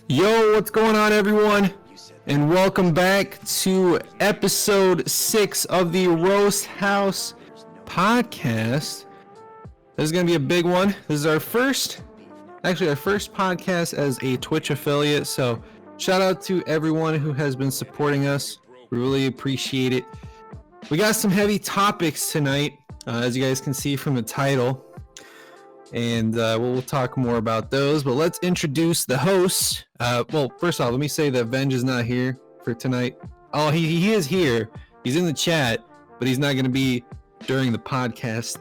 Yo, what's going on, everyone? And welcome back to episode 6 of the Roast House podcast. This is going to be a big one. This is our first podcast as a Twitch affiliate. So shout out to everyone who has been supporting us. We really appreciate it. We got some heavy topics tonight, as you guys can see from the title. And we'll talk more about those, but let's introduce the hosts. Well, first off, let me say that Venge is not here for tonight. Oh, he is here. He's in the chat, but he's not going to be during the podcast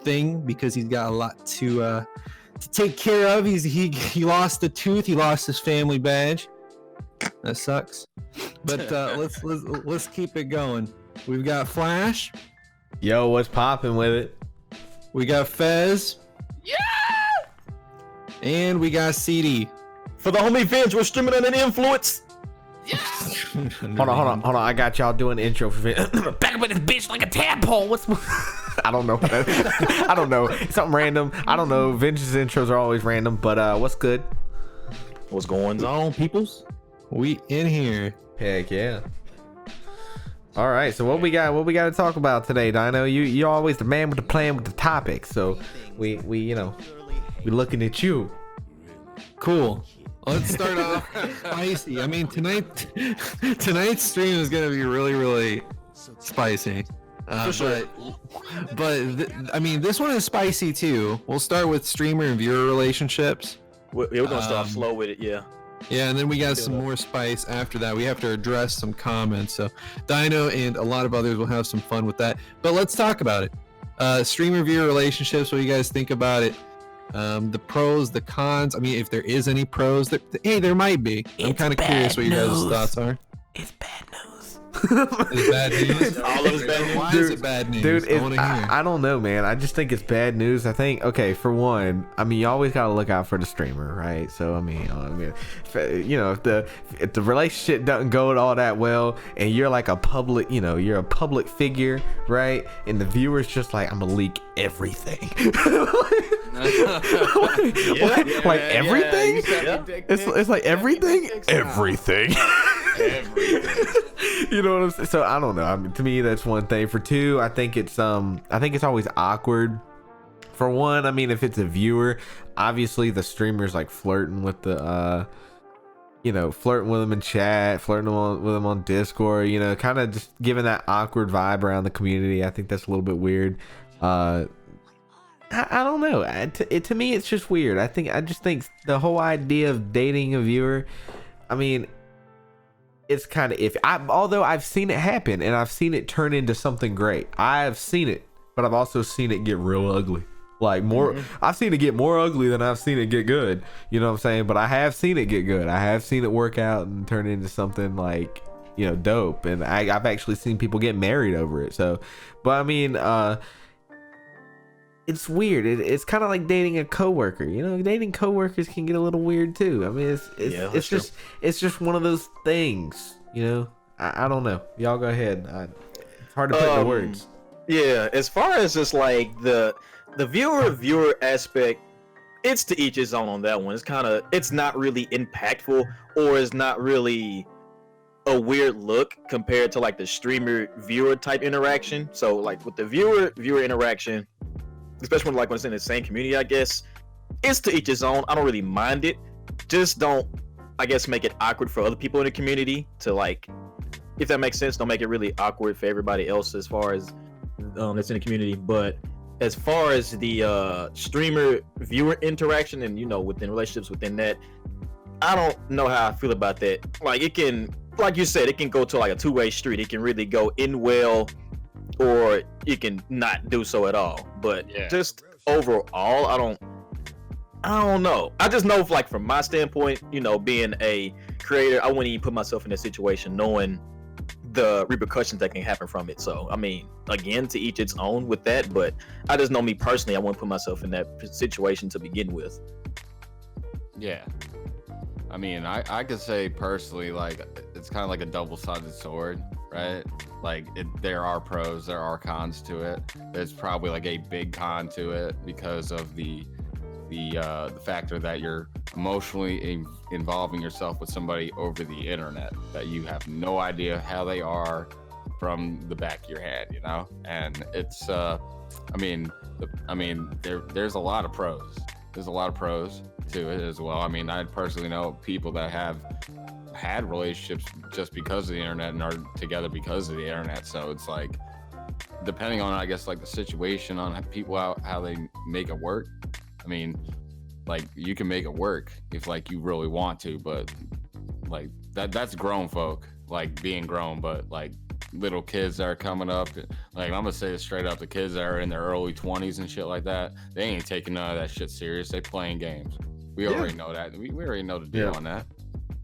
thing because he's got a lot to take care of. He lost a tooth. He lost his family badge. That sucks. But let's keep it going. We've got Flash. Yo, what's popping with it? We got Fez. Yeah! And we got CD. For the homie Vince, we're streaming on an influence. Yeah! hold on. I got y'all doing the intro for Vince. Back up in this bitch like a tadpole. I don't know. I don't know. It's something random. I don't know. Vince's intros are always random, but what's good? What's going on, peoples? We in here. Heck yeah. All right, so what we got to talk about today, Dino? You always the man with the plan with the topic. So we looking at you. Cool. Let's start off spicy. I mean, tonight's stream is gonna be really spicy. For sure. I mean, this one is spicy too. We'll start with streamer and viewer relationships. We're gonna start slow with it, yeah. Yeah, and then we got some more spice after that. We have to address some comments. So Dino and a lot of others will have some fun with that. But let's talk about it. Streamer viewer relationships, what do you guys think about it? The pros, the cons. I mean, if there is any pros, there might be. I'm kind of curious what you guys' thoughts are. It's bad news. It's bad news. All of it's bad news. Why is it bad news? Dude, I don't know, man. I just think it's bad news. I think, okay, for one, I mean, you always gotta look out for the streamer, right? So I mean, if the relationship doesn't go all that well, and you're like a public, you're a public figure, right? And the viewer's just like, I'm gonna leak everything. Everything. It's like everything. You know what I'm saying? So I don't know. I mean, to me, that's one thing. For two, I think it's always awkward. For one, I mean, if it's a viewer, obviously the streamer's like flirting with the flirting with them in chat, flirting with them on Discord, kind of just giving that awkward vibe around the community. I think that's a little bit weird. I don't know. To me, it's just weird. I just think the whole idea of dating a viewer, I mean, it's kind of iffy. Although I've seen it happen and I've seen it turn into something great. I've seen it, but I've also seen it get real ugly. Like more, I've seen it get more ugly than I've seen it get good. You know what I'm saying? But I have seen it get good. I have seen it work out and turn into something like, dope. And I've actually seen people get married over it. So, but I mean, it's weird. It's kind of like dating a coworker. Dating coworkers can get a little weird too. I mean, it's just one of those things. I don't know. Y'all go ahead. It's hard to put into words. Yeah, as far as just like the viewer aspect, it's to each his own on that one. It's not really impactful, or it's not really a weird look compared to like the streamer viewer type interaction. So like with the viewer interaction, especially when it's in the same community, I guess it's to each his own. I don't really mind it. Just don't, I guess, make it awkward for other people in the community to like, if that makes sense. Don't make it really awkward for everybody else as far as that's in the community. But as far as the streamer viewer interaction and within relationships within that, I don't know how I feel about that. Like it can, like you said, it can go to like a two-way street. It can really go in well, or you can not do so at all. But just overall, I don't know. I just know, like, from my standpoint, being a creator, I wouldn't even put myself in that situation knowing the repercussions that can happen from it. So I mean, again, to each its own with that, but I just know me personally, I wouldn't put myself in that situation to begin with. Yeah, I mean, I could say personally, like, it's kind of like a double-sided sword, right? Like, there are pros, there are cons to it. There's probably like a big con to it because of the the factor that you're emotionally involving yourself with somebody over the internet that you have no idea how they are from the back of your hand, you know. And it's there's a lot of pros. There's a lot of pros to it as well. I mean, I personally know people that have had relationships just because of the internet and are together because of the internet. So it's like, depending on, I guess, like the situation on people, how they make it work. I mean, like, you can make it work if like you really want to, but like that's grown folk, like being grown. But like little kids that are coming up, like, I'm gonna say it straight up, the kids that are in their early 20s and shit like that, they ain't taking none of that shit serious. They playing games. We already know that. We already know the deal on that.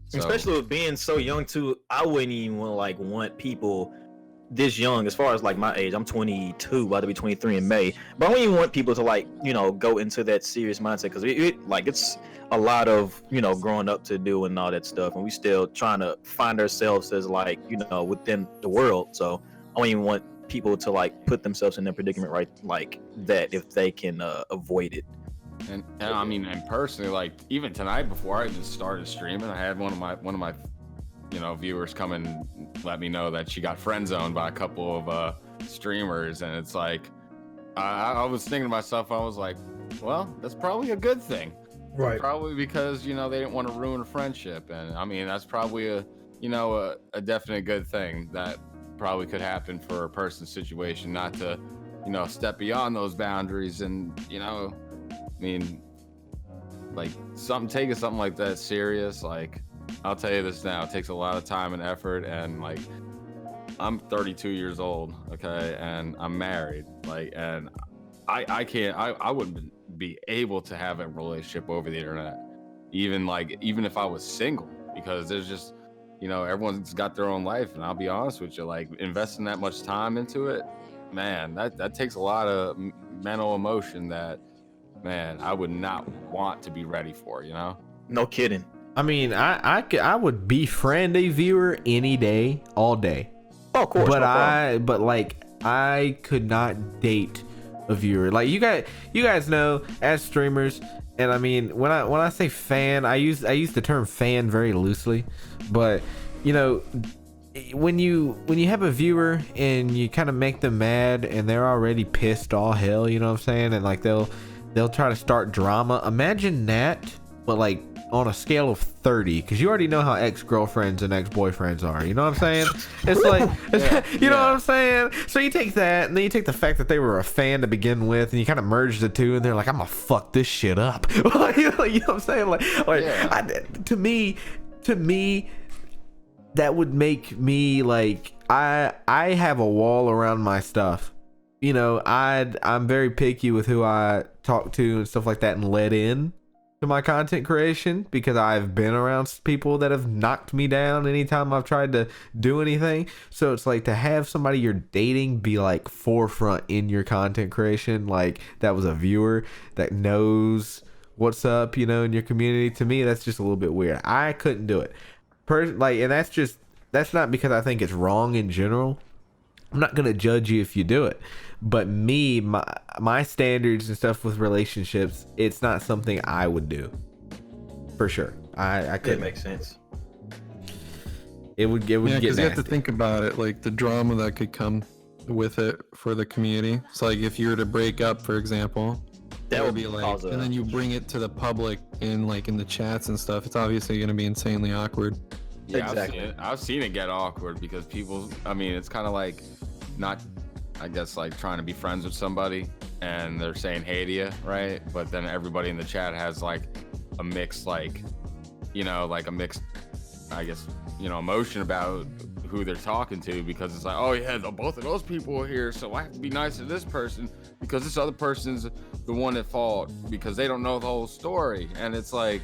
So, especially with being so young too, I wouldn't even want people this young, as far as like my age. I'm 22, about to be 23 in May, but I don't even want people to, like, you know, go into that serious mindset, because it's a lot of, you know, growing up to do and all that stuff, and we still trying to find ourselves as, like, you know, within the world. So I don't even want people to like put themselves in a predicament right like that if they can avoid it. And I mean, and personally, like, even tonight before I even started streaming, I had one of my you know, viewers come and let me know that she got friend zoned by a couple of streamers, and it's like, I was thinking to myself, I was like, well, that's probably a good thing, Right. probably because, you know, they didn't want to ruin a friendship. And I mean, that's probably a definite good thing that probably could happen for a person's situation, not to, you know, step beyond those boundaries. And, you know, I mean, like, taking something like that serious, like, I'll tell you this now, it takes a lot of time and effort. And like, I'm 32 years old, okay, and I'm married, like, and I wouldn't be able to have a relationship over the internet, even if I was single, because there's just, you know, everyone's got their own life. And I'll be honest with you, like, investing that much time into it, man, that takes a lot of mental emotion that, man, I would not want to be ready for, you know? No kidding. I mean, I would befriend a viewer any day, all day. Oh, of course. But no I could not date a viewer. Like, you guys know, as streamers, and I mean, when I say fan, I use the term fan very loosely, but, you know, when you have a viewer and you kind of make them mad and they're already pissed all hell, you know what I'm saying, and like they'll try to start drama. Imagine that, but like on a scale of 30, because you already know how ex-girlfriends and ex-boyfriends are, you know what I'm saying? It's like, you know what I'm saying? So you take that, and then you take the fact that they were a fan to begin with, and you kind of merge the two, and they're like, I'm gonna fuck this shit up. You know what I'm saying? To me, that would make me like, I have a wall around my stuff. You know, I'm very picky with who I talk to and stuff like that, and let in to my content creation, because I've been around people that have knocked me down anytime I've tried to do anything. So it's like, to have somebody you're dating be like forefront in your content creation, like that was a viewer that knows what's up, you know, in your community. To me, that's just a little bit weird. I couldn't do it. And that's not because I think it's wrong in general. I'm not gonna judge you if you do it, but my standards and stuff with relationships, it's not something I would do, for sure. I couldn't. It makes sense. It would get because you have to nasty. think about it, like the drama that could come with it for the community. So like, if you were to break up, for example, That would be be like, and then you bring it to the public in the chats and stuff, it's obviously going to be insanely awkward. Yeah, Exactly. I've seen it get awkward, because people, I mean, it's kind of like, not, I guess, like trying to be friends with somebody and they're saying hey to you, right? But then everybody in the chat has like a mixed, like, you know, like a mixed, I guess, you know, emotion about who they're talking to, because it's like, oh yeah, both of those people are here, so I have to be nice to this person because this other person's the one at fault because they don't know the whole story. And it's like,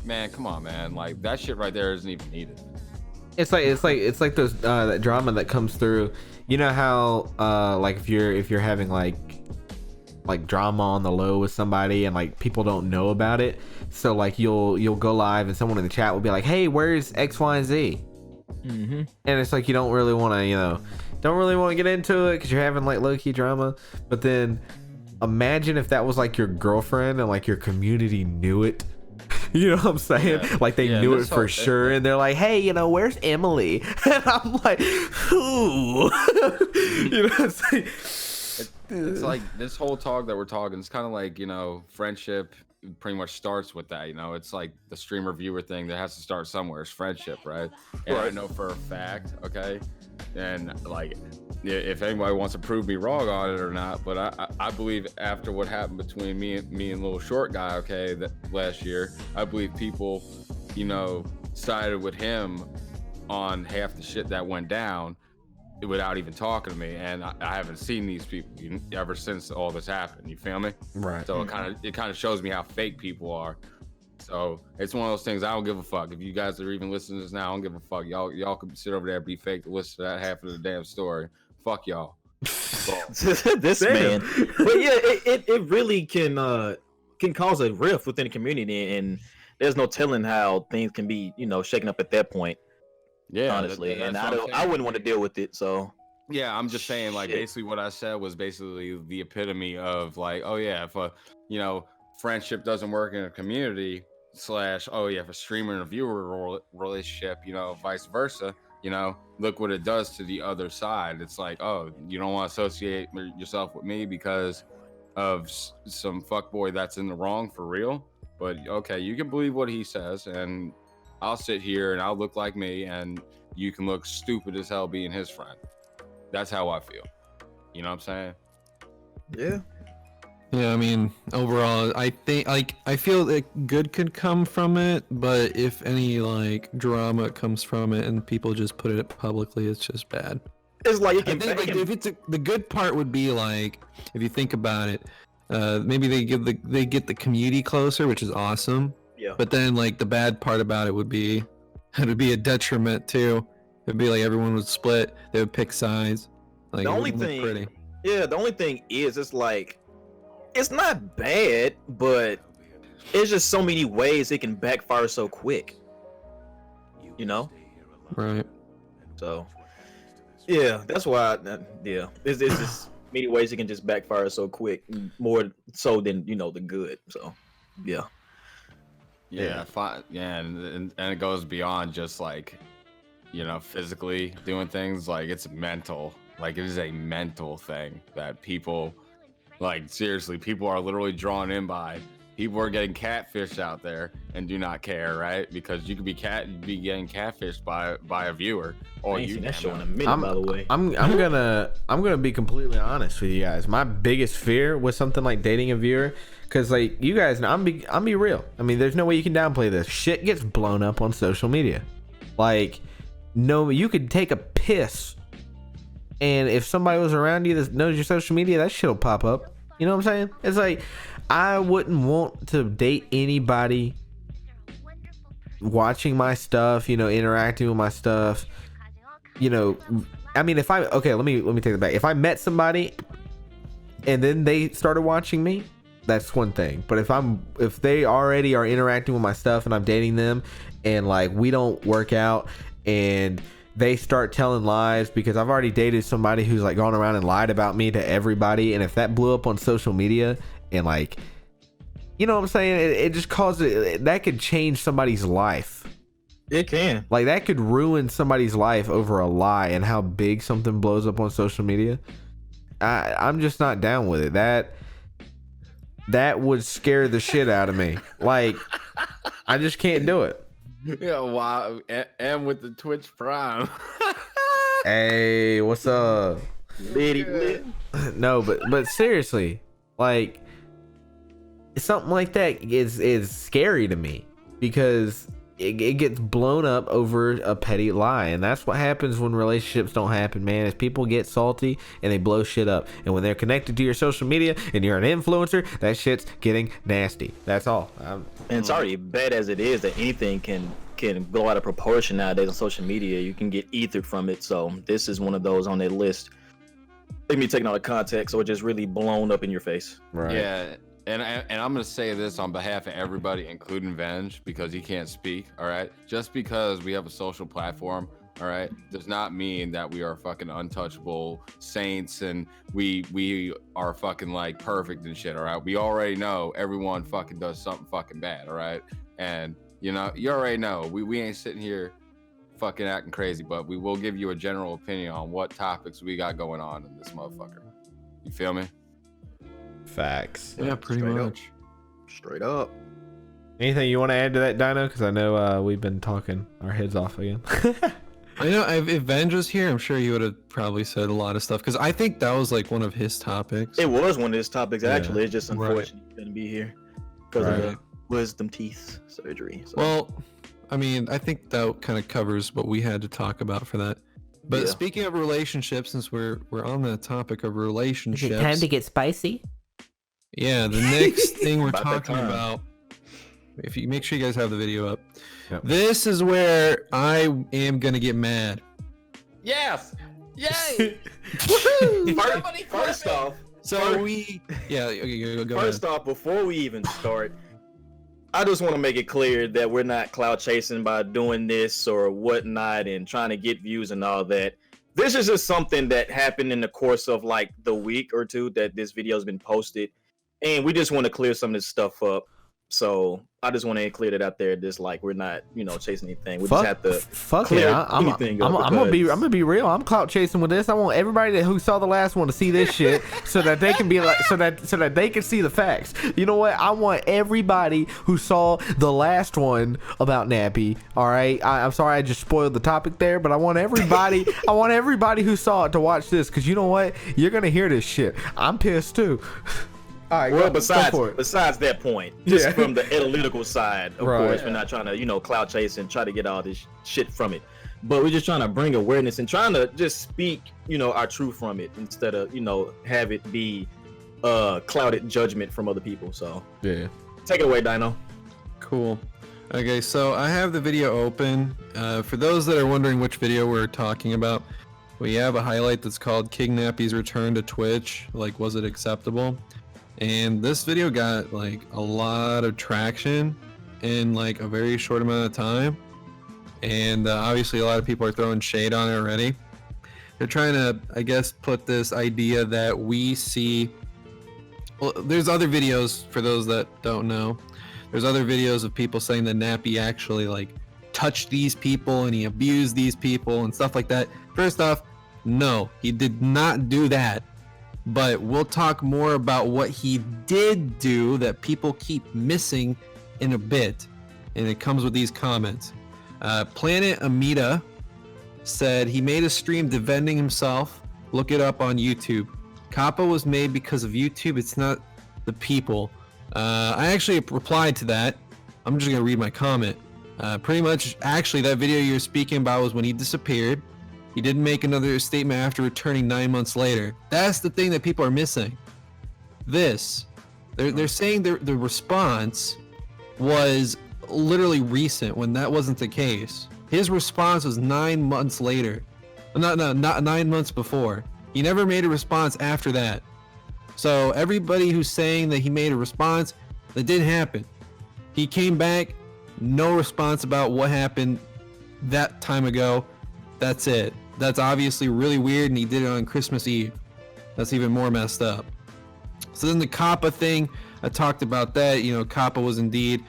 man, come on, man, like that shit right there isn't even needed. It's like those that drama that comes through. You know how like if you're having like drama on the low with somebody and like people don't know about it, so like you'll go live and someone in the chat will be like, hey, where's X, Y, and Z? Mm-hmm. And it's like, you don't really want to get into it because you're having like low-key drama, but then imagine if that was like your girlfriend and like your community knew it. You know what I'm saying? Yeah. Like they knew it for sure, and they're like, "Hey, where's Emily?" And I'm like, "Who?" It's like this whole talk that we're talking. It's kind of like friendship pretty much starts with that. It's like the streamer viewer thing that has to start somewhere. It's friendship, right? And I know for a fact, okay, and like if anybody wants to prove me wrong on it or not, but I believe after what happened between me and little short guy, okay, that last year, I believe people sided with him on half the shit that went down without even talking to me, and I haven't seen these people ever since all this happened. You feel me? Right. So it kind of shows me how fake people are. So it's one of those things. I don't give a fuck if you guys are even listening to this now. I don't give a fuck. Y'all can sit over there and be fake to listen to that half of the damn story. Fuck y'all. This man. But yeah, it really can cause a rift within the community, and there's no telling how things can be shaken up at that point. Yeah, honestly, and I wouldn't want to deal with it. So yeah, I'm just saying, like, basically what I said was basically the epitome of like, oh yeah, if a friendship doesn't work in a community / oh yeah, if a streamer and a viewer relationship, vice versa, look what it does to the other side. It's like, oh, you don't want to associate yourself with me because of some fuckboy that's in the wrong for real. But okay, you can believe what he says, and I'll sit here and I'll look like me, and you can look stupid as hell being his friend. That's how I feel. You know what I'm saying? Yeah. Yeah, I mean, overall, I think, I feel that good could come from it, but if any, drama comes from it and people just put it publicly, it's just bad. It's like, I think, if it's the good part would be, if you think about it, maybe they get the community closer, which is awesome. Yeah. But then, the bad part about it would be, it would be a detriment, too. It'd be everyone would split, they would pick sides. The only thing, the only thing is, it's not bad, but it's just so many ways it can backfire so quick. Right. So, yeah, that's why. It's just many ways it can just backfire so quick, more so than the good. So, yeah. Yeah, and it goes beyond just physically doing things. It's mental. It is a mental thing that people. Seriously, people are literally drawn in by. People are getting catfished out there and do not care, right? Because you could be getting catfished by a viewer. Or you that show in a minute, by the way. I'm gonna be completely honest with you guys. My biggest fear was something like dating a viewer, because you guys know, I'm be real. I mean, there's no way you can downplay this. Shit gets blown up on social media. No, you could take a piss, and if somebody was around you that knows your social media, that shit'll pop up. You know what I'm saying? It's I wouldn't want to date anybody watching my stuff, interacting with my stuff. I mean, let me take it back. If I met somebody and then they started watching me, that's one thing. But if they already are interacting with my stuff and I'm dating them, and we don't work out, and they start telling lies, because I've already dated somebody who's gone around and lied about me to everybody, and if that blew up on social media and you know what I'm saying, it just causes that could change somebody's life. It can. That could ruin somebody's life over a lie, and how big something blows up on social media. I'm just not down with it. That would scare the shit out of me. I just can't do it. Yeah, wow. And with the Twitch Prime. Hey, what's up? No, but seriously, something like that is scary to me, because it gets blown up over a petty lie, and that's what happens when relationships don't happen, man. Is people get salty and they blow shit up, and when they're connected to your social media and you're an influencer, that shit's getting nasty. That's all. And it's already bad as it is that anything can blow out of proportion nowadays on social media. You can get ethered from it. So this is one of those on that list. It can be taken out of context or just really blown up in your face. Right. Yeah. And I'm going to say this on behalf of everybody, including Venge, because he can't speak, all right? Just because we have a social platform all right, does not mean that we are fucking untouchable saints and we are fucking like perfect and shit, all right? We already know everyone fucking does something fucking bad, all right? And you know, you already know we ain't sitting here fucking acting crazy, but we will give you a general opinion on what topics we got going on in this motherfucker. You feel me? Facts. Yeah, pretty Straight up. much. Straight up. Anything you want to add to that, Dino? Because I know we've been talking our heads off again. I know if Venge was here, I'm sure he would have probably said a lot of stuff because I think that was like one of his topics. It was one of his topics, Yeah. actually. It's just Right. unfortunate he couldn't be here because of Right. the wisdom teeth surgery. So. Well, I mean, I think that kind of covers what we had to talk about for that. But Yeah. speaking of relationships, since we're on the topic of Is relationships, it time to get spicy? yeah, the next thing we're About that talking time. about. If you make sure you guys have the video up, Yep. this is where I am gonna get mad. Yes. Yay. First off, So we, yeah, okay, go ahead. First off, before we even start, I just want to make it clear that we're not cloud chasing by doing this or whatnot and trying to get views and all that. This is just something that happened in the course of like the week or two that this video has been posted, and we just want to clear some of this stuff up. So I just want to clear that out there. Just like we're not, chasing anything. We just have to. Fuck clear yeah! I'm anything up gonna be because- I'm gonna be real. I'm clout chasing with this. I want everybody who saw the last one to see this shit, so that they can be like, so that they can see the facts. You know what? I want everybody who saw the last one about Nappy. All right, I'm sorry I just spoiled the topic there, but I want everybody, I want everybody who saw it to watch this, because you know what? You're gonna hear this shit. I'm pissed too. All right, Well, go for it. besides that point, just Yeah. from the analytical side, of Right. course, we're not trying to, cloud chase and try to get all this shit from it. But we're just trying to bring awareness and trying to just speak, our truth from it instead of, have it be clouded judgment from other people. So Yeah. take it away, Dino. Cool. Okay, so I have the video open. For those that are wondering which video we're talking about, we have a highlight that's called King Nappy's return to Twitch. Like, was it acceptable? And this video got like a lot of traction in like a very short amount of time. And obviously a lot of people are throwing shade on it already. They're trying to, I guess, put this idea that we see. Well, there's other videos for those that don't know. There's other videos of people saying that Nappy actually like touched these people and he abused these people and stuff like that. First off, no, he did not do that. But we'll talk more about what he did do that people keep missing in a bit. And it comes with these comments. Planet Amita said he made a stream defending himself. Look it up on YouTube. Kappa was made because of YouTube. It's not the people. I actually replied to that. I'm just going to read my comment. Pretty much, actually, that video you're speaking about was when he disappeared. He didn't make another statement after returning 9 months later. That's the thing that people are missing. They're saying the response was literally recent when that wasn't the case. His response was 9 months later. Not 9 months before. He never made a response after that. So everybody who's saying that he made a response, that didn't happen. He came back, no response about what happened that time ago. That's it. That's obviously really weird, and he did it on Christmas Eve. That's even more messed up. So then the Kappa thing, I talked about that. Kappa was indeed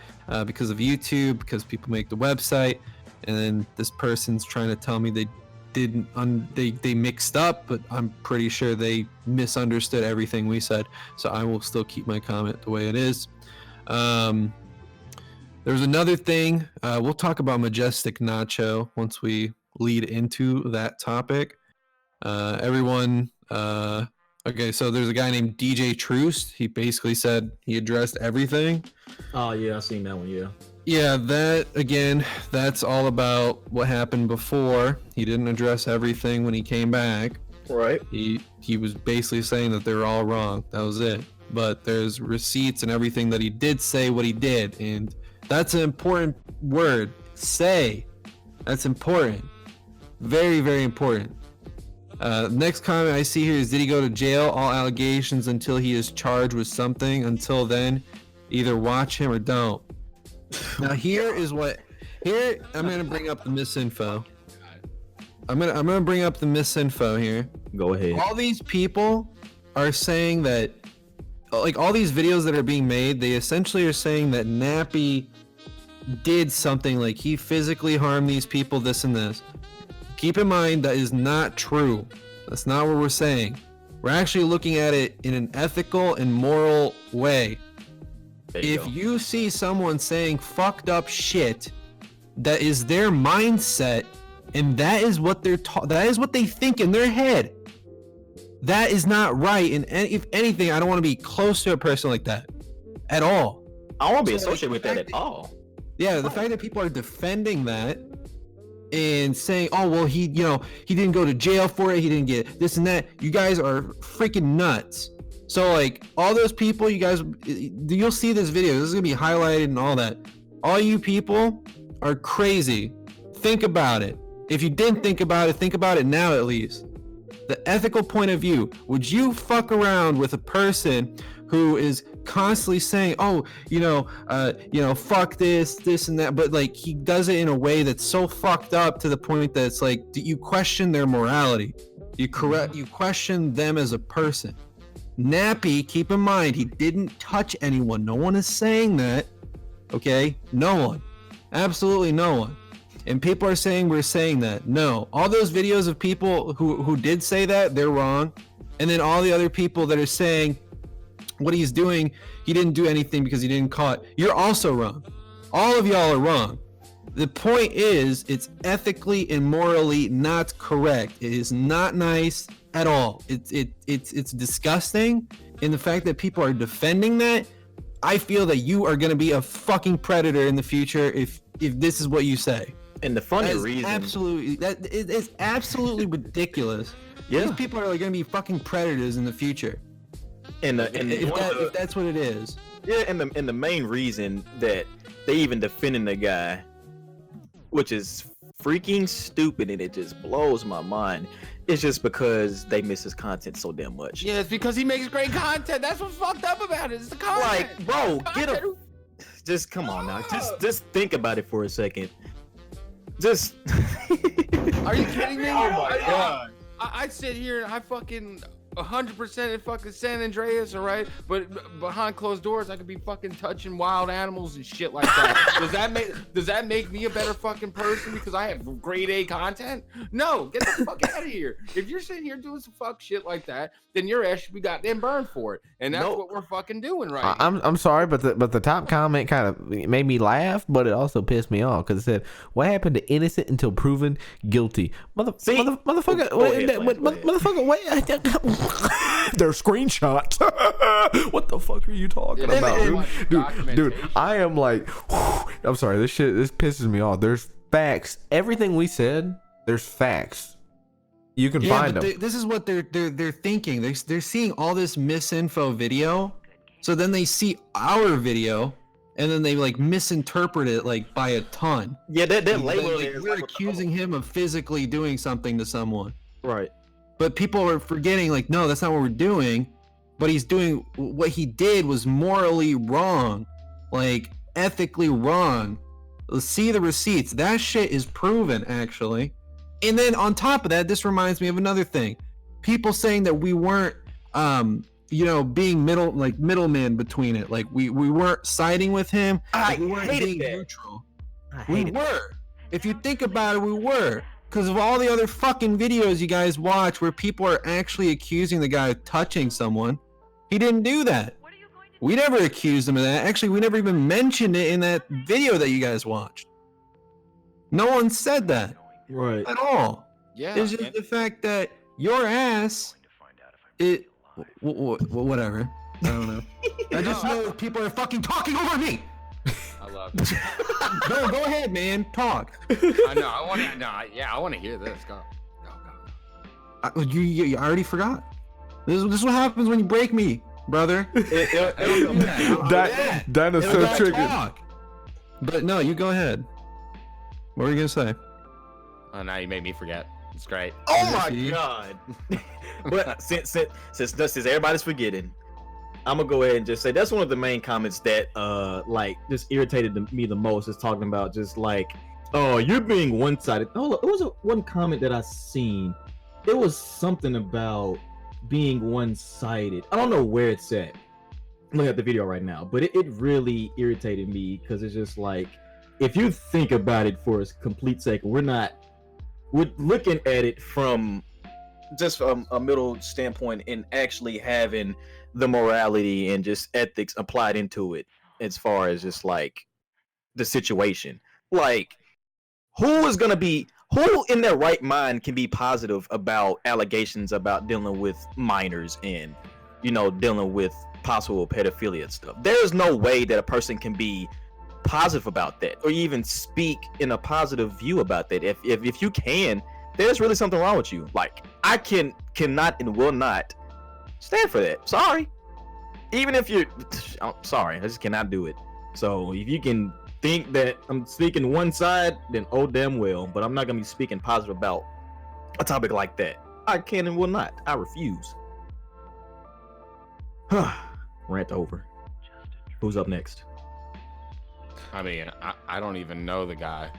because of YouTube, because people make the website, and then this person's trying to tell me they didn't, they mixed up, but I'm pretty sure they misunderstood everything we said. So I will still keep my comment the way it is. There's another thing. We'll talk about Majestic Nacho once we lead into that topic. Okay, so there's a guy named DJ Truce. He basically said he addressed everything. Oh yeah, I seen that one. Yeah. Yeah, that's all about what happened before. He didn't address everything when he came back. Right. He was basically saying that they were all wrong. That was it. But there's receipts and everything that he did say what he did, and that's an important word. Say. That's important. Very, very important. Next comment I see here is, did he go to jail? All allegations until he is charged with something. Until then, either watch him or don't. Now here I'm going to bring up the misinfo. I'm gonna bring up the misinfo here. Go ahead. All these people are saying that, like, all these videos that are being made, they essentially are saying that Nappy did something, like he physically harmed these people, this and this. Keep in mind that is not true. That's not what we're saying. We're actually looking at it in an ethical and moral way. If you see someone saying fucked up shit, that is their mindset, and that is what that is what they think in their head. That is not right. And if anything, I don't want to be close to a person like that at all. I won't be associated with that at all. Yeah, the fact that people are defending that and saying, "Oh, well, he didn't go to jail for it. He didn't get this and that." You guys are freaking nuts. So, like, all those people, you guys, you'll see this video. This is gonna be highlighted and all that. All you people are crazy. Think about it. If you didn't think about it now at least. The ethical point of view. Would you fuck around with a person who is constantly saying, "Oh, fuck this and that," but like he does it in a way that's so fucked up to the point that it's like, do you question their morality? You question them as a person. Nappy, keep in mind, he didn't touch anyone. No one is saying that. Okay? No one. Absolutely no one. And people are saying we're saying that. No. All those videos of people who did say that, they're wrong. And then all the other people that are saying what he's doing, he didn't do anything because he didn't caught. You're also wrong. All of y'all are wrong. The point is, it's ethically and morally not correct. It is not nice at all. It's disgusting. And the fact that people are defending that, I feel that you are going to be a fucking predator in the future if this is what you say. And the funny reason, it is absolutely ridiculous. Yeah. These people are going to be fucking predators in the future. If that's what it is. Yeah, and the main reason that they even defending the guy, which is freaking stupid, and it just blows my mind, it's just because they miss his content so damn much. Yeah, it's because he makes great content. That's what's fucked up about it. It's the content. Like, bro, get a. Just come on now. Just think about it for a second. Just. Are you kidding me? Oh my god. I sit here and I fucking 100% in fucking San Andreas, all right? But behind closed doors, I could be fucking touching wild animals and shit like that. Does that make me a better fucking person because I have grade A content? No, get the fuck out of here. If you're sitting here doing some fuck shit like that, then your ass should be goddamn burned for it. And that's what we're fucking doing right now. I'm sorry, but the top comment kind of made me laugh, but it also pissed me off because it said, "What happened to innocent until proven guilty?" Motherfucker, wait. They're screenshots. What the fuck are you talking about, dude? I am like, I'm sorry. This pisses me off. There's facts. Everything we said, there's facts. You can find them. This is what they're thinking. They're seeing all this misinfo video, so then they see our video, and then they like misinterpret it like by a ton. Yeah, that label. We're accusing him of physically doing something to someone. Right. But people are forgetting, like, no, that's not what we're doing. But he's doing what he did was morally wrong, like ethically wrong. Let's see the receipts. That shit is proven, actually. And then on top of that, this reminds me of another thing. People saying that we weren't, being middleman between it. Like we weren't siding with him. We weren't being neutral. We were. If you think about it, we were. Because of all the other fucking videos you guys watch where people are actually accusing the guy of touching someone, he didn't do that. We never accused him of that. Actually, we never even mentioned it in that video that you guys watched. No one said that. Right. At all. Yeah. It's just the fact that your ass, whatever. I don't know. I just know people are fucking talking over me. I love it. No, go ahead, man. Talk. I know. I want to hear this. Go. You already forgot. This is what happens when you break me, brother. That is so triggered. But no, you go ahead. What were you gonna say? Oh, now you made me forget. It's great. Oh my god. But since everybody's forgetting, I'm gonna go ahead and just say that's one of the main comments that just irritated me the most, is talking about just like Oh, you're being one-sided. Oh, it was one comment that I seen. It was something about being one-sided. I don't know where it's at. I'm looking at the video right now, but it really irritated me because it's just like, if you think about it for its complete sake, we're looking at it from just from a middle standpoint and actually having the morality and just ethics applied into it as far as just like the situation. Like, who in their right mind can be positive about allegations about dealing with minors and dealing with possible pedophilia and stuff? There's no way that a person can be positive about that or even speak in a positive view about that. If you can, there's really something wrong with you. Like, I cannot and will not stand for that. Sorry. Even if you're I'm sorry, I just cannot do it. So if you can think that I'm speaking one side, then oh damn well, but I'm not gonna be speaking positive about a topic like that. I can and will not. I refuse. Rant over. Who's up next? I mean, I don't even know the guy.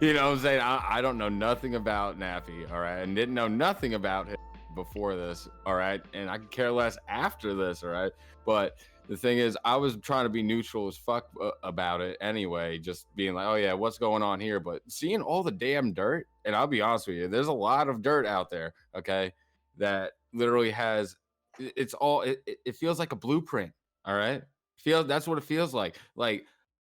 You know what I'm saying? I don't know nothing about Nappy, all right? And didn't know nothing about him before this, all right? And I could care less after this, all right? But the thing is, I was trying to be neutral as fuck about it anyway, just being like, oh yeah, what's going on here? But seeing all the damn dirt, and I'll be honest with you, there's a lot of dirt out there, okay, that literally has, it feels like a blueprint, all right? That's what it feels like. Like,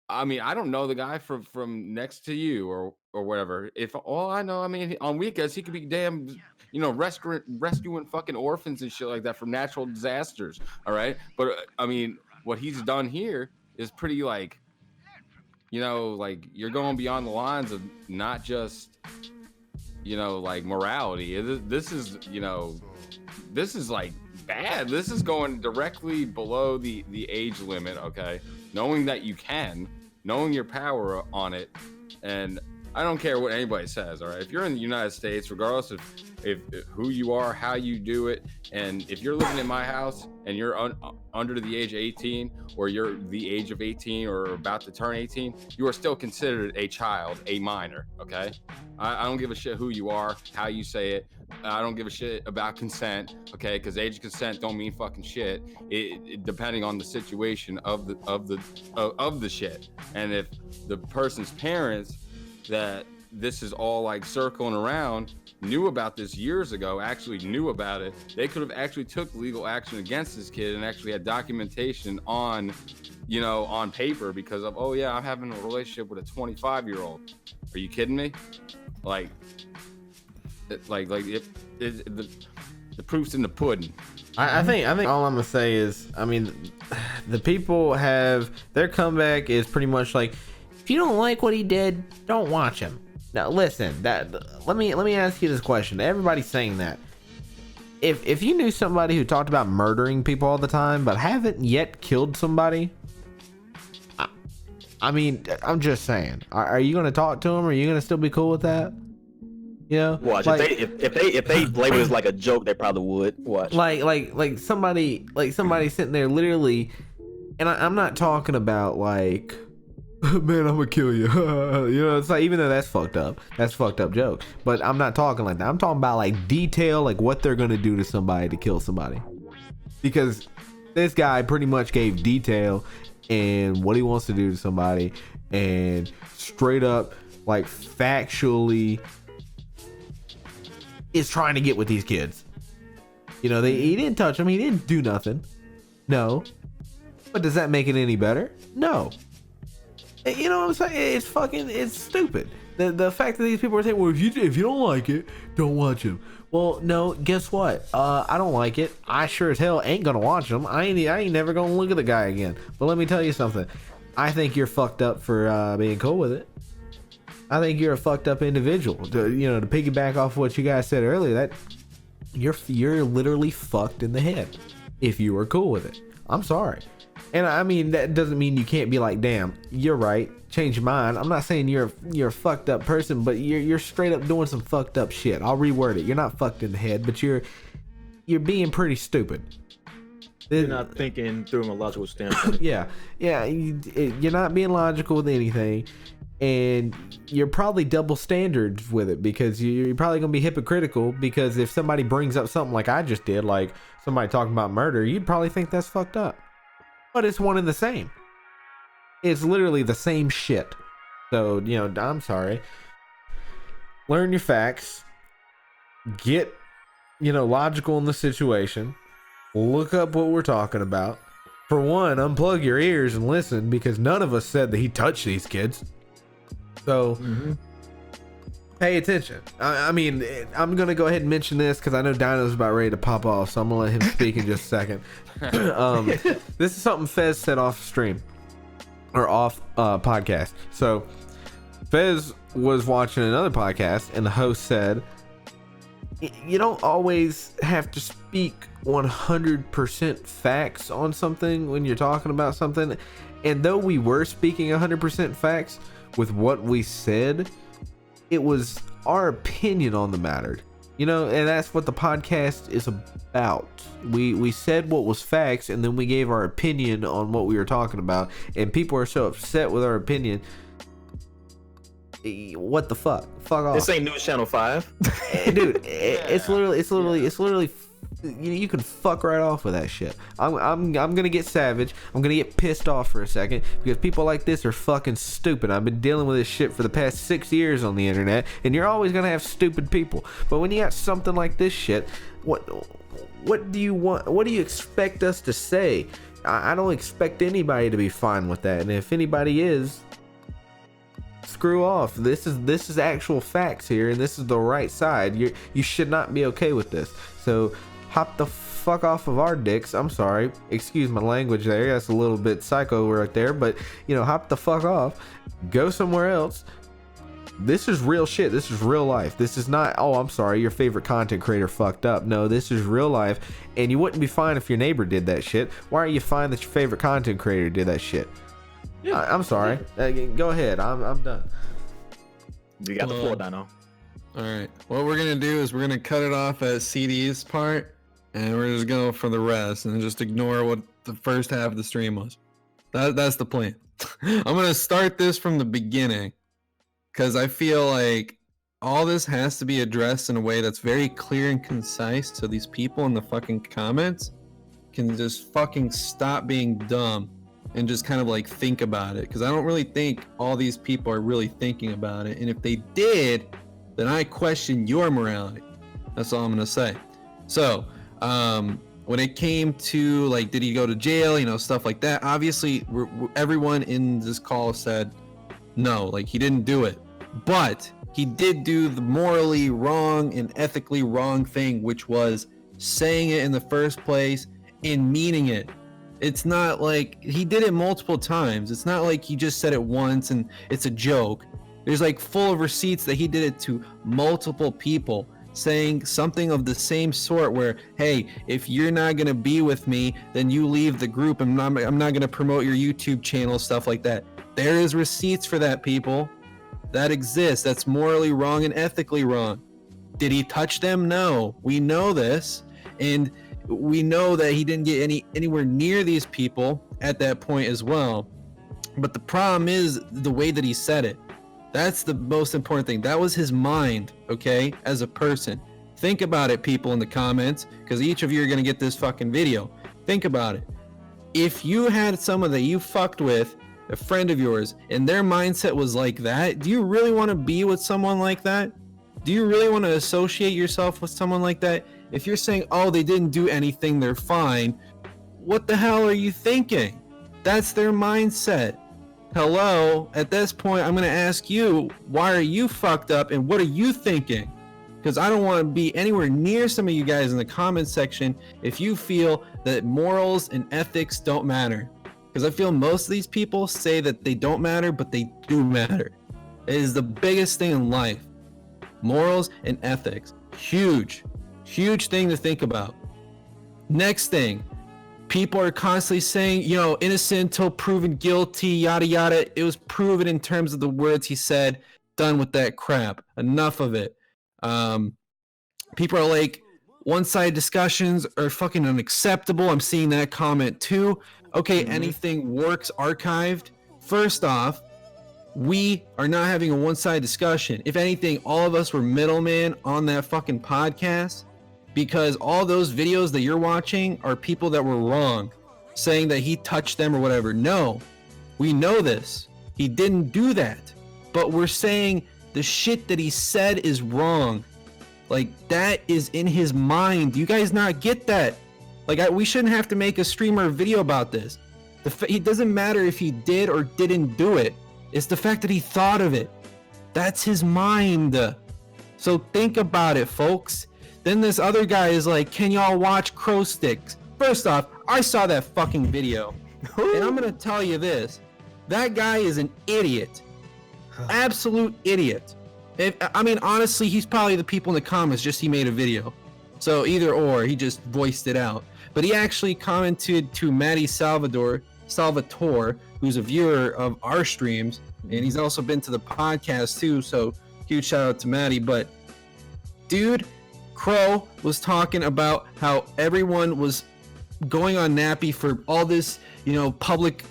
I mean, I don't know the guy from next to you or whatever. If all I know, I mean, on weekends he could be damn, rescuing fucking orphans and shit like that from natural disasters. All right, but I mean, what he's done here is pretty like, like you're going beyond the lines of not just, like morality. This is like bad. This is going directly below the age limit, okay? Knowing that you can, knowing your power on it, and I don't care what anybody says, all right? If you're in the United States, regardless of if who you are, how you do it, and if you're living in my house and you're under the age of 18, or you're the age of 18 or about to turn 18, you are still considered a child, a minor, okay? I don't give a shit who you are, how you say it. I don't give a shit about consent, okay? Because age of consent don't mean fucking shit. It depending on the situation of the shit, and if the person's parents that this is all like circling around knew about this years ago, actually knew about it, they could have actually took legal action against this kid and actually had documentation on, on paper because of, oh yeah, I'm having a relationship with a 25-year-old. Are you kidding me? Like the proof's in the pudding. I think all I'm gonna say is, I mean, the people have their comeback is pretty much like, if you don't like what he did, don't watch him. Now listen, let me ask you this question. Everybody's saying that. If you knew somebody who talked about murdering people all the time but haven't yet killed somebody, I mean, I'm just saying, are you gonna talk to him? Or are you gonna still be cool with that? Watch, like, if they label it as like a joke, they probably would. Watch, like somebody sitting there literally, and I'm not talking about like, man, I'm gonna kill you. It's like, even though that's fucked up joke, but I'm not talking like that. I'm talking about like detail, like what they're gonna do to somebody to kill somebody, because this guy pretty much gave detail and what he wants to do to somebody, and straight up like factually is trying to get with these kids. He didn't touch them, he didn't do nothing. No. But does that make it any better? No. You know what I'm saying? It's stupid. The fact that these people are saying, well, if you don't like it, don't watch him. Well, no, guess what? I don't like it. I sure as hell ain't gonna watch him. I ain't never gonna look at the guy again. But let me tell you something. I think you're fucked up for being cool with it. I think you're a fucked up individual. To piggyback off what you guys said earlier, that you're literally fucked in the head if you were cool with it. I'm sorry. And I mean, that doesn't mean you can't be like, damn, you're right, change your mind. I'm not saying you're a fucked up person, but you're straight up doing some fucked up shit. I'll reword it. You're not fucked in the head, but you're being pretty stupid. You're not thinking through from a logical standpoint. Yeah. You're not being logical with anything. and you're probably double standards with it because you're probably gonna be hypocritical, because if somebody brings up something like I just did, like somebody talking about murder, you'd probably think that's fucked up, but it's one and the same. It's literally the same shit. So, you know, I'm sorry. Learn your facts. Get, you know, logical in the situation. Look up what we're talking about. For one, unplug your ears and listen, because none of us said that he touched these kids. So, pay attention. I mean, I'm going to go ahead and mention this because I know Dino's about ready to pop off, so I'm going to let him speak in just a second. This is something Fez said off stream. Or off podcast. So Fez was watching another podcast and the host said, you don't always have to speak 100% facts on something when you're talking about something. And though we were speaking 100% facts with what we said, it was our opinion on the matter. You know, and that's what the podcast is about. We said what was facts, and then we gave our opinion on what we were talking about. And people are so upset with our opinion. What the fuck? Fuck off. This ain't News Channel 5. Dude, it's literally. You can fuck right off with that shit. I'm gonna get savage. I'm gonna get pissed off for a second because people like this are fucking stupid. I've been dealing with this shit for the past 6 years on the internet, and you're always gonna have stupid people. But when you got something like this shit, what do you want? What do you expect us to say? I don't expect anybody to be fine with that, and if anybody is, screw off. This is actual facts here, and this is the right side. You should not be okay with this. So hop the fuck off of our dicks. I'm sorry, excuse my language there, that's a little bit psycho right there, but you know, hop the fuck off, go somewhere else. This is real shit. This is real life. This is not, oh, I'm sorry, your favorite content creator fucked up. No, this is real life, and you wouldn't be fine if your neighbor did that shit. Why are you fine that your favorite content creator did that shit? Yeah, I'm sorry. Go ahead. I'm done. You got the floor, Dino. All right. What we're gonna do is we're gonna cut it off at CD's part, and we're just going for the rest, and just ignore what the first half of the stream was. That's the plan. I'm gonna start this from the beginning, because I feel like all this has to be addressed in a way that's very clear and concise, so these people in the fucking comments can just fucking stop being dumb and just kind of like think about it, because I don't really think all these people are really thinking about it, and if they did, then I question your morality. That's all I'm gonna say. So when it came to like, did he go to jail, you know, stuff like that, obviously everyone in this call said no, like he didn't do it, but he did do the morally wrong and ethically wrong thing, which was saying it in the first place and meaning it. It's not like he did it multiple times. It's not like he just said it once and it's a joke. There's like full of receipts that he did it to multiple people, saying something of the same sort where, hey, if you're not going to be with me, then you leave the group. I'm not going to promote your YouTube channel, stuff like that. There is receipts for that, people. That exists. That's morally wrong and ethically wrong. Did he touch them? No. We know this. And we know that he didn't get anywhere near these people at that point as well. But the problem is the way that he said it. That's the most important thing. That was his mind, okay, as a person. Think about it, people in the comments, because each of you are going to get this fucking video. Think about it. If you had someone that you fucked with, a friend of yours, and their mindset was like that, do you really want to be with someone like that? Do you really want to associate yourself with someone like that? If you're saying, oh, they didn't do anything, they're fine, what the hell are you thinking? That's their mindset. Hello, at this point, I'm going to ask you, why are you fucked up and what are you thinking? Because I don't want to be anywhere near some of you guys in the comment section if you feel that morals and ethics don't matter. Because I feel most of these people say that they don't matter, but they do matter. It is the biggest thing in life. Morals and ethics. Huge thing to think about. Next thing, people are constantly saying, you know, innocent until proven guilty, yada yada. It was proven in terms of the words he said. Done with that crap. Enough of it. People are like, one-sided discussions are fucking unacceptable. I'm seeing that comment too. Okay, anything works archived. First off, we are not having a one-sided discussion. If anything, all of us were middlemen on that fucking podcast, because all those videos that you're watching are people that were wrong, saying that he touched them or whatever. No, we know this. He didn't do that. But we're saying the shit that he said is wrong. Like, that is in his mind. Do you guys not get that? Like, we shouldn't have to make a stream or a video about this. It doesn't matter if he did or didn't do it. It's the fact that he thought of it. That's his mind. So think about it, folks. Then this other guy is like, can y'all watch Crow Sticks? First off, I saw that fucking video. And I'm gonna tell you this. That guy is an idiot. Absolute idiot. I mean, honestly, he's probably the people in the comments, just he made a video. So either or, he just voiced it out. But he actually commented to Matty Salvatore, who's a viewer of our streams, and he's also been to the podcast too, so huge shout out to Matty. But dude, Crow was talking about how everyone was going on Nappy for all this, you know, public,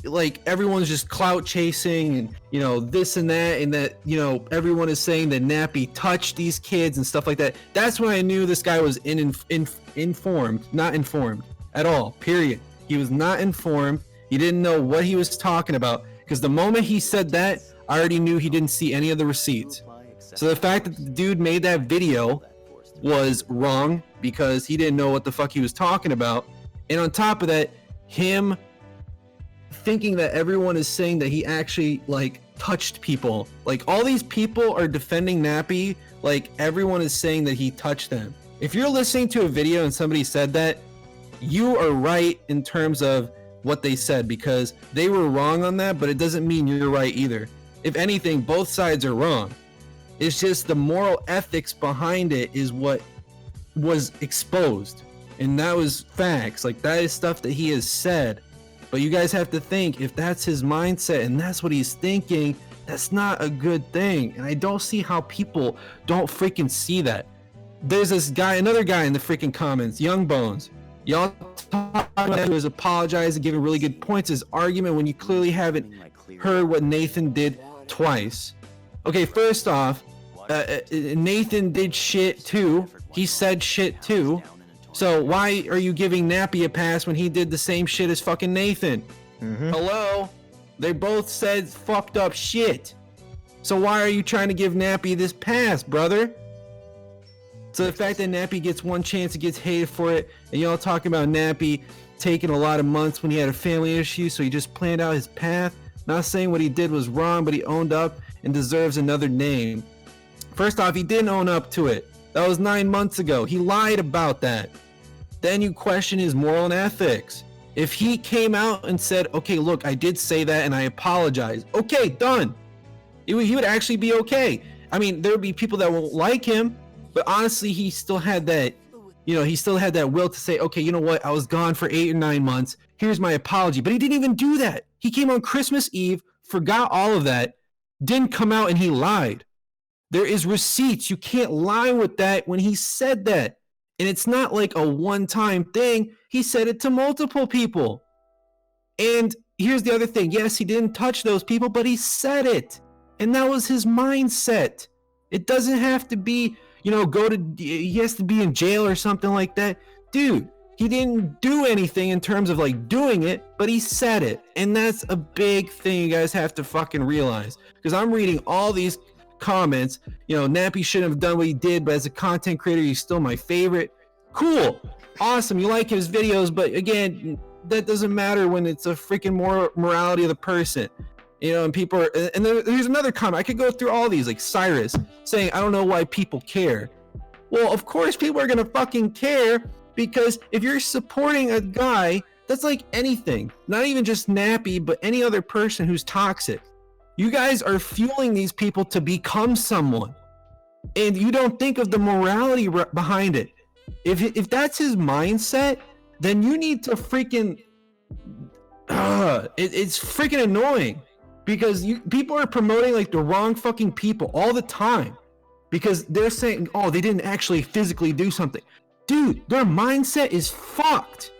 like everyone's just clout chasing and, you know, this and that, you know, everyone is saying that Nappy touched these kids and stuff like that. That's when I knew this guy was not informed at all, period. He was not informed. He didn't know what he was talking about, because the moment he said that, I already knew he didn't see any of the receipts. So the fact that the dude made that video was wrong, because he didn't know what the fuck he was talking about. And on top of that, him thinking that everyone is saying that he actually like touched people. Like, all these people are defending Nappy, like everyone is saying that he touched them. If you're listening to a video and somebody said that, you are right in terms of what they said, because they were wrong on that, but it doesn't mean you're right either. If anything, both sides are wrong. It's just the moral ethics behind it is what was exposed, and that was facts. Like, that is stuff that he has said. But you guys have to think, if that's his mindset and that's what he's thinking, that's not a good thing. And I don't see how people don't freaking see that. There's this guy, another guy in the freaking comments, Young Bones. Y'all talking about who has apologized and given really good points. His argument when you clearly haven't heard what Nathan did twice. Okay, first off, Nathan did shit too. He said shit too. So why are you giving Nappy a pass when he did the same shit as fucking Nathan? Hello? They both said fucked up shit. So why are you trying to give Nappy this pass, brother? So the fact that Nappy gets one chance, he gets hated for it, and y'all talking about Nappy taking a lot of months when he had a family issue, so he just planned out his path. Not saying what he did was wrong, but he owned up and deserves another name. First off, he didn't own up to it. That was 9 months ago. He lied about that. Then you question his moral and ethics. If he came out and said, okay, look, I did say that and I apologize. Okay, done. He would actually be okay. I mean, there would be people that won't like him, but honestly, he still had that, you know, he still had that will to say, okay, you know what? I was gone for 8 or 9 months. Here's my apology. But he didn't even do that. He came on Christmas Eve, forgot all of that, didn't come out, and he lied. There is receipts. You can't lie with that when he said that. And it's not like a one-time thing. He said it to multiple people. And here's the other thing. Yes, he didn't touch those people, but he said it. And that was his mindset. It doesn't have to be, you know, he has to be in jail or something like that. Dude, he didn't do anything in terms of like doing it, but he said it. And that's a big thing you guys have to fucking realize. Because I'm reading all these comments, you know, Nappy shouldn't have done what he did, but as a content creator, he's still my favorite. Cool. Awesome. You like his videos, but again, that doesn't matter when it's a freaking morality of the person. You know, and people are, and there's another comment. I could go through all these, like Cyrus saying, I don't know why people care. Well, of course people are gonna fucking care, because if you're supporting a guy, that's like anything, not even just Nappy, but any other person who's toxic. You guys are fueling these people to become someone, and you don't think of the morality behind it. If that's his mindset, then you need to freaking, it's freaking annoying, because people are promoting like the wrong fucking people all the time, because they're saying, oh, they didn't actually physically do something. Dude, their mindset is fucked.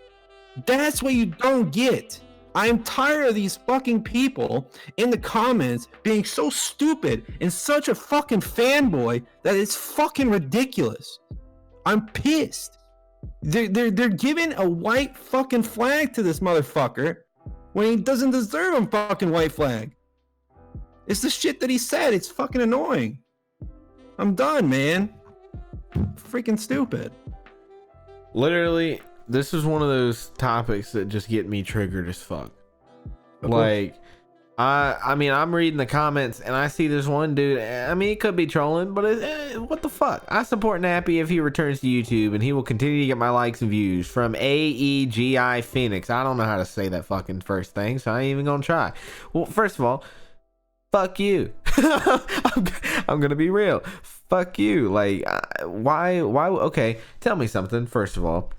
That's what you don't get. I'm tired of these fucking people in the comments being so stupid and such a fucking fanboy that it's fucking ridiculous. I'm pissed. They're giving a white fucking flag to this motherfucker when he doesn't deserve a fucking white flag. It's the shit that he said. It's fucking annoying. I'm done, man. Freaking stupid. Literally, this is one of those topics that just get me triggered as fuck. Like, I mean, I'm reading the comments and I see this one dude. I mean, he could be trolling, but what the fuck? I support Nappy if he returns to YouTube, and he will continue to get my likes and views. From AEGI Phoenix. I don't know how to say that fucking first thing, so I ain't even gonna try. Well, first of all, fuck you. I'm gonna be real. Fuck you. Like, why? Okay, tell me something. First of all,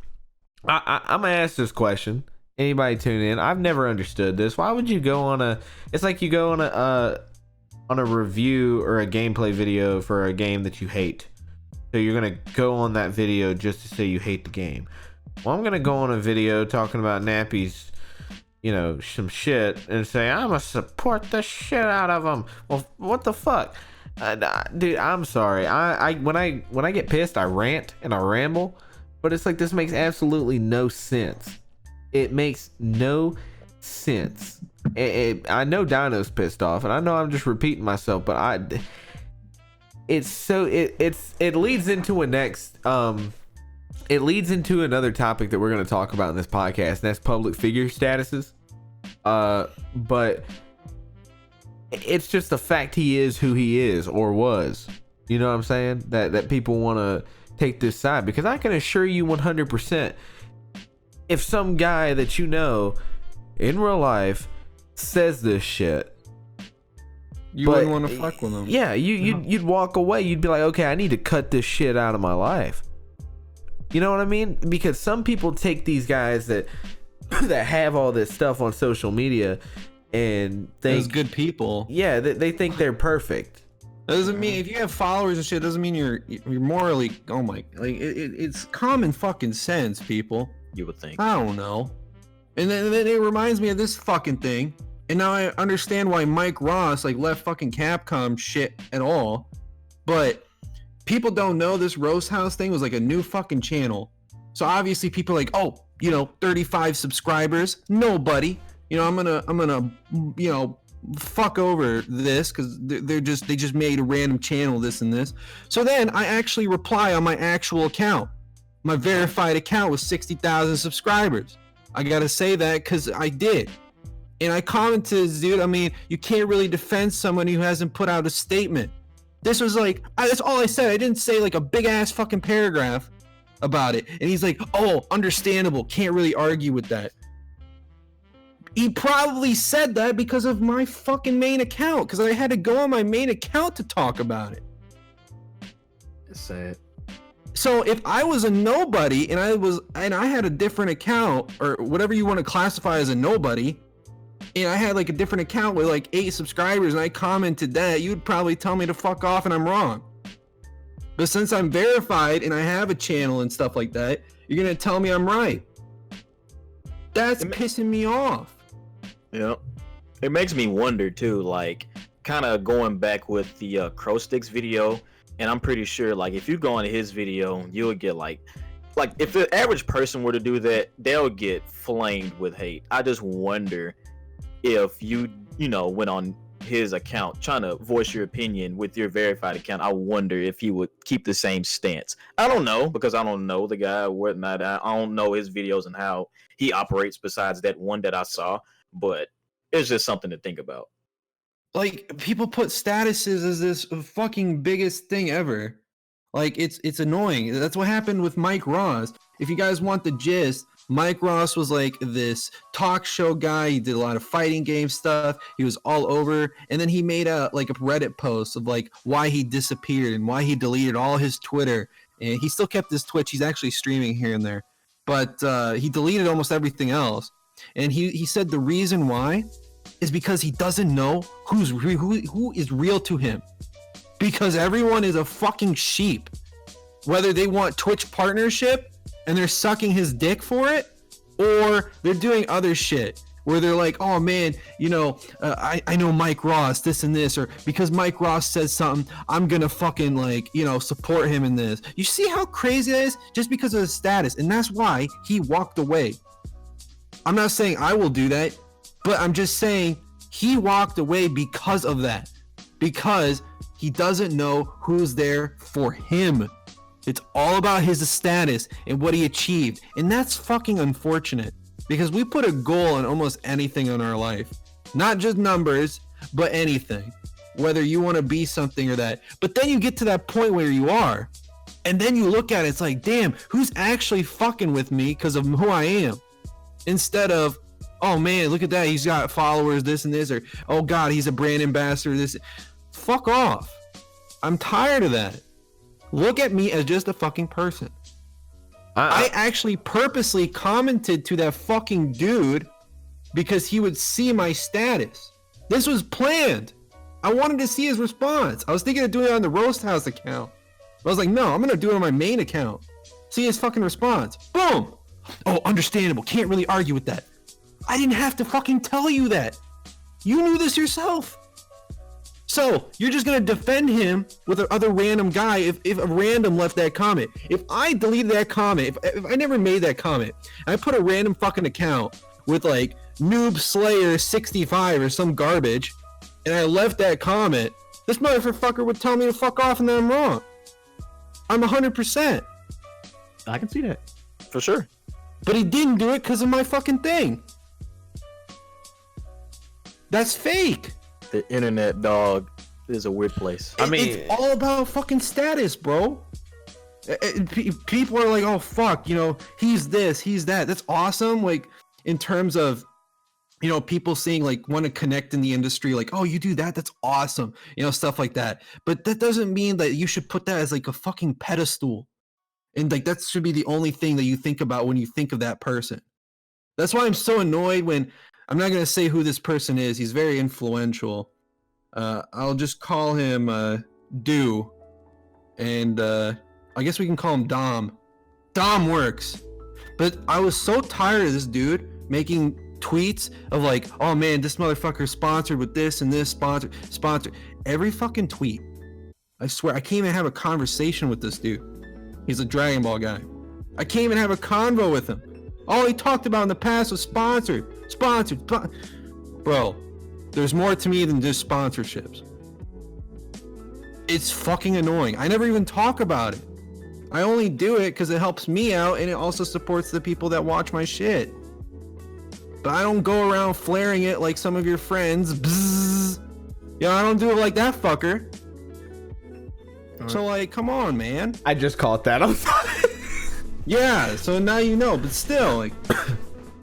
I'm gonna ask this question. Anybody tune in? I've never understood this. Why would you go on a? It's like you go on a review or a gameplay video for a game that you hate. So you're gonna go on that video just to say you hate the game. Well, I'm gonna go on a video talking about Nappy's, some shit, and say I'm gonna support the shit out of him. Well, what the fuck? Dude, I'm sorry. When I get pissed, I rant and I ramble, but it's like this makes absolutely no sense. It makes no sense. I know Dino's pissed off, and I know I'm just repeating myself, but it leads into a next it leads into another topic that we're going to talk about in this podcast, and that's public figure statuses. But it's just the fact he is who he is, or was. You know what I'm saying? That people want to take this side, because I can assure you 100%, if some guy that you know in real life says this shit, you wouldn't want to fuck with him. Yeah, you'd walk away. You'd be like, okay, I need to cut this shit out of my life. You know what I mean? Because some people take these guys that have all this stuff on social media and think as good people. Yeah, they think they're perfect. That doesn't mean, if you have followers and shit, doesn't mean you're morally. Oh my, like it's common fucking sense, people. You would think. I don't know. And then it reminds me of this fucking thing. And now I understand why Mike Ross left fucking Capcom shit at all. But people don't know this Roast House thing was a new fucking channel. So obviously people are like, 35 subscribers. Nobody. I'm gonna fuck over this because they just made a random channel, this and this. So then I actually reply on my actual account. My verified account was 60,000 subscribers. I gotta say that because I did. And I commented, dude, I mean, you can't really defend someone who hasn't put out a statement. This was that's all I said. I didn't say a big ass fucking paragraph about it. And he's like, oh, understandable. Can't really argue with that. He probably said that because of my fucking main account, because I had to go on my main account to talk about it. It's sad. So if I was a nobody and I had a different account, or whatever you want to classify as a nobody, and I had a different account with 8 subscribers and I commented that, you'd probably tell me to fuck off and I'm wrong. But since I'm verified and I have a channel and stuff like that, you're gonna tell me I'm right. That's pissing me off. Yeah. It makes me wonder too, kind of going back with the Crow Sticks video. And I'm pretty sure, if you go on his video, you'll get if the average person were to do that, they'll get flamed with hate. I just wonder if you went on his account trying to voice your opinion with your verified account. I wonder if he would keep the same stance. I don't know, because I don't know the guy or whatnot. I don't know his videos and how he operates besides that one that I saw, but it's just something to think about. People put statuses as this fucking biggest thing ever. It's annoying. That's what happened with Mike Ross. If you guys want the gist, Mike Ross was this talk show guy. He did a lot of fighting game stuff. He was all over. And then he made a Reddit post of why he disappeared and why he deleted all his Twitter. And he still kept his Twitch. He's actually streaming here and there. But he deleted almost everything else. And he said the reason why is because he doesn't know who is real to him, because everyone is a fucking sheep, whether they want Twitch partnership and they're sucking his dick for it, or they're doing other shit. where they're like, oh man, I know Mike Ross, this and this, or because Mike Ross says something, I'm gonna fucking like, support him in this. You see how crazy that is? Just because of his status. And that's why he walked away. I'm not saying I will do that, but I'm just saying he walked away because of that. Because he doesn't know who's there for him. It's all about his status and what he achieved. And that's fucking unfortunate. Because we put a goal in almost anything in our life. Not just numbers, but anything. Whether you want to be something or that. But then you get to that point where you are. And then you look at it, it's like, damn, who's actually fucking with me because of who I am? Instead of, oh man, look at that, he's got followers, this and this, or oh god, he's a brand ambassador, this. Fuck off. I'm tired of that. Look at me as just a fucking person. I actually purposely commented to that fucking dude because he would see my status. This was planned. I wanted to see his response. I was thinking of doing it on the Roast House account. I was like, no, I'm gonna do it on my main account. See his fucking response. Boom. Oh, understandable. Can't really argue with that. I didn't have to fucking tell you that. You knew this yourself. So you're just gonna defend him with another random guy if a random left that comment. If I deleted that comment, if I never made that comment, I put a random fucking account with like Noob Slayer 65 or some garbage, and I left that comment, this motherfucker would tell me to fuck off and then I'm wrong. I'm 100%. I can see that. For sure. But he didn't do it because of my fucking thing. That's fake. The internet, dog, is a weird place. I mean, it's all about fucking status, bro. People are like, oh fuck, he's this, he's that. That's awesome. Like in terms of, people seeing like want to connect in the industry, like, oh, you do that, that's awesome, stuff like that. But that doesn't mean that you should put that as like a fucking pedestal. And like that should be the only thing that you think about when you think of that person. That's why I'm so annoyed when I'm not gonna say who this person is. He's very influential. I'll just call him Do, and I guess we can call him Dom. Dom works. But I was so tired of this dude making tweets of like, oh man, this motherfucker sponsored with this and this, sponsored. Every fucking tweet. I swear, I can't even have a conversation with this dude. He's a Dragon Ball guy. I can't even have a convo with him. All he talked about in the past was sponsored. Bro, there's more to me than just sponsorships. It's fucking annoying. I never even talk about it. I only do it because it helps me out and it also supports the people that watch my shit. But I don't go around flaring it like some of your friends. Bzzz. I don't do it like that fucker. So like, come on, man. I just caught that. I'm sorry. Yeah, so now you know, but still, like,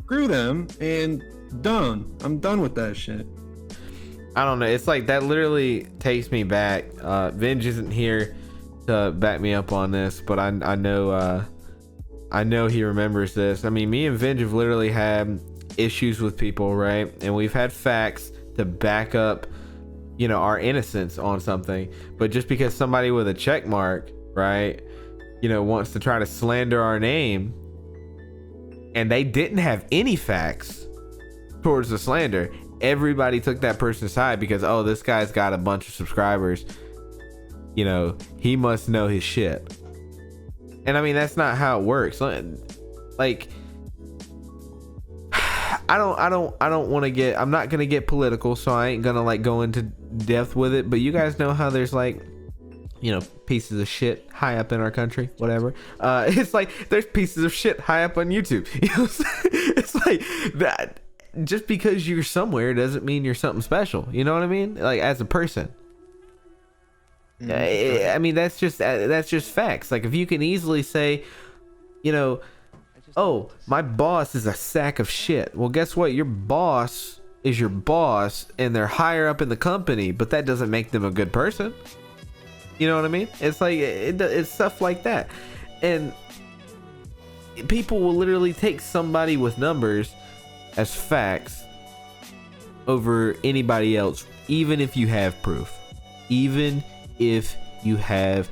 screw them and done. I'm done with that shit. I don't know. It's like that literally takes me back. Vinge isn't here to back me up on this, but I know he remembers this. I mean, me and Vinge have literally had issues with people, right? And we've had facts to back up, our innocence on something. But just because somebody with a check mark, right, wants to try to slander our name, and they didn't have any facts towards the slander, everybody took that person's side because, oh, this guy's got a bunch of subscribers, he must know his shit. And I mean, that's not how it works. Like, I don't want to get, I'm not gonna get political, so I ain't gonna like go into depth with it, but you guys know how there's like, pieces of shit high up in our country, whatever. It's like there's pieces of shit high up on YouTube. It's like that. Just because you're somewhere doesn't mean you're something special. You know what I mean? Like as a person. I mean, that's just facts. Like if you can easily say, oh, my boss is a sack of shit. Well, guess what? Your boss is your boss, and they're higher up in the company, but that doesn't make them a good person. You know what I mean? It's like it's stuff like that, and people will literally take somebody with numbers as facts over anybody else, even if you have proof. Even if you have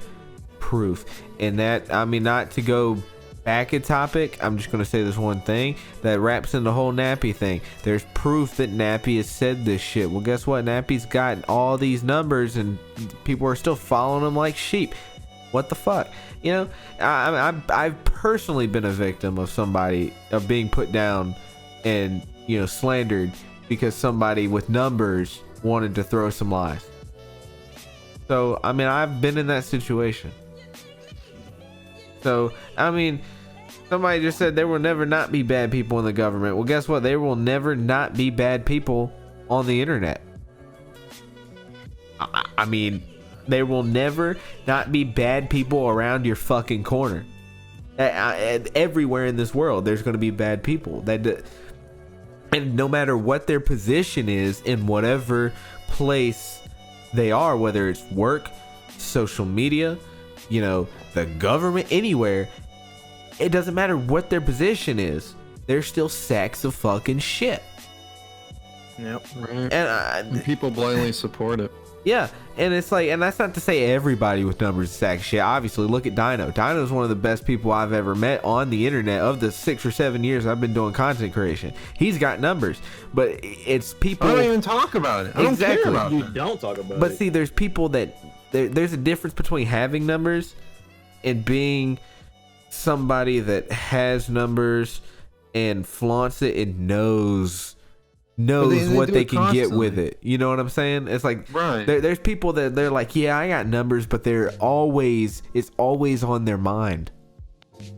proof. And that, I mean, not to go back a topic, I'm just going to say this one thing that wraps in the whole Nappy thing. There's proof that Nappy has said this shit. Well, guess what? Nappy's got all these numbers and people are still following him like sheep. What the fuck? You know, I've personally been a victim of somebody of being put down and, you know, slandered because somebody with numbers wanted to throw some lies. So, I mean, I've been in that situation. So, I mean, somebody just said there will never not be bad people in the government. Well, guess what? There will never not be bad people on the internet. I mean, there will never not be bad people around your fucking corner. Everywhere in this world, there's going to be bad people. And no matter what their position is in whatever place they are, whether it's work, social media, you know, the government, anywhere, it doesn't matter what their position is. They're still sacks of fucking shit. Yep. Right. And people blindly support it. yeah, and it's like, and that's not to say everybody with numbers is sack of shit. Obviously, look at Dino. Dino's one of the best people I've ever met on the internet. Of the 6 or 7 years I've been doing content creation, he's got numbers, but it's people. I don't even talk about it. I don't care about You it. don't talk about it. But see, there's people that there's a difference between having numbers and being somebody that has numbers and flaunts it and knows they what do they it can get constantly. with it. You know what I'm saying? It's like, Right. there's people that they're like, yeah, I got numbers, but it's always on their mind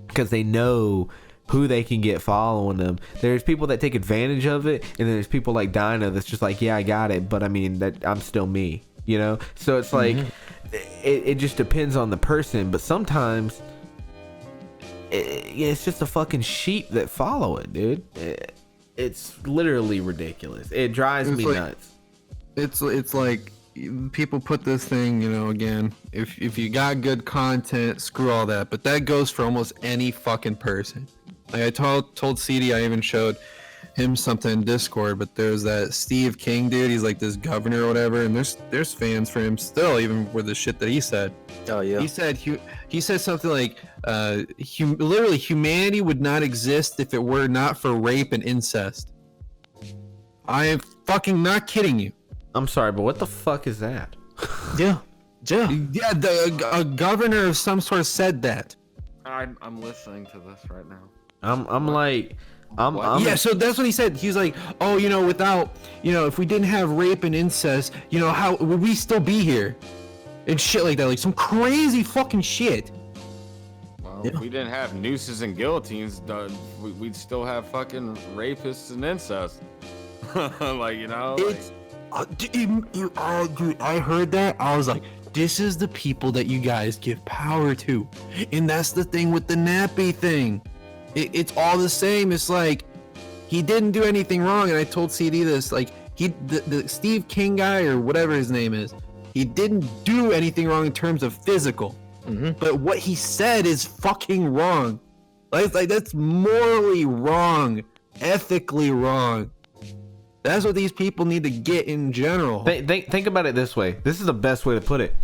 because they know who they can get following them. There's people that take advantage of it, and then there's people like Dinah that's just like, yeah, I got it, but I mean, that I'm still me, you know? So it's like, it just depends on the person, but sometimes it's just a fucking sheep that follow it, dude. It's literally ridiculous. It drives me nuts. It's like people put this thing, you know, again, if you got good content, screw all that. But that goes for almost any fucking person. Like I told CD, I even showed him something in Discord, but there's that Steve King dude, he's like this governor or whatever, and there's fans for him still, even with the shit that he said. Oh yeah. He said something like literally humanity would not exist if it were not for rape and incest. I am fucking not kidding you. I'm sorry, but what the fuck is that? Yeah. Yeah. Yeah, a governor of some sort said that. I'm listening to this right now. I'm like, Yeah, so that's what he said. He's like, oh, you know, without, you know, if we didn't have rape and incest, you know, how would we still be here? And shit like that, like some crazy fucking shit. Well, if we didn't have nooses and guillotines, we'd still have fucking rapists and incest. Like, you know, It's, dude, I heard that. I was like, this is the people that you guys give power to. And that's the thing with the Nappy thing. It's all the same. It's like, he didn't do anything wrong. And I told CD this, like, the Steve King guy or whatever his name is, he didn't do anything wrong in terms of physical. But what he said is fucking wrong. Like that's morally wrong, ethically wrong. That's what these people need to get in general. think about it this way. This is the best way to put it.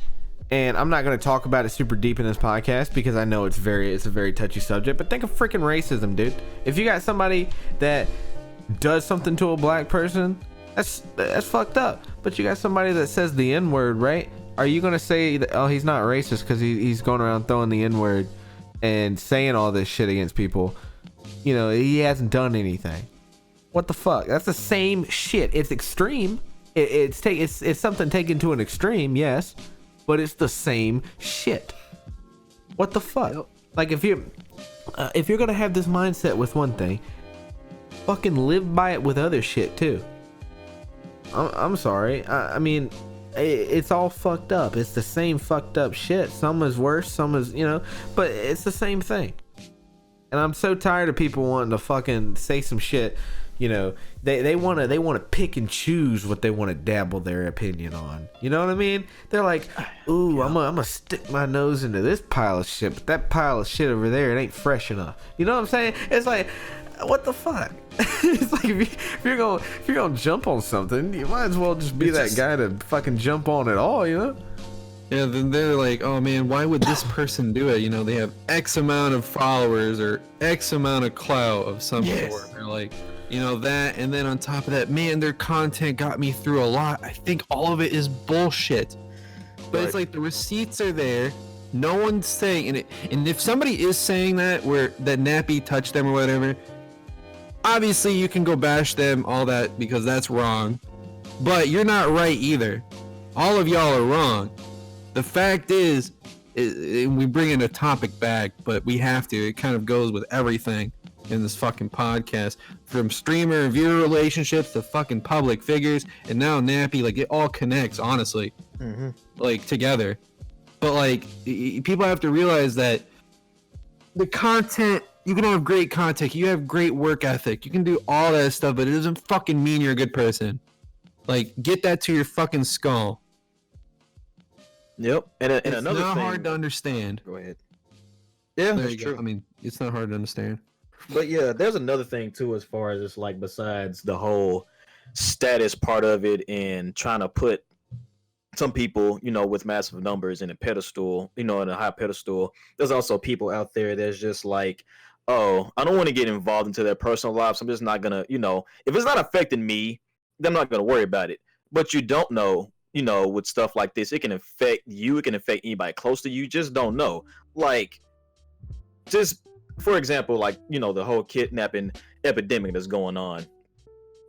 And I'm not going to talk about it super deep in this podcast because I know it's a very touchy subject. But think of freaking racism, dude. If you got somebody that does something to a black person, that's fucked up. But you got somebody that says the N-word, right? Are you going to say that, oh, he's not racist because he's going around throwing the N-word and saying all this shit against people? You know, he hasn't done anything. What the fuck? That's the same shit. It's extreme. It's something taken to an extreme, yes, but it's the same shit. What the fuck? Like if you're gonna have this mindset with one thing, fucking live by it with other shit too. I'm sorry. I mean, it's all fucked up. It's the same fucked up shit. Some is worse, some is, you know, but it's the same thing. And I'm so tired of people wanting to fucking say some shit. You know, they want to pick and choose what they want to dabble their opinion on. You know what I mean? They're like, ooh, I'm gonna stick my nose into this pile of shit, but that pile of shit over there, it ain't fresh enough. You know what I'm saying? It's like, what the fuck? It's like if you're gonna jump on something, you might as well just be that guy to fucking jump on it all. You know? Yeah, then they're like, oh man, why would this person do it? You know, they have X amount of followers or X amount of clout of some sort. They're like, you know, that, and then on top of that, man, their content got me through a lot. I think all of it is bullshit. But it's like the receipts are there. No one's saying it. And if somebody is saying that, where that Nappy touched them or whatever, obviously you can go bash them, all that, because that's wrong. But you're not right either. All of y'all are wrong. The fact is, we bring in a topic back, but we have to. It kind of goes with everything in this fucking podcast, from streamer and viewer relationships to fucking public figures, and now Nappy. Like, it all connects, honestly, like together. But like, people have to realize that the content, you can have great content, you have great work ethic, you can do all that stuff, but it doesn't fucking mean you're a good person. Like, get that to your fucking skull. Yep. And it's another not thing, hard to understand. Go ahead. Yeah, There that's you true. go. I mean, it's not hard to understand. But yeah, there's another thing too, as far as it's like, besides the whole status part of it and trying to put some people, you know, with massive numbers in a pedestal, you know, in a high pedestal. There's also people out there that's just like, oh, I don't want to get involved into their personal lives. I'm just not gonna, you know, if it's not affecting me, then I'm not gonna worry about it. But you don't know, you know, with stuff like this, it can affect you, it can affect anybody close to you. Just don't know. Like, just for example, like, you know, the whole kidnapping epidemic that's going on.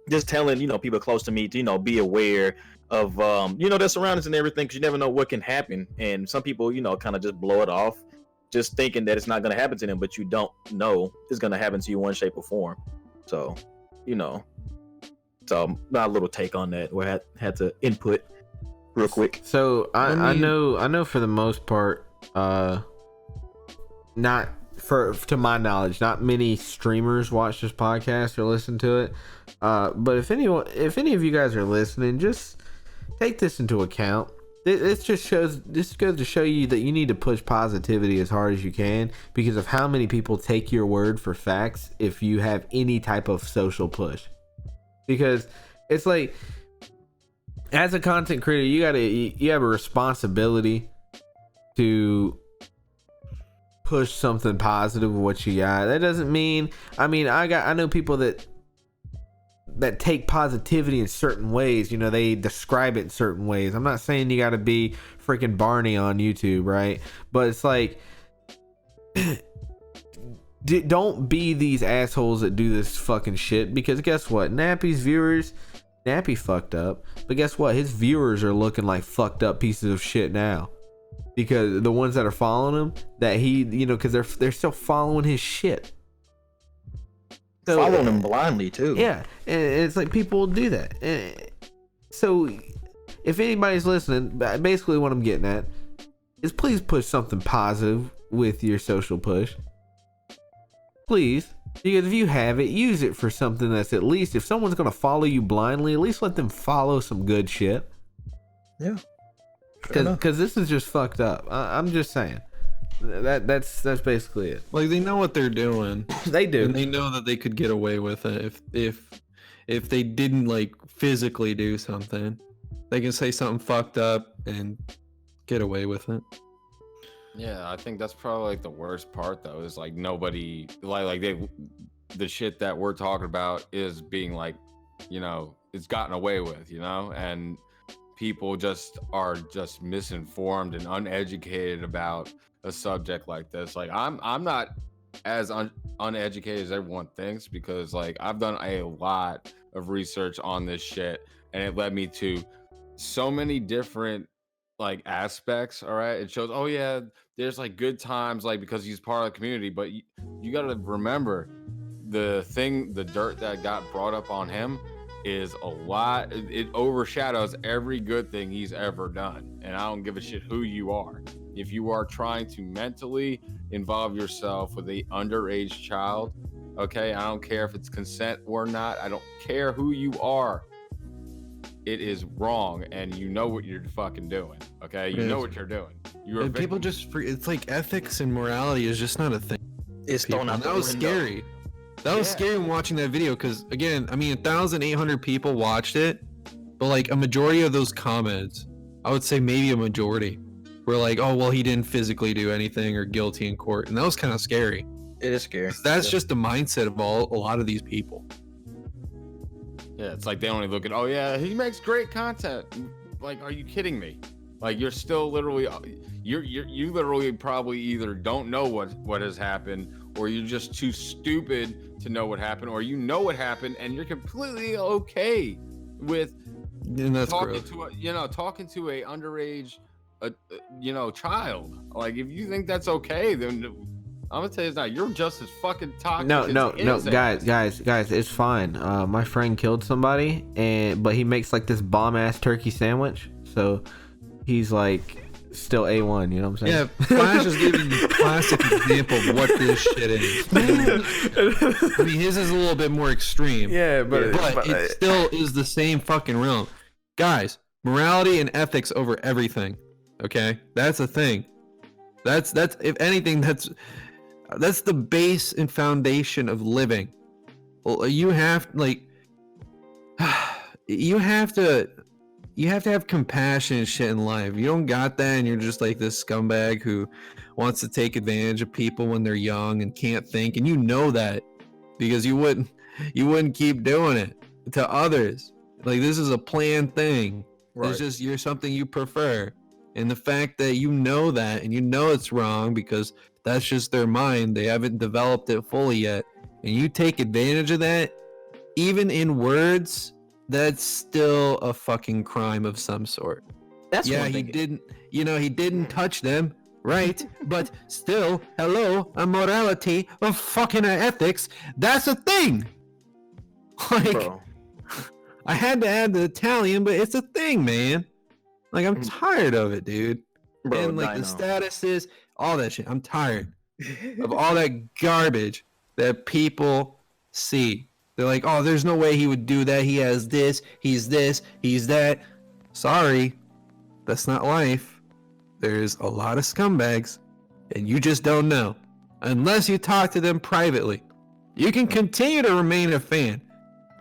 Just telling, you know, people close to me to, you know, be aware of, you know, their surroundings and everything, because you never know what can happen. And some people, you know, kind of just blow it off, just thinking that it's not going to happen to them, but you don't know it's going to happen to you one shape or form. So, you know, so my little take on that, where I had to input real quick. So I know for the most part, not to my knowledge, not many streamers watch this podcast or listen to it. But if any of you guys are listening, just take this into account. This goes to show you that you need to push positivity as hard as you can, because of how many people take your word for facts if you have any type of social push. Because it's like, as a content creator, you have a responsibility to push something positive with what you got. That doesn't mean, I know people that take positivity in certain ways. You know, they describe it in certain ways. I'm not saying you got to be freaking Barney on YouTube, right? But it's like, don't be these assholes that do this fucking shit, because guess what? Nappy fucked up, but guess what? His viewers are looking like fucked up pieces of shit now, because the ones that are following him, that he, you know, because they're still following his shit. So, following him blindly too. Yeah, and it's like, people will do that. So if anybody's listening, basically what I'm getting at is, please push something positive with your social push. Please. Because if you have it, use it for something that's, at least, if someone's going to follow you blindly, at least let them follow some good shit. Yeah. Because this is just fucked up. I'm just saying. That's basically it. Like, they know what they're doing. They do. And they know that they could get away with it if they didn't, like, physically do something. They can say something fucked up and get away with it. Yeah, I think that's probably like the worst part, though, is like nobody the shit that we're talking about is being, like, you know, it's gotten away with, you know, and people just are just misinformed and uneducated about a subject like this. Like, I'm not as uneducated as everyone thinks, because like I've done a lot of research on this shit, and it led me to so many different like aspects. All right, it shows, oh yeah, there's like good times, like, because he's part of the community, but you got to remember the dirt that got brought up on him is a lot. It overshadows every good thing he's ever done, and I don't give a shit who you are. If you are trying to mentally involve yourself with a underage child, okay, I don't care if it's consent or not, I don't care who you are, it is wrong, and you know what you're fucking doing. Okay, you know what you're doing. And people just it's like ethics and morality is just not a thing. It's thrown out the That was window. scary. That was scary when watching that video, because again, I mean, 1,800 people watched it, but like a majority of those comments, I would say maybe a majority, we're like, oh well, he didn't physically do anything or guilty in court, and that was kind of scary. It is scary. That's just the mindset of a lot of these people. Yeah, it's like they only look at, oh yeah, he makes great content. Like, are you kidding me? Like, you're still literally, you literally probably either don't know what has happened, or you're just too stupid to know what happened, or you know what happened and you're completely okay with talking to a underage, child. Like, if you think that's okay, then I'm gonna tell you now, you're just as fucking toxic. No, guys, it's fine. My friend killed somebody, but he makes like this bomb ass turkey sandwich, so he's like still A1. You know what I'm saying? Yeah, Flash is giving you a classic example of what this shit is. I mean, his is a little bit more extreme. Yeah, but it still is the same fucking realm, guys. Morality and ethics over everything. Okay, that's a thing. That's if anything, that's the base and foundation of living. Well, you have to have compassion and shit in life. You don't got that, and you're just like this scumbag who wants to take advantage of people when they're young and can't think, and you know that because you wouldn't keep doing it to others. Like, this is a planned thing. Right. It's just you're something you prefer. And the fact that you know that and you know it's wrong because that's just their mind, they haven't developed it fully yet, and you take advantage of that, even in words, that's still a fucking crime of some sort. That's he didn't touch them, right? But still, hello, a morality of fucking ethics, that's a thing. Like, Bro. I had to add the Italian, but it's a thing, man. Like, I'm tired of it, dude. Bro, And like the statuses, all that shit. I'm tired of all that garbage that people see. They're like, oh, there's no way he would do that. He has this, he's that. Sorry, that's not life. There's a lot of scumbags, and you just don't know. Unless you talk to them privately. You can continue to remain a fan,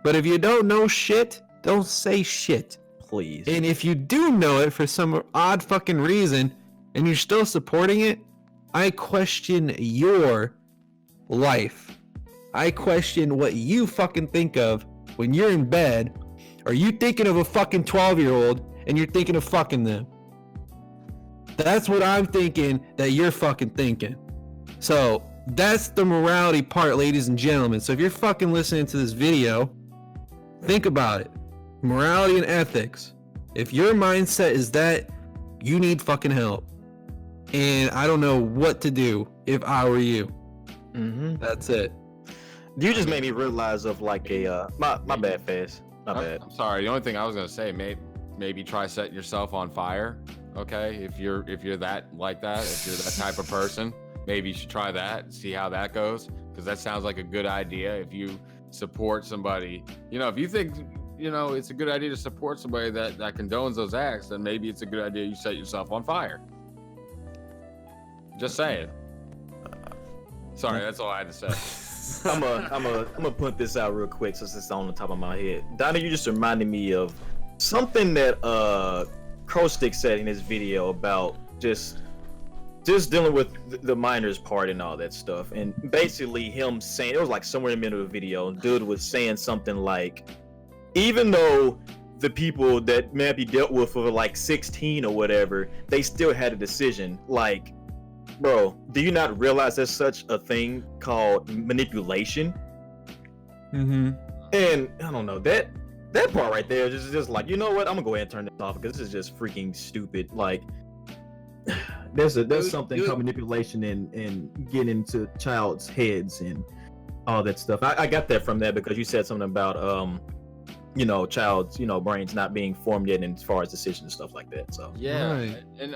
but if you don't know shit, don't say shit. Please. And if you do know it for some odd fucking reason, and you're still supporting it, I question your life. I question what you fucking think of when you're in bed. Are you thinking of a fucking 12-year-old and you're thinking of fucking them? That's what I'm thinking that you're fucking thinking. So that's the morality part, ladies and gentlemen. So if you're fucking listening to this video, think about it. Morality and ethics. If your mindset is that, you need fucking help. And I don't know what to do if I were you. Mm-hmm. That's it. You just made me realize of like my bad face. My bad. I'm sorry. The only thing I was gonna say, maybe try setting yourself on fire. Okay, if you're that like that, if you're that type of person, maybe you should try that and see how that goes. Because that sounds like a good idea. If you support somebody, if you think it's a good idea to support somebody that condones those acts, then maybe it's a good idea you set yourself on fire. Just saying. Sorry, that's all I had to say. I'm gonna put this out real quick since it's on the top of my head. Donna, you just reminded me of something that Crowstick said in his video about just dealing with the minors part and all that stuff. And basically him saying, it was like somewhere in the middle of the video, dude was saying something like, even though the people that Nappy dealt with were like 16 or whatever, they still had a decision. Like, bro, do you not realize there's such a thing called manipulation? Mm-hmm. And I don't know, that part right there is just like, you know what? I'm gonna go ahead and turn this off because this is just freaking stupid. Like, there's something called manipulation and getting into child's heads and all that stuff. I got that from that because you said something about child's brains not being formed yet, and as far as decisions and stuff like that. So yeah, right. And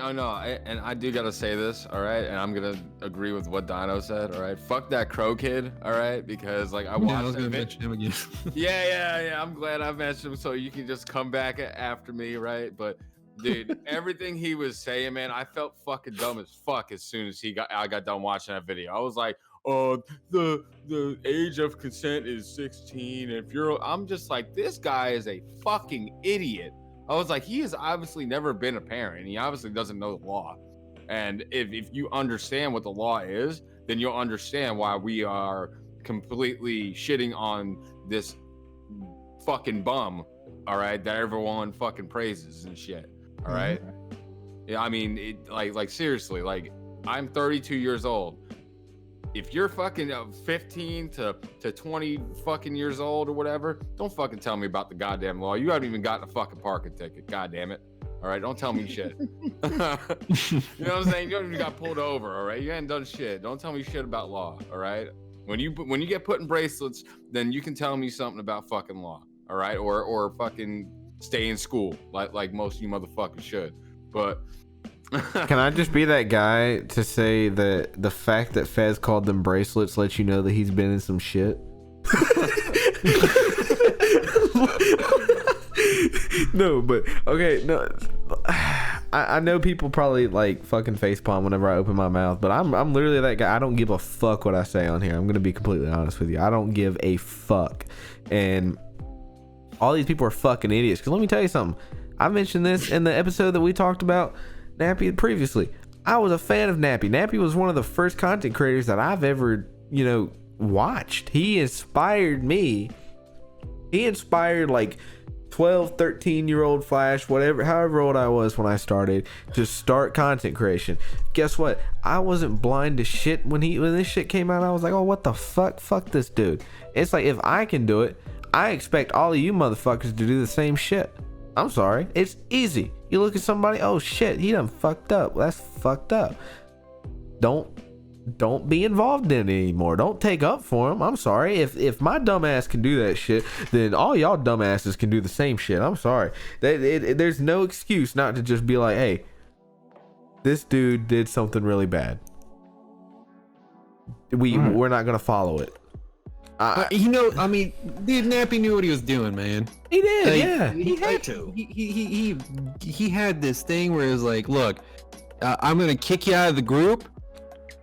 I do gotta say this, all right, and I'm gonna agree with what Dino said, all right. Fuck that Crow kid, all right, because like I watched. I was gonna mention him again. yeah. I'm glad I mentioned him so you can just come back after me, right? But dude, everything he was saying, man, I felt fucking dumb as fuck as soon as I got done watching that video. I was like, the age of consent is 16. I'm just like, this guy is a fucking idiot. I was like, he has obviously never been a parent. He obviously doesn't know the law. And if you understand what the law is, then you'll understand why we are completely shitting on this fucking bum, all right, that everyone fucking praises and shit, all right? Yeah, I mean, like seriously, like, I'm 32 years old. If you're fucking 15 to 20 fucking years old or whatever, don't fucking tell me about the goddamn law. You haven't even gotten a fucking parking ticket. God damn it. All right, don't tell me shit. You know what I'm saying? You haven't even got pulled over. All right, you ain't done shit. Don't tell me shit about law. All right. When you get put in bracelets, then you can tell me something about fucking law. All right, or fucking stay in school like most of you motherfuckers should. But can I just be that guy to say that the fact that Fez called them bracelets lets you know that he's been in some shit? No, but okay, no. I know people probably like fucking facepalm whenever I open my mouth, but I'm literally that guy. I don't give a fuck what I say on here. I'm gonna be completely honest with you. I don't give a fuck, and all these people are fucking idiots. Because let me tell you something. I mentioned this in the episode that we talked about Nappy previously. I was a fan of Nappy. Nappy was one of the first content creators that I've ever, watched. He inspired me. He inspired like 12, 13-year-old Flash, however old I was when I started to start content creation. Guess what? I wasn't blind to shit when this shit came out. I was like, oh, what the fuck? Fuck this dude. It's like, if I can do it, I expect all of you motherfuckers to do the same shit. I'm sorry. It's easy. You look at somebody, oh shit, he done fucked up. That's fucked up. Don't be involved in it anymore. Don't take up for him. I'm sorry. If my dumbass can do that shit, then all y'all dumbasses can do the same shit. I'm sorry. There's no excuse not to just be like, hey, this dude did something really bad. We're not gonna follow it. I mean, dude, Nappy knew what he was doing, man. He did, like, yeah. He had to. He had this thing where it was like, look, I'm gonna kick you out of the group,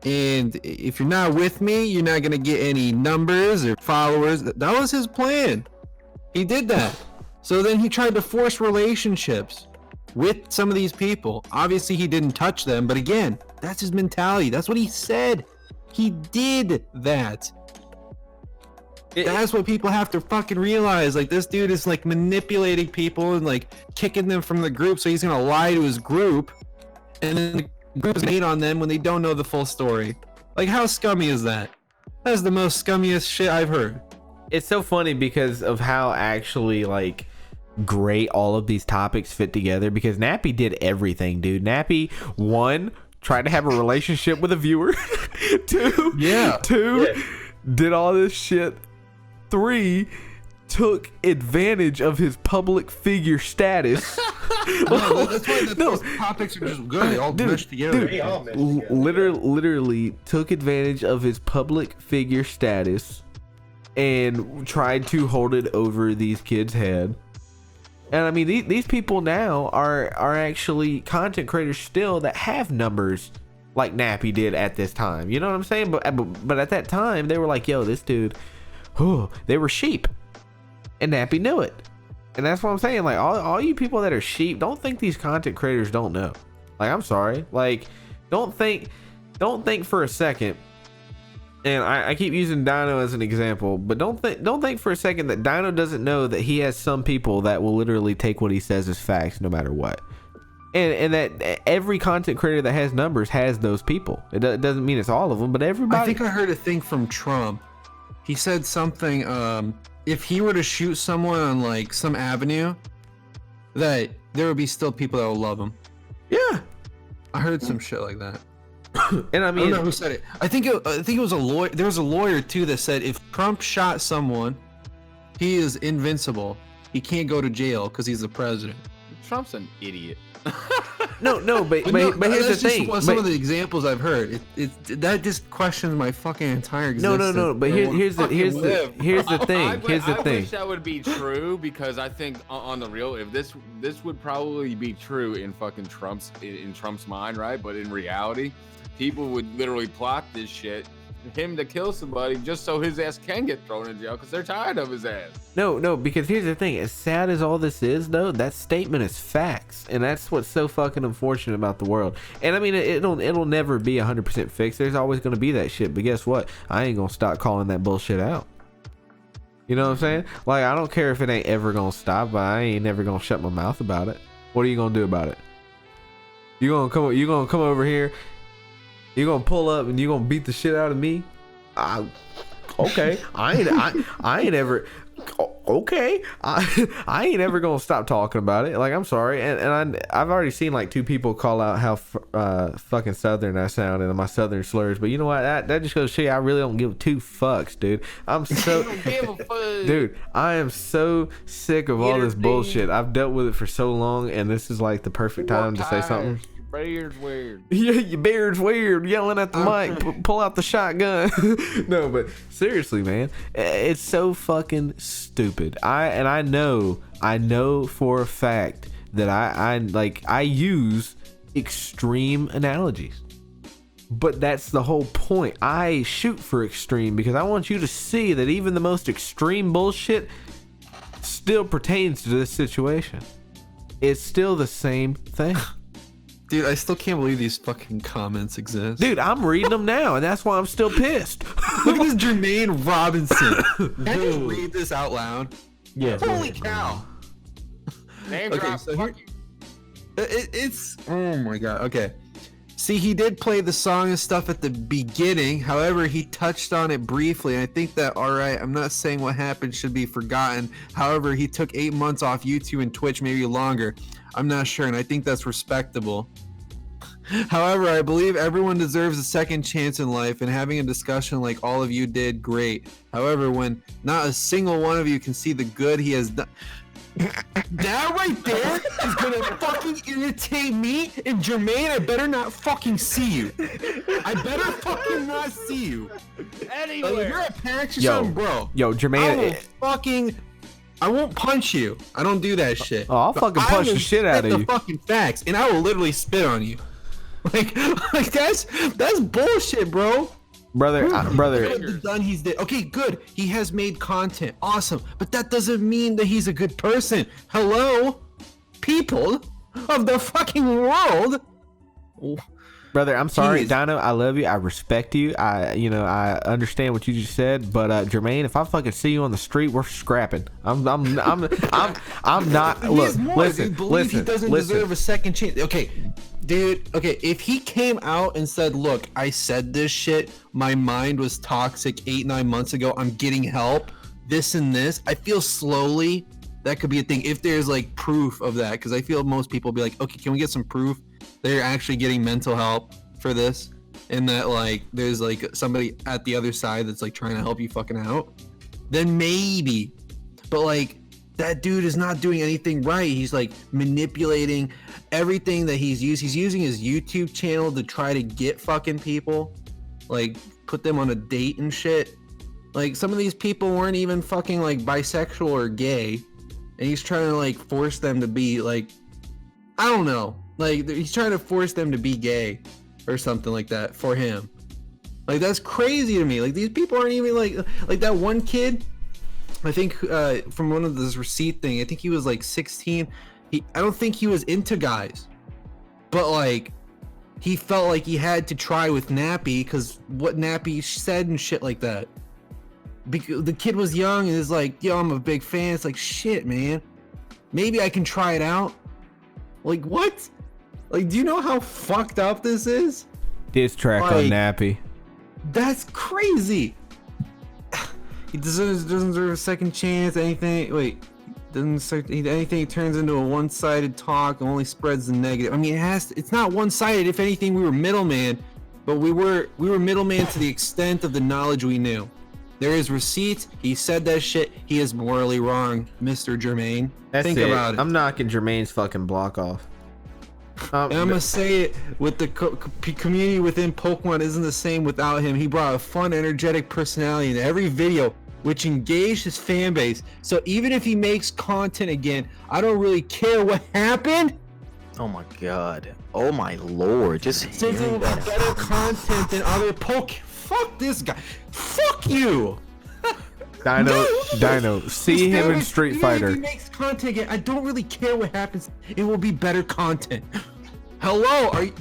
and if you're not with me, you're not gonna get any numbers or followers. That was his plan. He did that. So then he tried to force relationships with some of these people. Obviously, he didn't touch them, but again, that's his mentality. That's what he said. He did that. That's what people have to fucking realize. Like, this dude is like manipulating people and like kicking them from the group, so he's gonna lie to his group, and then the group is gonna hate on them when they don't know the full story. Like, how scummy is that? That's the most scummiest shit I've heard. It's so funny because of how actually like great all of these topics fit together, because Nappy did everything, dude. Nappy, one, tried to have a relationship with a viewer. Two, did all this shit. 3, took advantage of his public figure status. That's why those topics are just good. They all mesh together. Literally took advantage of his public figure status and tried to hold it over these kids' head. And I mean, these people now are actually content creators still that have numbers like Nappy did at this time. You know what I'm saying? But at that time, they were like, yo, this dude... they were sheep, and Nappy knew it. And that's what I'm saying. Like, all you people that are sheep, don't think these content creators don't know. Like, I'm sorry. Like, don't think for a second. And I keep using Dino as an example, but don't think for a second that Dino doesn't know that he has some people that will literally take what he says as facts no matter what. And that every content creator that has numbers has those people. It doesn't mean it's all of them, but everybody. I think I heard a thing from Trump. He said something, if he were to shoot someone on like some avenue, that there would be still people that will love him. Yeah. I heard some shit like that. And I mean, I don't know who said it. I think it was a lawyer. There was a lawyer too that said if Trump shot someone, he is invincible. He can't go to jail because he's the president. Trump's an idiot. No, but here's the thing. Some of the examples I've heard, that just questions my fucking entire existence. No. But here's the thing. I wish that would be true, because I think on the real, if this would probably be true in fucking Trump's mind, right? But in reality, people would literally plot this shit him to kill somebody just so his ass can get thrown in jail because they're tired of his ass. No, because here's the thing. As sad as all this is, though, that statement is facts, and that's what's so fucking unfortunate about the world. And I mean, it'll never be 100% fixed. There's always gonna be that shit. But guess what? I ain't gonna stop calling that bullshit out. You know what I'm saying? Like, I don't care if it ain't ever gonna stop, but I ain't never gonna shut my mouth about it. What are you gonna do about it? You gonna come over here? You gonna pull up and you gonna beat the shit out of me? Okay. I ain't ever. Okay. I ain't ever gonna stop talking about it. Like, I'm sorry, and I've already seen like 2 people call out how fucking Southern I sound and my Southern slurs. But you know what? That just goes to show you I really don't give 2 fucks, dude. I'm so dude. I am so sick of all this bullshit. I've dealt with it for so long, and this is like the perfect time to say something. Beard's weird. Yeah, your beard's weird. Yelling at the mic. Pull out the shotgun. No, but seriously, man, it's so fucking stupid. I know for a fact that I use extreme analogies, but that's the whole point. I shoot for extreme because I want you to see that even the most extreme bullshit still pertains to this situation. It's still the same thing. Dude, I still can't believe these fucking comments exist. Dude, I'm reading them now, and that's why I'm still pissed. Look at this Jermaine Robinson. Can you read this out loud? Yes. Holy cow. Name Okay, drop. so Fuck here- you. It's oh my god. Okay. See, he did play the song and stuff at the beginning. However, he touched on it briefly. I think that, all right, I'm not saying what happened should be forgotten. However, he took 8 months off YouTube and Twitch, maybe longer. I'm not sure, and I think that's respectable. However, I believe everyone deserves a second chance in life, and having a discussion like all of you did, great. However, when not a single one of you can see the good he has done... That right there is gonna fucking irritate me, and Jermaine, I better not fucking see you. I better fucking not see you. Anywhere. Like, if you're at PAX or Yo, something, bro, Yo, Jermaine. I won't punch you. I don't do that shit. Oh, I'll But fucking I punch the will shit out spit of the you. fucking facts, and I will literally spit on you. Like that's bullshit, bro. Brother. The done he's did. Okay, good. He has made content. Awesome. But that doesn't mean that he's a good person. Hello? People of the fucking world. Brother, I'm sorry, Jeez. Dino. I love you. I respect you. I understand what you just said, but Jermaine, if I fucking see you on the street, we're scrapping. I'm not. Look, listen. He doesn't deserve a second chance. Okay, dude. Okay, if he came out and said, "Look, I said this shit. My mind was toxic 8-9 months ago. I'm getting help. This and this." I feel slowly that could be a thing if there's like proof of that, because I feel most people will be like, "Okay, can we get some proof they're actually getting mental help for this, and that like there's like somebody at the other side that's like trying to help you fucking out," then maybe. But like that dude is not doing anything right. He's like manipulating everything that he's using his YouTube channel to try to get fucking people, like put them on a date and shit. Like some of these people weren't even fucking like bisexual or gay, and he's trying to like force them to be like, I don't know. Like, he's trying to force them to be gay or something like that for him. Like, that's crazy to me. Like, these people aren't even like that one kid, I think from one of this receipt thing, I think he was like 16. I don't think he was into guys, but like he felt like he had to try with Nappy because what Nappy said and shit like that. Because the kid was young and is like, yo, I'm a big fan. It's like, shit, man. Maybe I can try it out. Like, what? Like, do you know how fucked up this is? Diss track on Nappy. That's crazy. He doesn't deserve a second chance. Anything turns into a one-sided talk and only spreads the negative. I mean, it's not one-sided. If anything, we were middleman, but we were middleman to the extent of the knowledge we knew. There is receipts. He said that shit. He is morally wrong, Mr. Jermaine. Think about it. I'm knocking Jermaine's fucking block off. And I'm gonna say it with the community within Pokemon isn't the same without him. He brought a fun, energetic personality into every video, which engaged his fan base. So even if he makes content again, I don't really care what happened. Oh my god. Oh my lord. Just Since it will be better content than other fuck this guy. Fuck you. Dino, see him in Street Fighter. If he makes content again, I don't really care what happens. It will be better content. Hello, are you?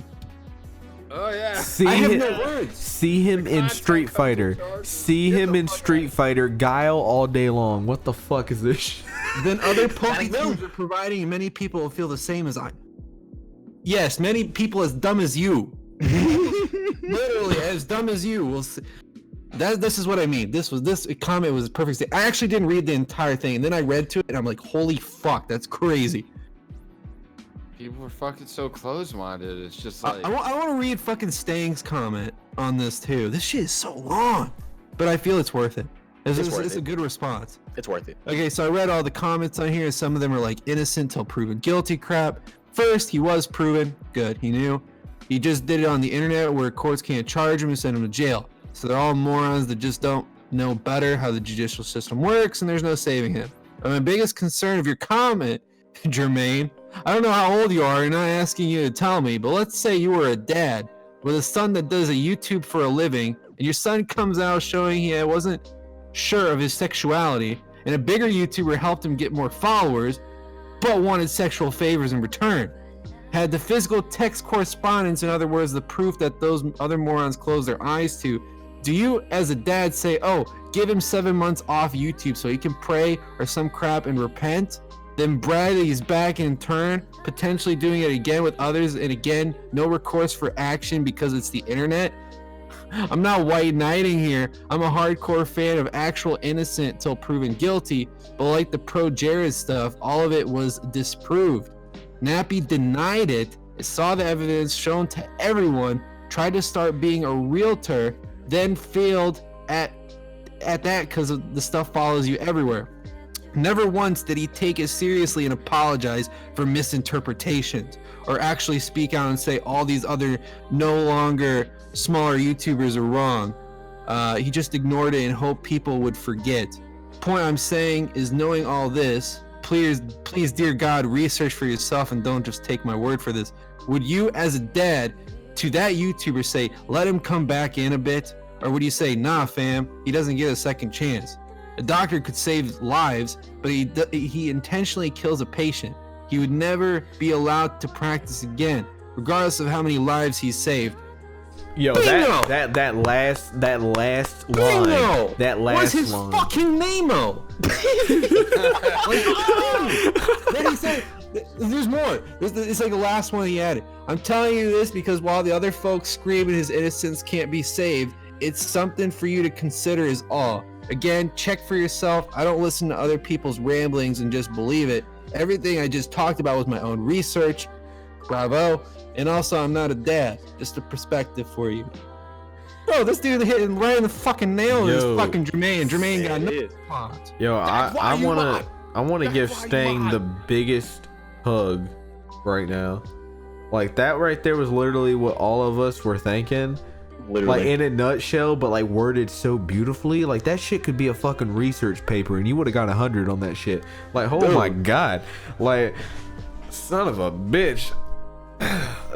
Oh yeah. I have no words. See him in Street Fighter. See him in Street Fighter. Guile all day long. What the fuck is this shit? Then other PokeTubers are providing, and many people will feel the same as I. Yes, many people as dumb as you. Literally as dumb as you will see. This is what I mean. This comment was a perfect statement. I actually didn't read the entire thing, and then I read to it, and I'm like, holy fuck, that's crazy. People are fucking so close-minded. It's just like I want to read fucking Stang's comment on this too. This shit is so long, but I feel it's worth it. It's a good response. It's worth it. Okay, so I read all the comments on here. Some of them are like innocent till proven guilty crap. First, he was proven. Good, he knew. He just did it on the internet where courts can't charge him and send him to jail. So they're all morons that just don't know better how the judicial system works, and there's no saving him. But my biggest concern of your comment, Jermaine, I don't know how old you are, and I'm not asking you to tell me, but let's say you were a dad with a son that does a YouTube for a living, and your son comes out showing he wasn't sure of his sexuality, and a bigger YouTuber helped him get more followers, but wanted sexual favors in return. Had the physical text correspondence, in other words, the proof that those other morons closed their eyes to. Do you, as a dad, say, oh, give him 7 months off YouTube so he can pray or some crap and repent? Then brag that he's back in turn, potentially doing it again with others, and again, no recourse for action because it's the internet? I'm not white knighting here. I'm a hardcore fan of actual innocent till proven guilty, but like the pro Jared stuff, all of it was disproved. Nappy denied it, saw the evidence shown to everyone, tried to start being a realtor, then failed at that because the stuff follows you everywhere. Never once did he take it seriously and apologize for misinterpretations or actually speak out and say all these other no longer smaller YouTubers are wrong. He just ignored it and hoped people would forget. Point I'm saying is, knowing all this, please, dear God, research for yourself and don't just take my word for this. Would you, as a dad, to that YouTuber say, let him come back in a bit? Or would you say, nah, fam, he doesn't get a second chance? A doctor could save lives, but he intentionally kills a patient. He would never be allowed to practice again, regardless of how many lives he's saved. Yo, Bingo! that last Bingo! line. That last What's his line. fucking name-o? Then he said, there's more. It's like the last one he added. I'm telling you this because while the other folks screaming his innocence can't be saved, it's something for you to consider is all. Again, check for yourself. I don't listen to other people's ramblings and just believe it. Everything I just talked about was my own research. Bravo. And also, I'm not a dad. Just a perspective for you. Bro, this dude hit him right in the fucking nail with his fucking Jermaine. Jermaine got no response. Yo, I wanna give Stang the biggest hug right now. Like, that right there was literally what all of us were thinking. Literally. Like, in a nutshell, but like worded so beautifully. Like, that shit could be a fucking research paper and you would have got 100 on that shit. Like, oh my god. Like, son of a bitch.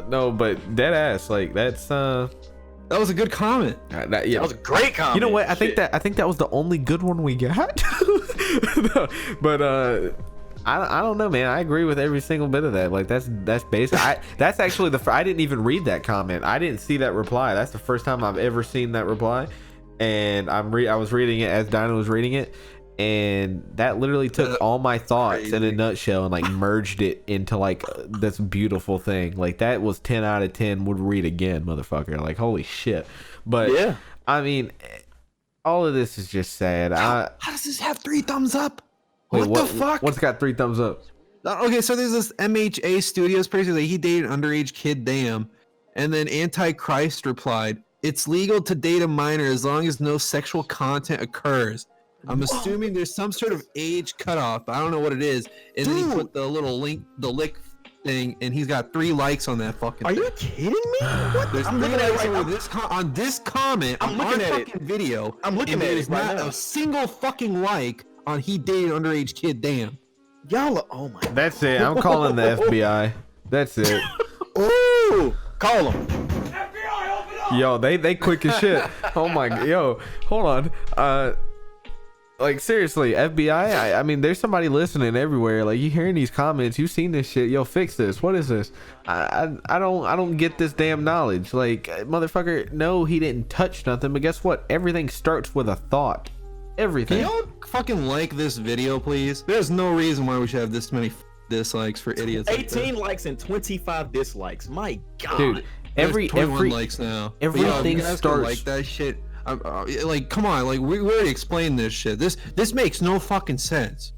No, but dead ass, like, that's that was a good comment. That was a great comment. You know what? I think that was the only good one we got. No, but I don't know, man. I agree with every single bit of that. Like, that's basic. That's actually I didn't even read that comment. I didn't see that reply. That's the first time I've ever seen that reply, and I was reading it as Dino was reading it, and that literally took all my thoughts in a nutshell and like merged it into like this beautiful thing. Like, that was 10 out of 10 would read again, motherfucker. Like, holy shit. But yeah, I mean, all of this is just sad. How does this have 3 thumbs up? Wait, what the fuck? What's got 3 thumbs up? Okay, so there's this MHA Studios person that he dated an underage kid, damn. And then Antichrist replied, it's legal to date a minor as long as no sexual content occurs. I'm assuming there's some sort of age cutoff, but I don't know what it is. And then he put the little link, the lick thing, and he's got 3 likes on that fucking thing. Are you kidding me? What? There's 3 likes on this comment. I'm looking at it. Video. I'm looking at it right now. A single fucking like on he dated an underage kid, damn. Y'all, oh my. That's it. I'm calling the FBI. That's it. Ooh, call him. FBI, open up. Yo, they quick as shit. Oh my, yo, hold on. Like seriously, FBI. I mean, there's somebody listening everywhere. Like you hearing these comments, you've seen this shit. Yo, fix this. What is this? I don't get this damn knowledge. Like motherfucker, no, he didn't touch nothing. But guess what? Everything starts with a thought. Everything. Can y'all fucking like this video, please? There's no reason why we should have this many dislikes for idiots. 18 likes and 25 dislikes. My God. Dude, every 21 likes now. everything starts like that shit. Like, come on, like we already explained this shit. This makes no fucking sense.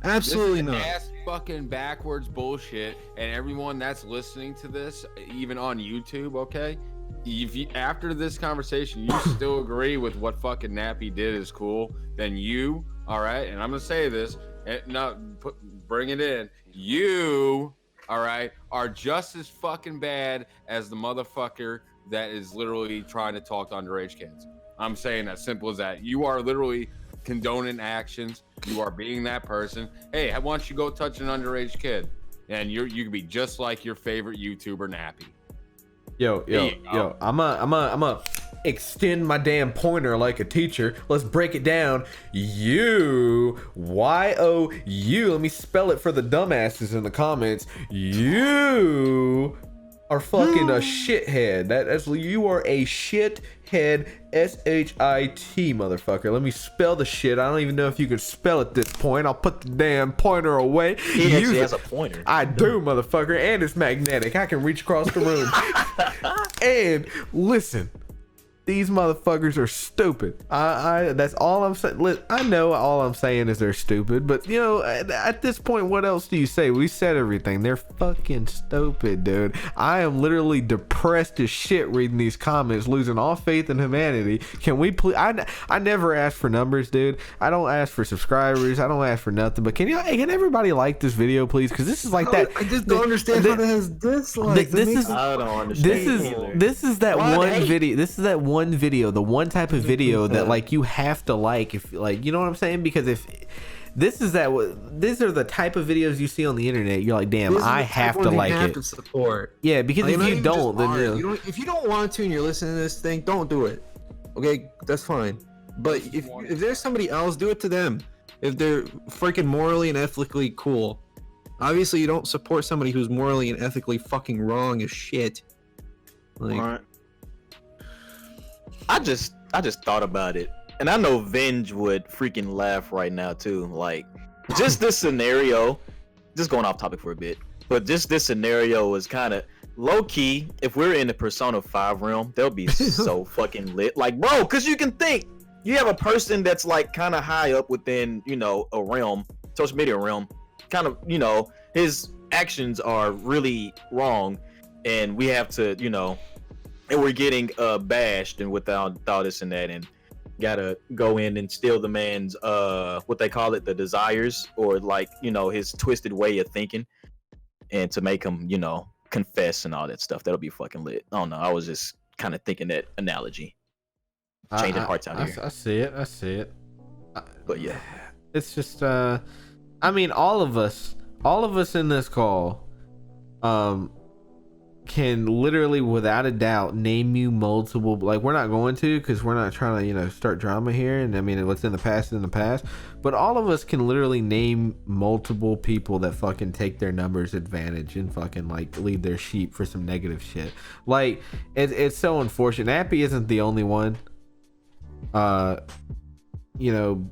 Absolutely this not. Ass fucking backwards bullshit, and everyone that's listening to this, even on YouTube, okay? If you, after this conversation, you still agree with what fucking Nappy did is cool, then you, all right, and I'm gonna say this, and bring it in. You, all right, are just as fucking bad as the motherfucker that is literally trying to talk to underage kids. I'm saying as simple as that. You are literally condoning actions. You are being that person. Hey, why don't you go touch an underage kid? And you can be just like your favorite YouTuber, Nappy. Yo, I'm a extend my damn pointer like a teacher. Let's break it down. You, let me spell it for the dumbasses in the comments. You are fucking a shithead. That's you are a shithead. SHIT, motherfucker. Let me spell the shit. I don't even know if you can spell at this point. I'll put the damn pointer away. He actually has a pointer. I do, motherfucker, and it's magnetic. I can reach across the room. And listen, these motherfuckers are stupid. I that's all I'm saying. I know all I'm saying is they're stupid, but you know, at this point, what else do you say? We said everything. They're fucking stupid, dude. I am literally depressed as shit reading these comments, losing all faith in humanity. Can we please? I never ask for numbers, dude. I don't ask for subscribers. I don't ask for nothing. But can everybody like this video, please? Because this is like that. I just don't understand how that has dislikes. I don't understand. This is that one video. This is that one video, the one type of video that like you have to like, if like, you know what I'm saying? Because if these are the type of videos you see on the internet, you're like, damn, I have to like it. To support. Yeah, because like, if you don't, then if you don't want to and you're listening to this thing, don't do it. Okay, that's fine. But if there's somebody else, do it to them. If they're freaking morally and ethically cool. Obviously, you don't support somebody who's morally and ethically fucking wrong as shit. Like, All right. I just thought about it, and I know Venge would freaking laugh right now too. Like, just this scenario, just going off topic for a bit, but just this scenario is kind of low key. If we're in the Persona 5 realm, they'll be so fucking lit. Like, bro, because you can think you have a person that's like kind of high up within, you know, a realm, social media realm, kind of, you know, his actions are really wrong, and we have to, you know. And we're getting bashed and without this and that, and gotta go in and steal the man's what they call it, the desires, or like, you know, his twisted way of thinking, and to make him, you know, confess and all that stuff. That'll be fucking lit. I don't know. I was just kind of thinking that analogy. Changing hearts out here. I see it. But yeah, it's just I mean, all of us in this call can literally without a doubt name you multiple, like we're not going to, because we're not trying to, you know, start drama here, and I mean what's in the past is in the past, but all of us can literally name multiple people that fucking take their numbers advantage and fucking like lead their sheep for some negative shit. Like it's so unfortunate. Nappy isn't the only one. You know,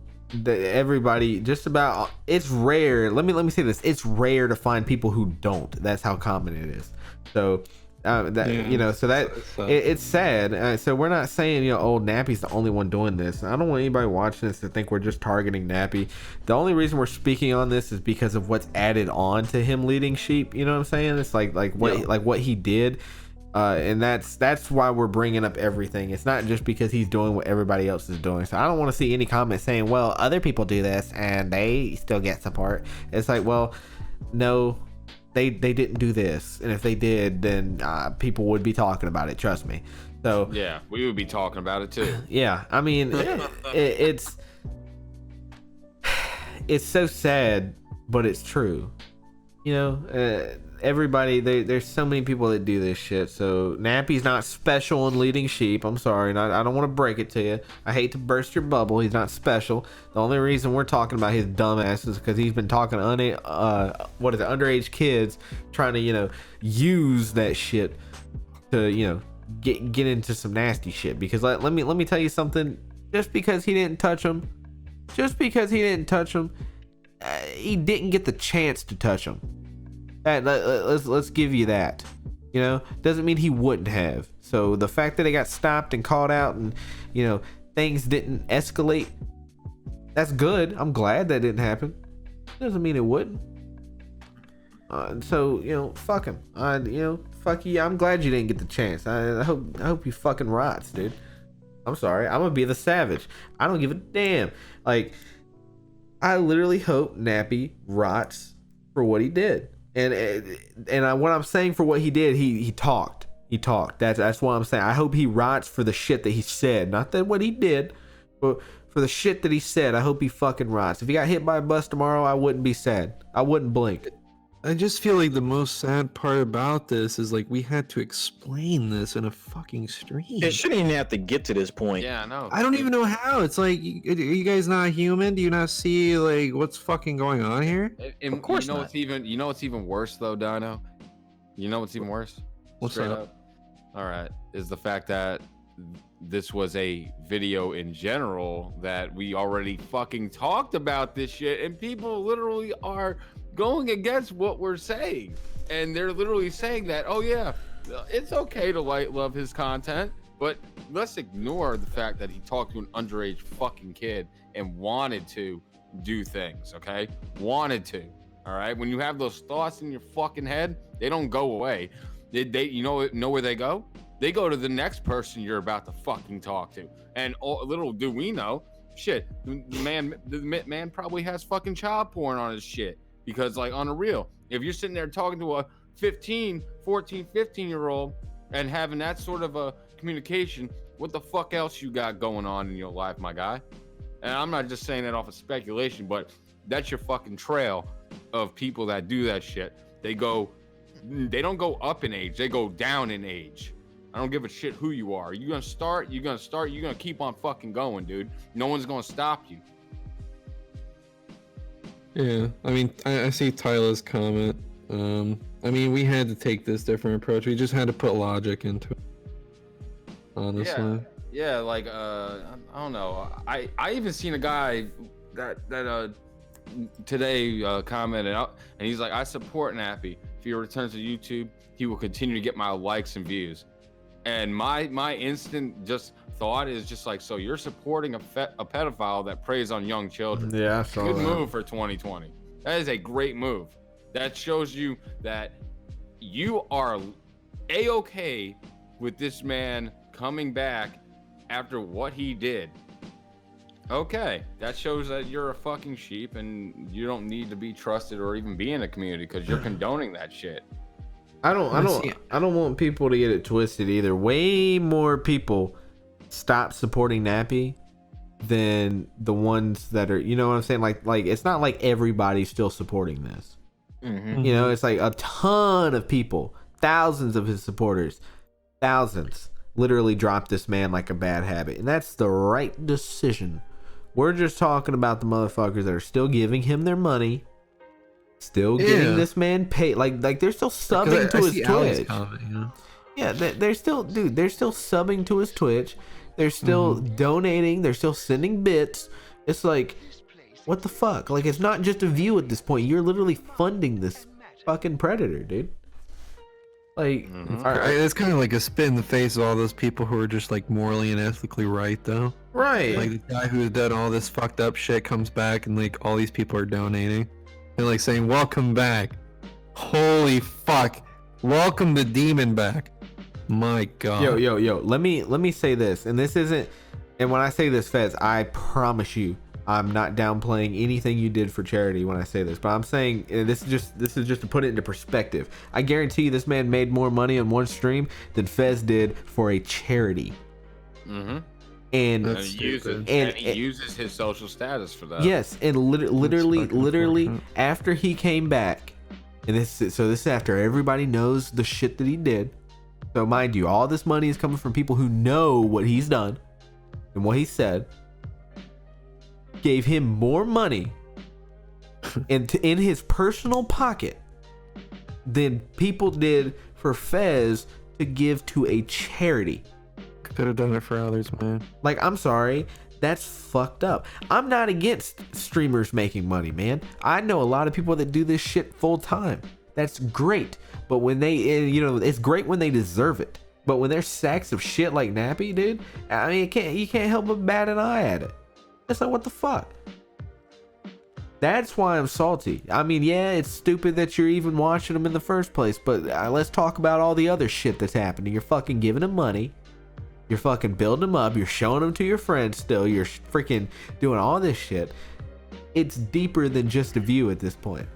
everybody just about, it's rare, let me say this, it's rare to find people who don't. That's how common it is. So you know, so that it's sad. So we're not saying, you know, old Nappy's the only one doing this. I don't want anybody watching this to think we're just targeting Nappy. The only reason we're speaking on this is because of what's added on to him leading sheep. You know what I'm saying? It's like what he did. And that's why we're bringing up everything. It's not just because he's doing what everybody else is doing. So I don't want to see any comments saying, well, other people do this and they still get support. It's like, well, no, they didn't do this, and if they did, then people would be talking about it, trust me. So yeah, we would be talking about it too. Yeah, I mean, it's so sad, but it's true. You know, everybody, there's so many people that do this shit. So Nappy's not special in leading sheep. I'm sorry, and I don't want to break it to you. I hate to burst your bubble. He's not special. The only reason we're talking about his dumb ass is because he's been talking to underage kids, trying to use that shit to get into some nasty shit. Because let me tell you something. Just because he didn't touch him, he didn't get the chance to touch him. Let's give you that. Doesn't mean he wouldn't have. So the fact that it got stopped and called out and things didn't escalate, that's good. I'm glad that didn't happen. Doesn't mean it wouldn't. So fuck him. Fuck you. I'm glad you didn't get the chance. I hope you fucking rots, dude. I'm sorry. I'm gonna be the savage. I don't give a damn. Like, I literally hope Nappy rots for what he did. And what I'm saying for what he did, he talked. That's what I'm saying. I hope he rots for the shit that he said, not that what he did, but for the shit that he said. I hope he fucking rots. If he got hit by a bus tomorrow, I wouldn't be sad. I wouldn't blink. I just feel like the most sad part about this is like we had to explain this in a fucking stream. It shouldn't even have to get to this point. Yeah, I know. I don't even know how. It's like, are you guys not human? Do you not see like what's fucking going on here? Of course not. What's even worse though, Dino? You know what's even worse? What's Straight up? up. All right, is the fact that this was a video in general that we already fucking talked about this shit, and people literally are going against what we're saying, and they're literally saying that, oh yeah, it's okay to love his content, but let's ignore the fact that he talked to an underage fucking kid and wanted to do things. Okay, wanted to. All right, when you have those thoughts in your fucking head, they don't go away. They know where they go? They go to the next person you're about to fucking talk to. And little do we know, shit, the man probably has fucking child porn on his shit. Because, like, on a real, if you're sitting there talking to a 15 year old and having that sort of a communication, what the fuck else you got going on in your life, my guy? And I'm not just saying that off of speculation, but that's your fucking trail of people that do that shit. They don't go up in age, they go down in age. I don't give a shit who you are. You're gonna keep on fucking going, dude. No one's gonna stop you. Yeah, I mean, I see Tyler's comment. I mean, we had to take this different approach. We just had to put logic into it. Honestly. Yeah, like I don't know. I even seen a guy that today commented out, and he's like, I support Nappy. If he returns to YouTube, he will continue to get my likes and views. And my instant just thought is just like, so you're supporting a pedophile that preys on young children. Yeah, I saw Good that. move for 2020. That is a great move. That shows you that you are A-okay with this man coming back after what he did. Okay, that shows that you're a fucking sheep and you don't need to be trusted or even be in a community because you're condoning that shit. I don't want people to get it twisted either. Way more people stop supporting Nappy than the ones that are, you know what I'm saying? Like it's not like everybody's still supporting this. Mm-hmm. It's like a ton of people, thousands of his supporters, thousands literally dropped this man like a bad habit. And that's the right decision. We're just talking about the motherfuckers that are still giving him their money. Still getting this man paid, like they're still subbing to his Twitch. Comment, Yeah, they're still subbing to his Twitch. They're still donating. They're still sending bits. It's like, what the fuck? Like, it's not just a view at this point. You're literally funding this fucking predator, dude. Like, it's kind of like a spit in the face of all those people who are just like morally and ethically right, though. Right. Like the guy who's done all this fucked up shit comes back, and like all these people are donating. And like saying, welcome back. Holy fuck. Welcome the demon back. My God. Yo. Let me say this. And this isn't, and when I say this, Fez, I promise you, I'm not downplaying anything you did for charity when I say this. But I'm saying, this is just to put it into perspective. I guarantee you this man made more money on one stream than Fez did for a charity. Mm-hmm. And he uses his social status for that. Yes, and literally after he came back, And this is after everybody knows the shit that he did. So mind you, all this money is coming from people who know what he's done and what he said. Gave him more money in his personal pocket than people did for Fez to give to a charity. Could have done it for others, man. Like, I'm sorry, that's fucked up. I'm not against streamers making money, man. I know a lot of people that do this shit full time. That's great. But when they, it's great when they deserve it. But when there's sacks of shit like Nappy, dude, I mean, you can't help but bat an eye at it. It's like, what the fuck? That's why I'm salty. I mean, yeah, it's stupid that you're even watching them in the first place, but let's talk about all the other shit that's happening. You're fucking giving them money. You're fucking building them up. You're showing them to your friends still. You're freaking doing all this shit. It's deeper than just a view at this point.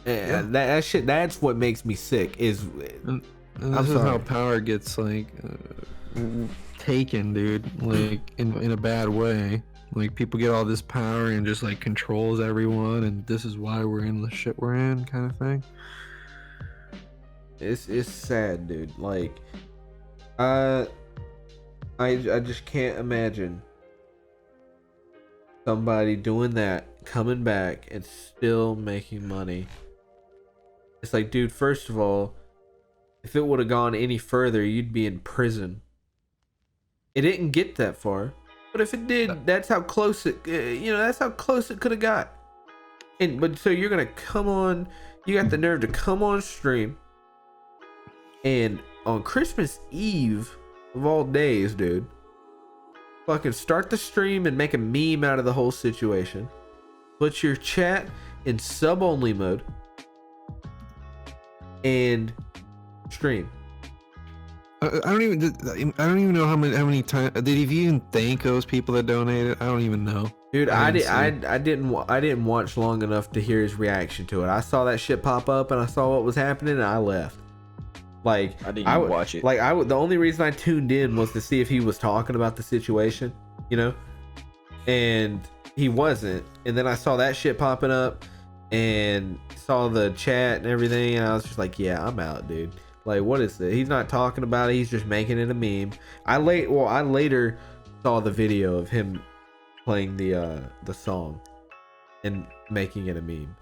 Yeah. That shit, that's what makes me sick is... And this is how power gets, like, taken, dude. Like, in a bad way. Like, people get all this power and just, like, controls everyone, and this is why we're in the shit we're in, kind of thing. It's sad, dude. Like, I just can't imagine somebody doing that, coming back, and still making money. It's like, dude, first of all, if it would have gone any further, you'd be in prison. It didn't get that far. But if it did, that's how close it, that's how close it could have got. But so you're going to come on, you got the nerve to come on stream. And on Christmas Eve of all days, dude, fucking start the stream and make a meme out of the whole situation. Put your chat in sub-only mode. And stream. I don't even know how many times did he even thank those people that donated? I don't even know. Dude, I didn't watch long enough to hear his reaction to it. I saw that shit pop up and I saw what was happening and I left. Like, I didn't even watch it. Like, the only reason I tuned in was to see if he was talking about the situation, and he wasn't. And then I saw that shit popping up and saw the chat and everything, and I was just like, yeah, I'm out, dude. Like, what is it? He's not talking about it. He's just making it a meme. I later saw the video of him playing the song and making it a meme.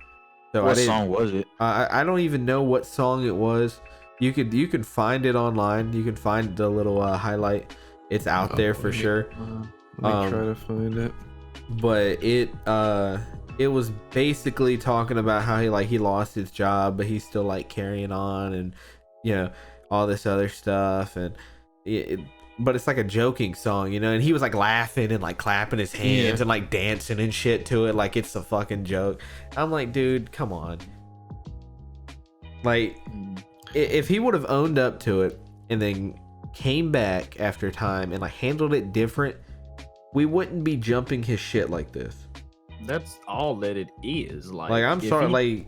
So what song was it? I don't even know what song it was. You can find it online. You can find the little highlight. It's out there for sure. Let me try to find it. But it was basically talking about how he lost his job, but he's still like carrying on and all this other stuff, and but it's like a joking song, and he was like laughing and like clapping his hands and like dancing and shit to it like it's a fucking joke. I'm like, dude, come on. Like, if he would have owned up to it and then came back after time and like handled it different, we wouldn't be jumping his shit like this. That's all that it is. Like I'm sorry,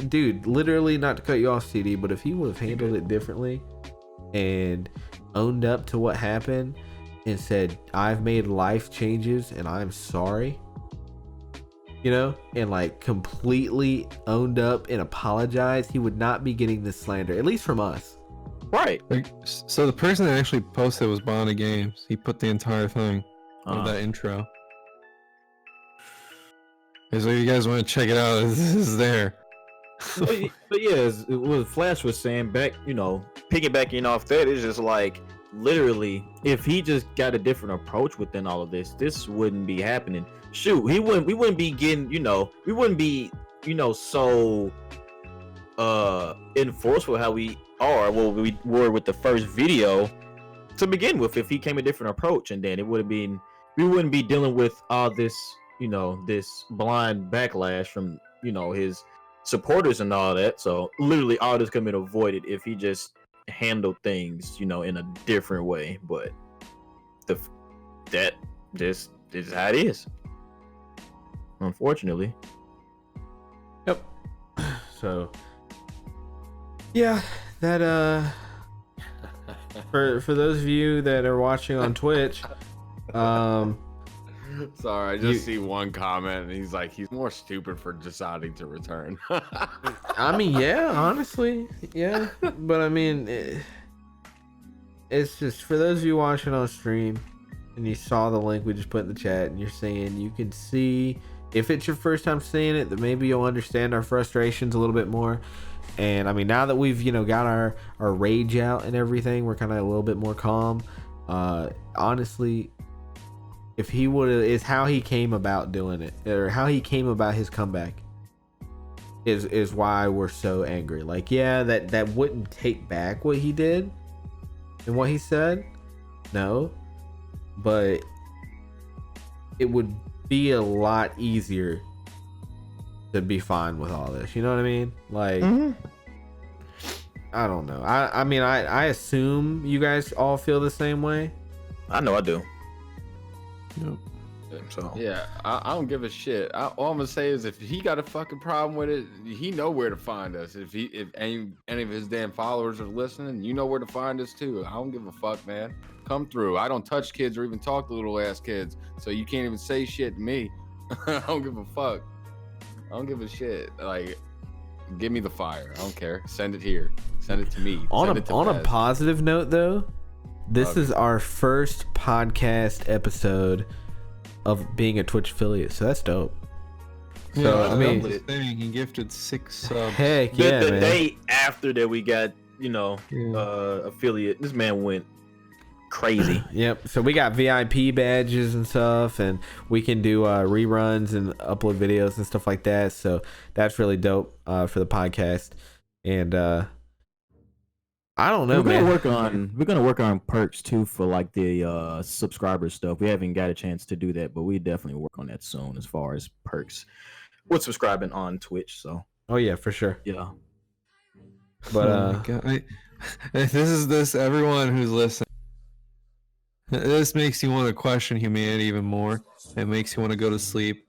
dude, literally, not to cut you off, CD, but if he would have handled it differently and owned up to what happened and said, I've made life changes and I'm sorry, and like completely owned up and apologized, he would not be getting this slander, at least from us. Right. Like, so the person that actually posted was Bond of Games. He put the entire thing of that intro. So if you guys want to check it out, this is there. But yeah, what Flash was saying back, Piggybacking off that, it's just like, literally, if he just got a different approach within all of this wouldn't be happening. Shoot, we wouldn't be getting, we wouldn't be, so enforceful how we are, we were with the first video to begin with. If he came a different approach, and then we wouldn't be dealing with all this, this blind backlash from, his supporters and all that. So literally all this could have been avoided if he just handled things, in a different way. But that just is how it is, unfortunately. Yep. So yeah, that for those of you that are watching on Twitch, sorry, I just see one comment and he's like, he's more stupid for deciding to return. I mean, yeah, honestly, yeah. But I mean, it's just for those of you watching on stream and you saw the link we just put in the chat and you're saying you can see if it's your first time seeing it, that maybe you'll understand our frustrations a little bit more. And I mean, now that we've, got our rage out and everything, we're kind of a little bit more calm. Honestly, if he would have, is how he came about doing it, or how he came about his comeback, is why we're so angry. Like, yeah, that wouldn't take back what he did and what he said, no, but it would be a lot easier to be fine with all this. You know what I mean? Like, I don't know. I mean, I assume you guys all feel the same way. I know I do. Yep. So Yeah, I don't give a shit. All I'm gonna say is if he got a fucking problem with it, he know where to find us. If any of his damn followers are listening, you know where to find us too. I don't give a fuck, man. Come through. I don't touch kids or even talk to little ass kids, so you can't even say shit to me. I don't give a fuck. I don't give a shit. Like, give me the fire. I don't care. Send it here. Send it to me. On Send it to a Fez. positive note, though, this is our first podcast episode of being a Twitch affiliate, so that's dope. So Yeah, I mean, he gifted 6 subs. heck yeah, the man. day after that we got, Yeah. affiliate, this man went crazy. Yep. So we got VIP badges and stuff, and we can do reruns and upload videos and stuff like that. So that's really dope for the podcast. And I don't know, We're man. gonna work on perks too for like the subscriber stuff. We haven't got a chance to do that, but we definitely work on that soon as far as perks. We're subscribing on Twitch, so Oh yeah, for sure. Yeah. But Oh my God. This everyone who's listening. This makes you want to question humanity even more. It makes you want to go to sleep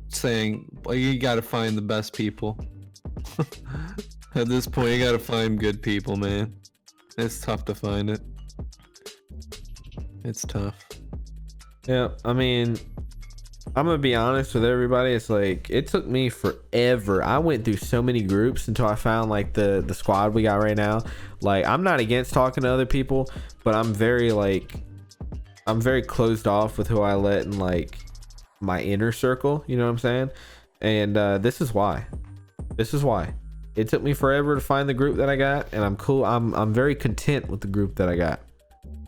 saying, like, you got to find the best people. At this point, you got to find good people, man. It's tough to find it. It's tough. yeah, I mean, I'm gonna be honest with everybody. It's like it took me forever. I went through so many groups until I found like the squad we got right now. Like, I'm not against talking to other people, but I'm very closed off with who I let in like my inner circle. You know what I'm saying? And this is why. It took me forever to find the group that I got, and I'm cool. I'm very content with the group that I got.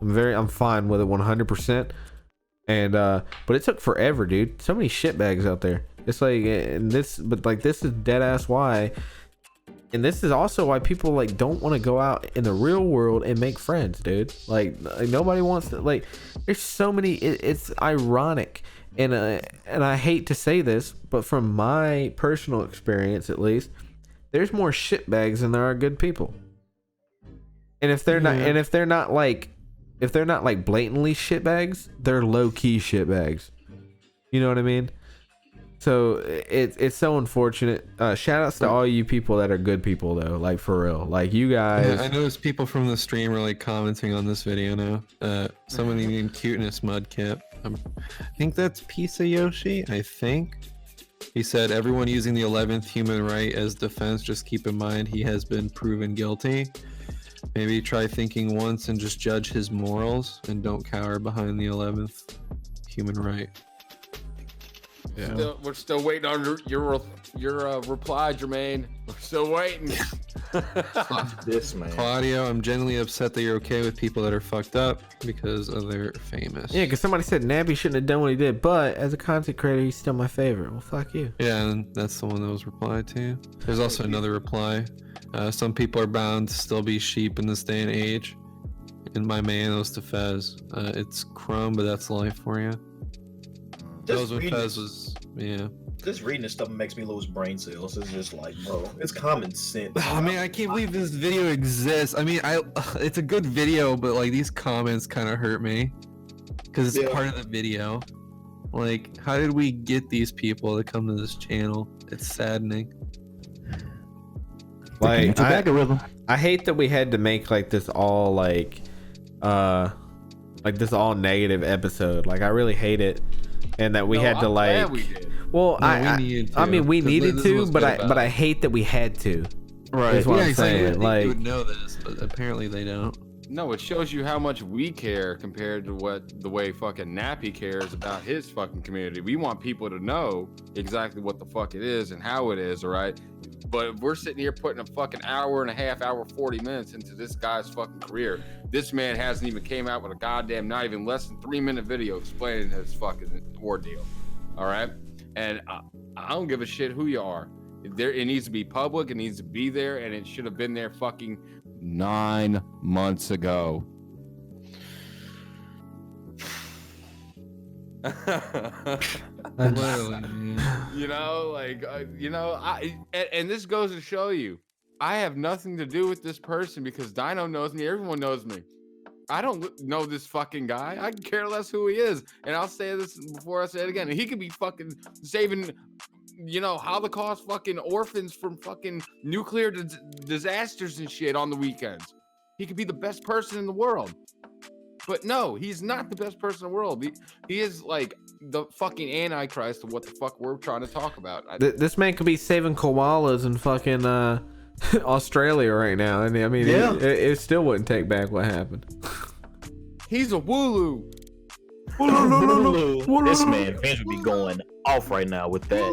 I'm fine with it 100%. And but it took forever, dude. So many shitbags out there. It's like, this is dead ass why. And this is also why people like don't want to go out in the real world and make friends, dude. Like nobody wants to. Like, there's so many. It's ironic, and I hate to say this, but from my personal experience, at least, there's more shitbags than there are good people. And if they're not, and if they're not like blatantly shitbags, they're low key shitbags. You know what I mean? So it's so unfortunate. Shout outs to all you people that are good people though, like for real. Like you guys. I noticed people from the stream are like commenting on this video now. Somebody named Cuteness Mudcap. I think that's Pizza Yoshi. I think he said everyone using the 11th human right as defense. Just keep in mind he has been proven guilty. Maybe try thinking once and just judge his morals and don't cower behind the 11th human right. Yeah. We're still waiting on your reply, Jermaine. We're still waiting. this man. Claudio, I'm genuinely upset that you're okay with people that are fucked up because they're famous. Yeah, because somebody said Nappy shouldn't have done what he did, but as a content creator, he's still my favorite. Well, fuck you. Yeah, and that's the one that was replied to. There's also another reply. Some people are bound to still be sheep in this day and age. And my manos to Fez. It's Chrome, but that's life for you. That was when Fez was, yeah. Just reading this stuff makes me lose brain cells. It's just like, bro, it's common sense. I mean, I can't believe this video exists. I mean, it's a good video, but like these comments kind of hurt me because it's part of the video. Like, how did we get these people to come to this channel? It's saddening. Like, algorithm. I hate that we had to make like this all like like this all negative episode. Like I really hate it, and that we had to like. We did. Well, No, I mean, we needed to, but I hate that we had to. Right. Is what I'm exactly. saying. Like, they would know this, but apparently they don't. No, it shows you how much we care compared to the way fucking Nappy cares about his fucking community. We want people to know exactly what the fuck it is and how it is, all right? But if we're sitting here putting a fucking hour and a half, hour 40 minutes into this guy's fucking career, this man hasn't even came out with a goddamn, not even less than 3-minute video explaining his fucking ordeal, all right? And I don't give a shit who you are. It needs to be public, it needs to be there, and it should have been there fucking 9 months ago. Literally, man. You know, like, and this goes to show you, I have nothing to do with this person because Dino knows me. Everyone knows me. I don't know this fucking guy. I can care less who he is. And I'll say this before I say it again. He could be fucking saving, Holocaust fucking orphans from fucking nuclear disasters and shit on the weekends. He could be the best person in the world. But no, he's not the best person in the world. He is like the fucking antichrist of what the fuck we're trying to talk about. This man could be saving koalas in fucking Australia right now, and I mean, Yeah. it still wouldn't take back what happened. He's a wooloo. This man fans would be going off right now with that.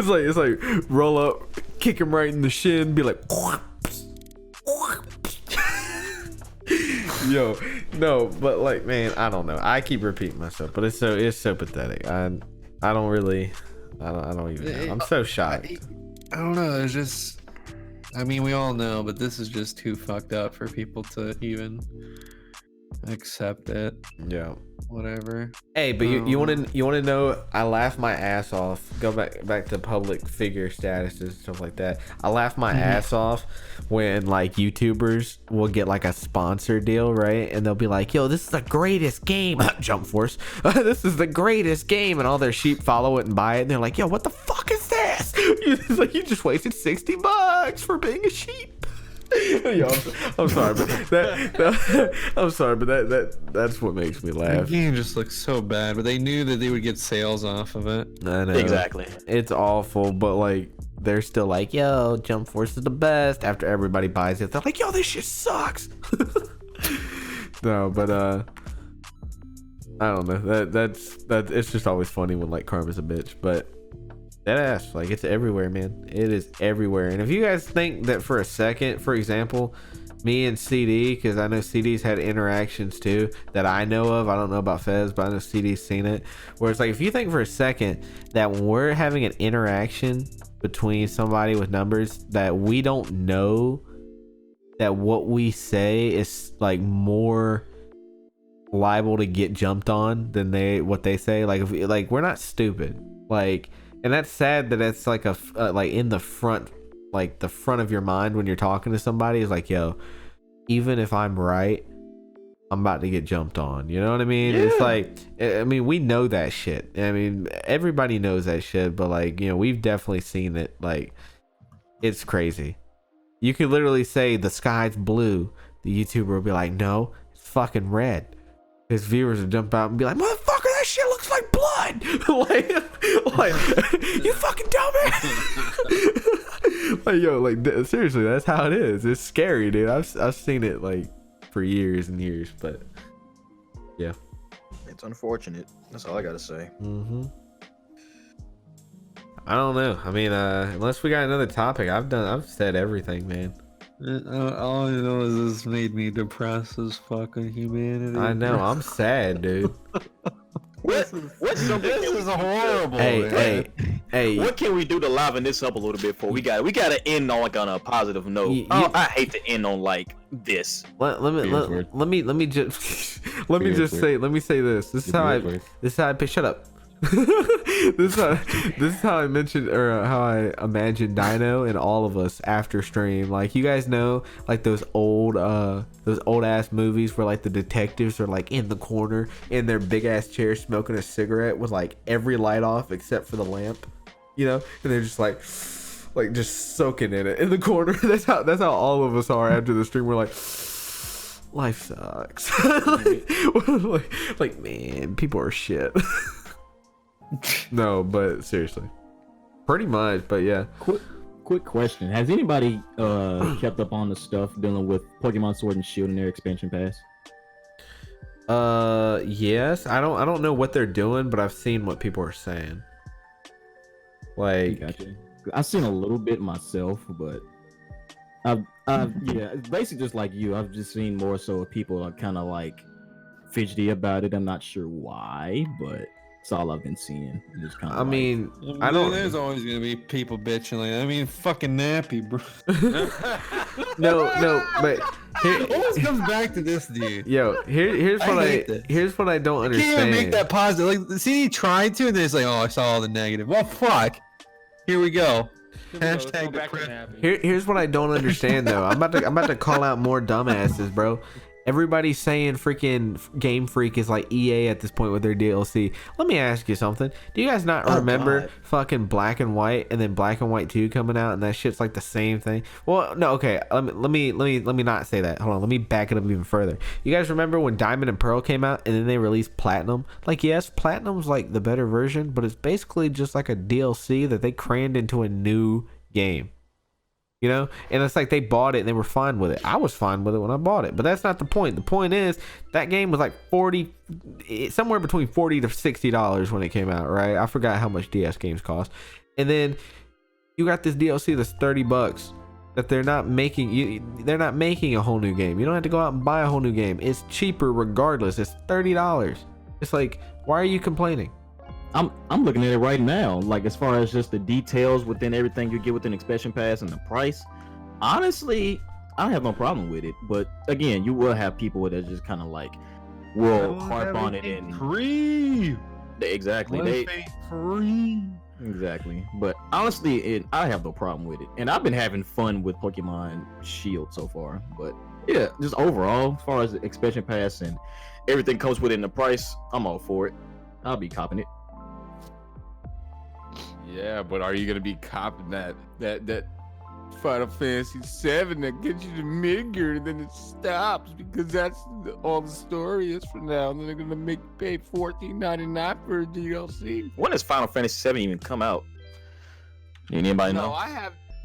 It's like roll up, kick him right in the shin, be like, yo, no, but like, man, I don't know. I keep repeating myself, but it's so pathetic. I don't even know. I'm so shocked. I don't know. It's just, I mean, we all know, but this is just too fucked up for people to even accept it. Yeah. Whatever. Hey, but you want to know? I laugh my ass off. Go back to public figure statuses and stuff like that. I laugh my ass off when like YouTubers will get like a sponsor deal, right? And they'll be like, "Yo, this is the greatest game." Jump Force. This is the greatest game, and all their sheep follow it and buy it. And they're like, "Yo, what the fuck is this?" It's like you just wasted $60 for being a sheep. Yo, I'm sorry, but I'm sorry, but that's what makes me The laugh. game just looks so bad, but they knew that they would get sales off of it. I know. Exactly. It's awful, but like they're still like, "Yo, Jump Force is the best." After everybody buys it, they're like, "Yo, this shit sucks." No, but I don't know. That's it's just always funny when like karma's a bitch, but that ass, like, it's everywhere, man. It is everywhere. And if you guys think that for a second, for example, me and CD, because I know CD's had interactions too that I know of. I don't know about Fez, but I know CD's seen it. Where it's like, if you think for a second that when we're having an interaction between somebody with numbers, that we don't know that what we say is like more liable to get jumped on than what they say. Like, if we're not stupid. Like, and that's sad that it's like like in the front, like the front of your mind when you're talking to somebody is like, "Yo, even if I'm right, I'm about to get jumped on." You know what I mean? Yeah. It's like, I mean, we know that shit. I mean, everybody knows that shit, but like, we've definitely seen it. Like, it's crazy. You could literally say the sky's blue. The YouTuber will be like, "No, it's fucking red." His viewers would jump out and be like, "Motherfucker, that shit looks like blood!" like you fucking dumbass. Like, yo, like, seriously, that's how it is. It's scary, dude. I've seen it like for years and years, but yeah, It's unfortunate. That's all I gotta say. I don't know. I mean, unless we got another topic, I've said everything, man. All I know is this made me depressed as fucking humanity. I know. I'm sad, dude. What's something? This is horrible. Hey. What can we do to liven this up a little bit? We gotta end on on a positive note. I hate to end on like this. Let me just say this. This is how I pick. Shut up. This is how I mentioned, or how I imagined Dino and all of us after stream. Like, you guys know, like those old ass movies where like the detectives are like in the corner in their big ass chair smoking a cigarette with like every light off except for the lamp. you know, and they're just like just soaking in it in the corner. That's how all of us are after the stream. We're like, life sucks. like man, people are shit. No, but seriously, pretty much. But yeah. Quick question: has anybody kept up on the stuff dealing with Pokemon Sword and Shield and their expansion pass? Yes. I don't know what they're doing, but I've seen what people are saying. Like, Gotcha. I've seen a little bit myself, but I've yeah, it's basically just like you. I've just seen more so people are kind of like fidgety about it. I'm not sure why, but it's all I've been seeing. Just kind of. I mean, I don't. There's always gonna be people bitching. Like, I mean, fucking Nappy, bro. no, but It always comes back to this dude. yo, here's what here's what I don't You can't even understand. make that positive. Like, see, he tried to, and then it's like, oh, I saw all the negative. Well, fuck. Here we go. Hashtag depression. Here's what I don't understand though. I'm about to call out more dumbasses, bro. Everybody's saying freaking Game Freak is like EA at this point with their DLC. Let me ask you something. Do you guys not remember God. fucking Black and White and then Black and White 2 coming out and that shit's like the same thing? Well, no, okay. Let me not say that. Hold on. Let me back it up even further. You guys remember when Diamond and Pearl came out and then they released Platinum? Like, yes, Platinum's like the better version, but it's basically just like a DLC that they crammed into a new game. You know, and it's like they bought it and they were fine with it. I was fine with it when I bought it, but that's not the point. The point is that game was like somewhere between $40 to $60 when it came out, right? I forgot how much DS games cost. And then you got this DLC that's $30 that they're not making. They're not making a whole new game. You don't have to go out and buy a whole new game. It's cheaper regardless. It's $30. It's like, why are you complaining? I'm looking at it right now. Like, as far as just the details within everything you get within expansion pass and the price, honestly, I have no problem with it. But again, you will have people that just kind of like will harp on it and free. Exactly. Free. Exactly. But honestly, I have no problem with it, and I've been having fun with Pokemon Shield so far. But yeah, just overall, as far as the expansion pass and everything comes within the price, I'm all for it. I'll be copping it. Yeah, but are you gonna be copping that Final Fantasy 7 that gets you to Midgar and then it stops because that's all the story is for now, and then they're gonna make you pay $14.99 for a DLC? When does Final Fantasy 7 even come out? Anybody know?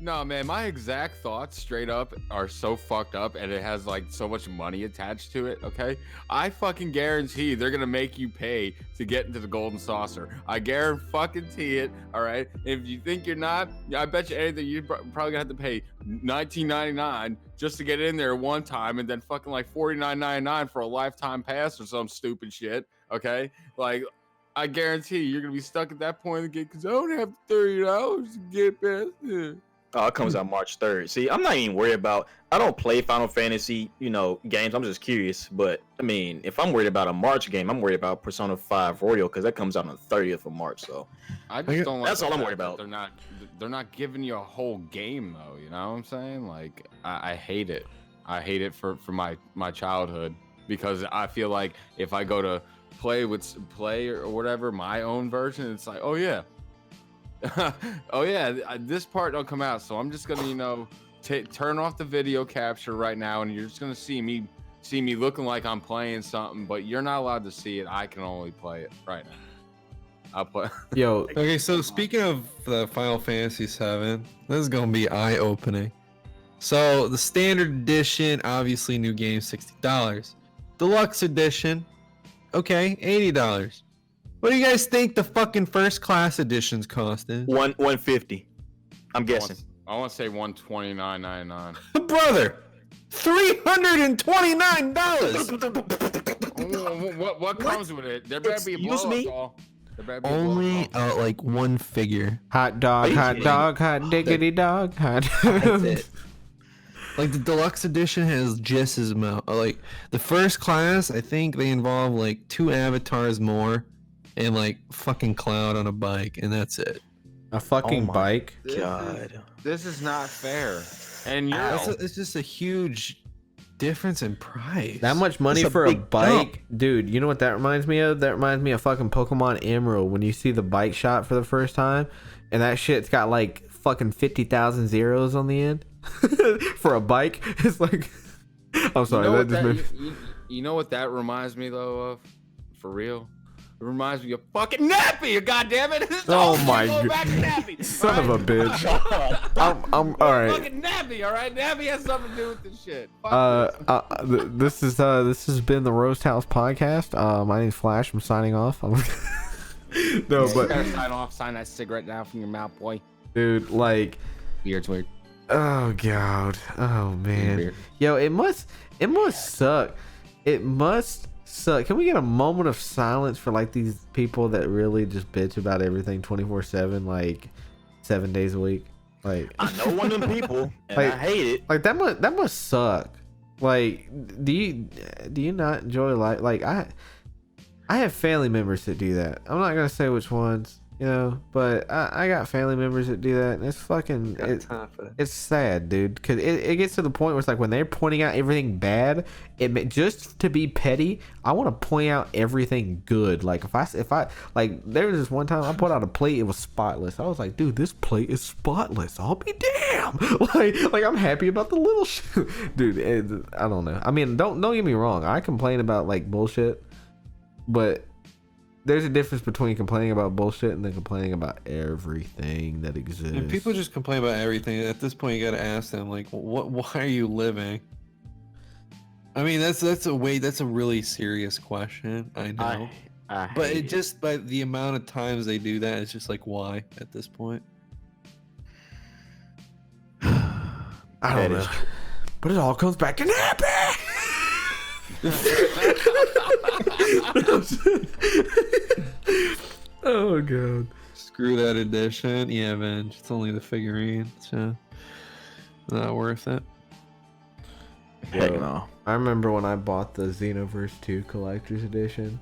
No, man, my exact thoughts straight up are so fucked up, and it has like so much money attached to it, okay? I fucking guarantee they're gonna make you pay to get into the golden saucer. I guarantee it, all right? If you think you're not, I bet you anything you're probably gonna have to pay $19.99 just to get in there one time, and then fucking like $49.99 for a lifetime pass or some stupid shit, okay? Like, I guarantee you're gonna be stuck at that point of the game because I don't have $30 to get past it. Oh, it comes out March 3rd. See, I'm not even worried about. I don't play Final Fantasy, games. I'm just curious. But I mean, if I'm worried about a March game, I'm worried about Persona 5 Royal because that comes out on the 30th of March. So I just don't like. That's all I'm worried about. They're not giving you a whole game though. You know what I'm saying? Like, I hate it. I hate it for my childhood because I feel like if I go to play or whatever my own version, it's like, oh yeah. Oh yeah, this part don't come out, so I'm just gonna turn off the video capture right now, and you're just gonna see me looking like I'm playing something, but you're not allowed to see it. I can only play it right now. I'll play. Yo, Okay, so speaking of the Final Fantasy 7, this is gonna be eye-opening. So the standard edition, obviously new game, $60. Deluxe edition, okay, $80. What do you guys think the fucking first class edition's costing? $150. I'm guessing. I want to say $129.99. Brother, $329. What comes with it? There better be a Excuse me? blow-up. There better be Only a blow-up. like one figure. hot dog, hot diggity dog, hot. That's it. Like the deluxe edition has just as amount. Like the first class, I think they involve like 2 avatars more, and like fucking Cloud on a bike, and that's it. A fucking bike. God. This is not fair. And It's just a huge difference in price. That much money It's a for a big bike, dude. You know what that reminds me of? That reminds me of fucking Pokemon Emerald when you see the bike shop for the first time, and that shit's got like fucking 50,000 zeros on the end for a bike. It's like, I'm sorry, You know what that reminds me though of, for real? It reminds me of fucking Nappy. Goddammit! Oh my god! god, Nappy, son of a bitch. I'm all right. Fucking Nappy, all right. Nappy has something to do with this shit. This has been the Roast House podcast. My name's Flash. I'm signing off. No, but sign off. Sign that cigarette down from your mouth, boy. dude, like, Beard's weird. oh god, oh man, Beard. yo, it must suck. It must suck. Can we get a moment of silence for like these people that really just bitch about everything 24/7, like 7 days a week? Like, I know one of them people, and Like- I hate it. like that must suck. Like, do you not enjoy life? Like, I have family members that do that. I'm not gonna say which ones, you know, but I got family members that do that, and it's fucking it's sad, dude, because it gets to the point where it's like when they're pointing out everything bad, just to be petty, I want to point out everything good. Like if I like, there was this one time I put out a plate, it was spotless. I was like, dude, this plate is spotless, I'll be damn. like I'm happy about the little shit. Dude, I don't know, I mean, don't get me wrong, I complain about like bullshit, but there's a difference between complaining about bullshit and then complaining about everything that exists. And people just complain about everything. At this point, you gotta ask them, like, why are you living? I mean, that's a really serious question. I know, but it just, by the amount of times they do that, it's just like, why at this point? I don't know, but it all comes back to Nappy. Oh god. Screw that edition. Yeah, man, it's only the figurine, so not worth it. Heck no. I remember when I bought the Xenoverse 2 collector's edition,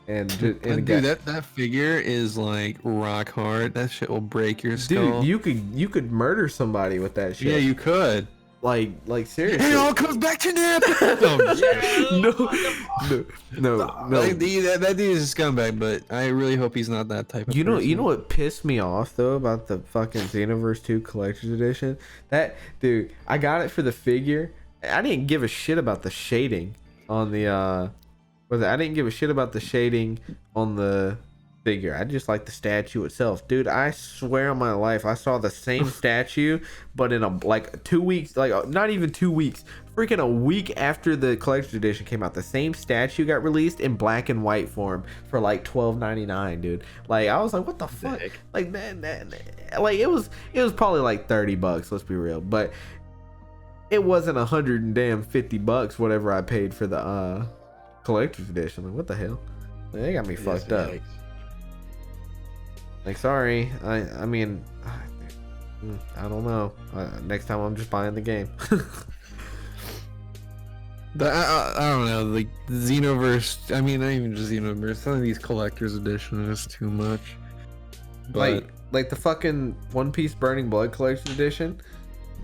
and Dude, that figure is like rock hard. That shit will break your skull. dude, you could murder somebody with that shit. Yeah, you could. like seriously. It all comes back to Nappy. no. Like, that dude is a scumbag, but I really hope he's not that type of You know person. what pissed me off though about the fucking Xenoverse 2 collector's edition? That dude, I got it for the figure. I didn't give a shit about the shading on the I didn't give a shit about the shading on the figure. I just like the statue itself. Dude, I swear on my life, I saw the same statue, but in like 2 weeks, like not even 2 weeks, freaking a week after the collector's edition came out, the same statue got released in black and white form for like $12.99, dude. Like, I was like, what the fuck? Like that, like it was probably like $30, let's be real, but it wasn't $150, whatever I paid for the collector's edition. Like, what the hell? Like, they got me fucked up. Like, sorry, I mean, I don't know. Next time I'm just buying the game. I don't know, like Xenoverse. I mean, not even just Xenoverse. Some of these collector's editions is too much. But like the fucking One Piece Burning Blood collection edition,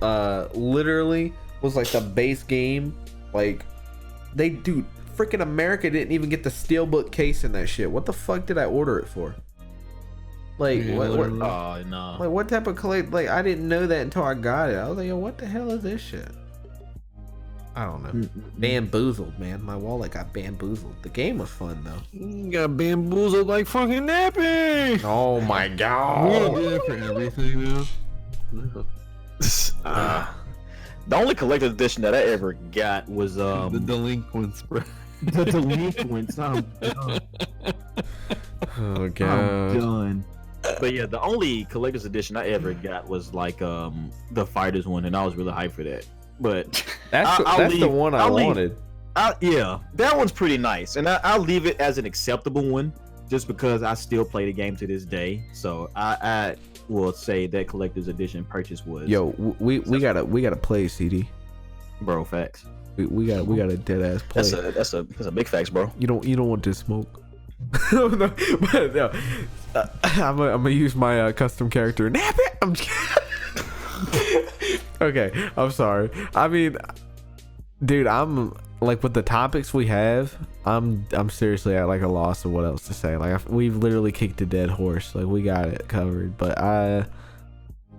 literally was like the base game. Like, dude, freaking America didn't even get the steelbook case in that shit. What the fuck did I order it for? Like, Yeah, what literally. Oh no. like what type of collect? Like, I didn't know that until I got it. I was like, yo, what the hell is this shit? I don't know. Bamboozled, man. My wallet got bamboozled. The game was fun though. You got bamboozled like fucking Nappy. Oh my We god. do that for everything now. The only collector's edition that I ever got was The delinquents, bro. The delinquents. I'm done. Oh I'm god. done. but yeah, the only collector's edition I ever got was like the fighters one, and I was really hyped for that. But That's I'll the leave- one I I'll leave. wanted. yeah, that one's pretty nice, and I'll leave it as an acceptable one, just because I still play the game to this day. So I will say that collector's edition purchase was Yo, we gotta play CD. bro facts. We got a dead ass play. That's a big facts, bro. You don't want to smoke. No, but no. I'm gonna use my custom character. Nappy. I'm just kidding. Okay, I'm sorry. I mean, Dude, I'm like with the topics we have, I'm seriously at like a loss of what else to say. Like we've literally kicked a dead horse. Like we got it covered. But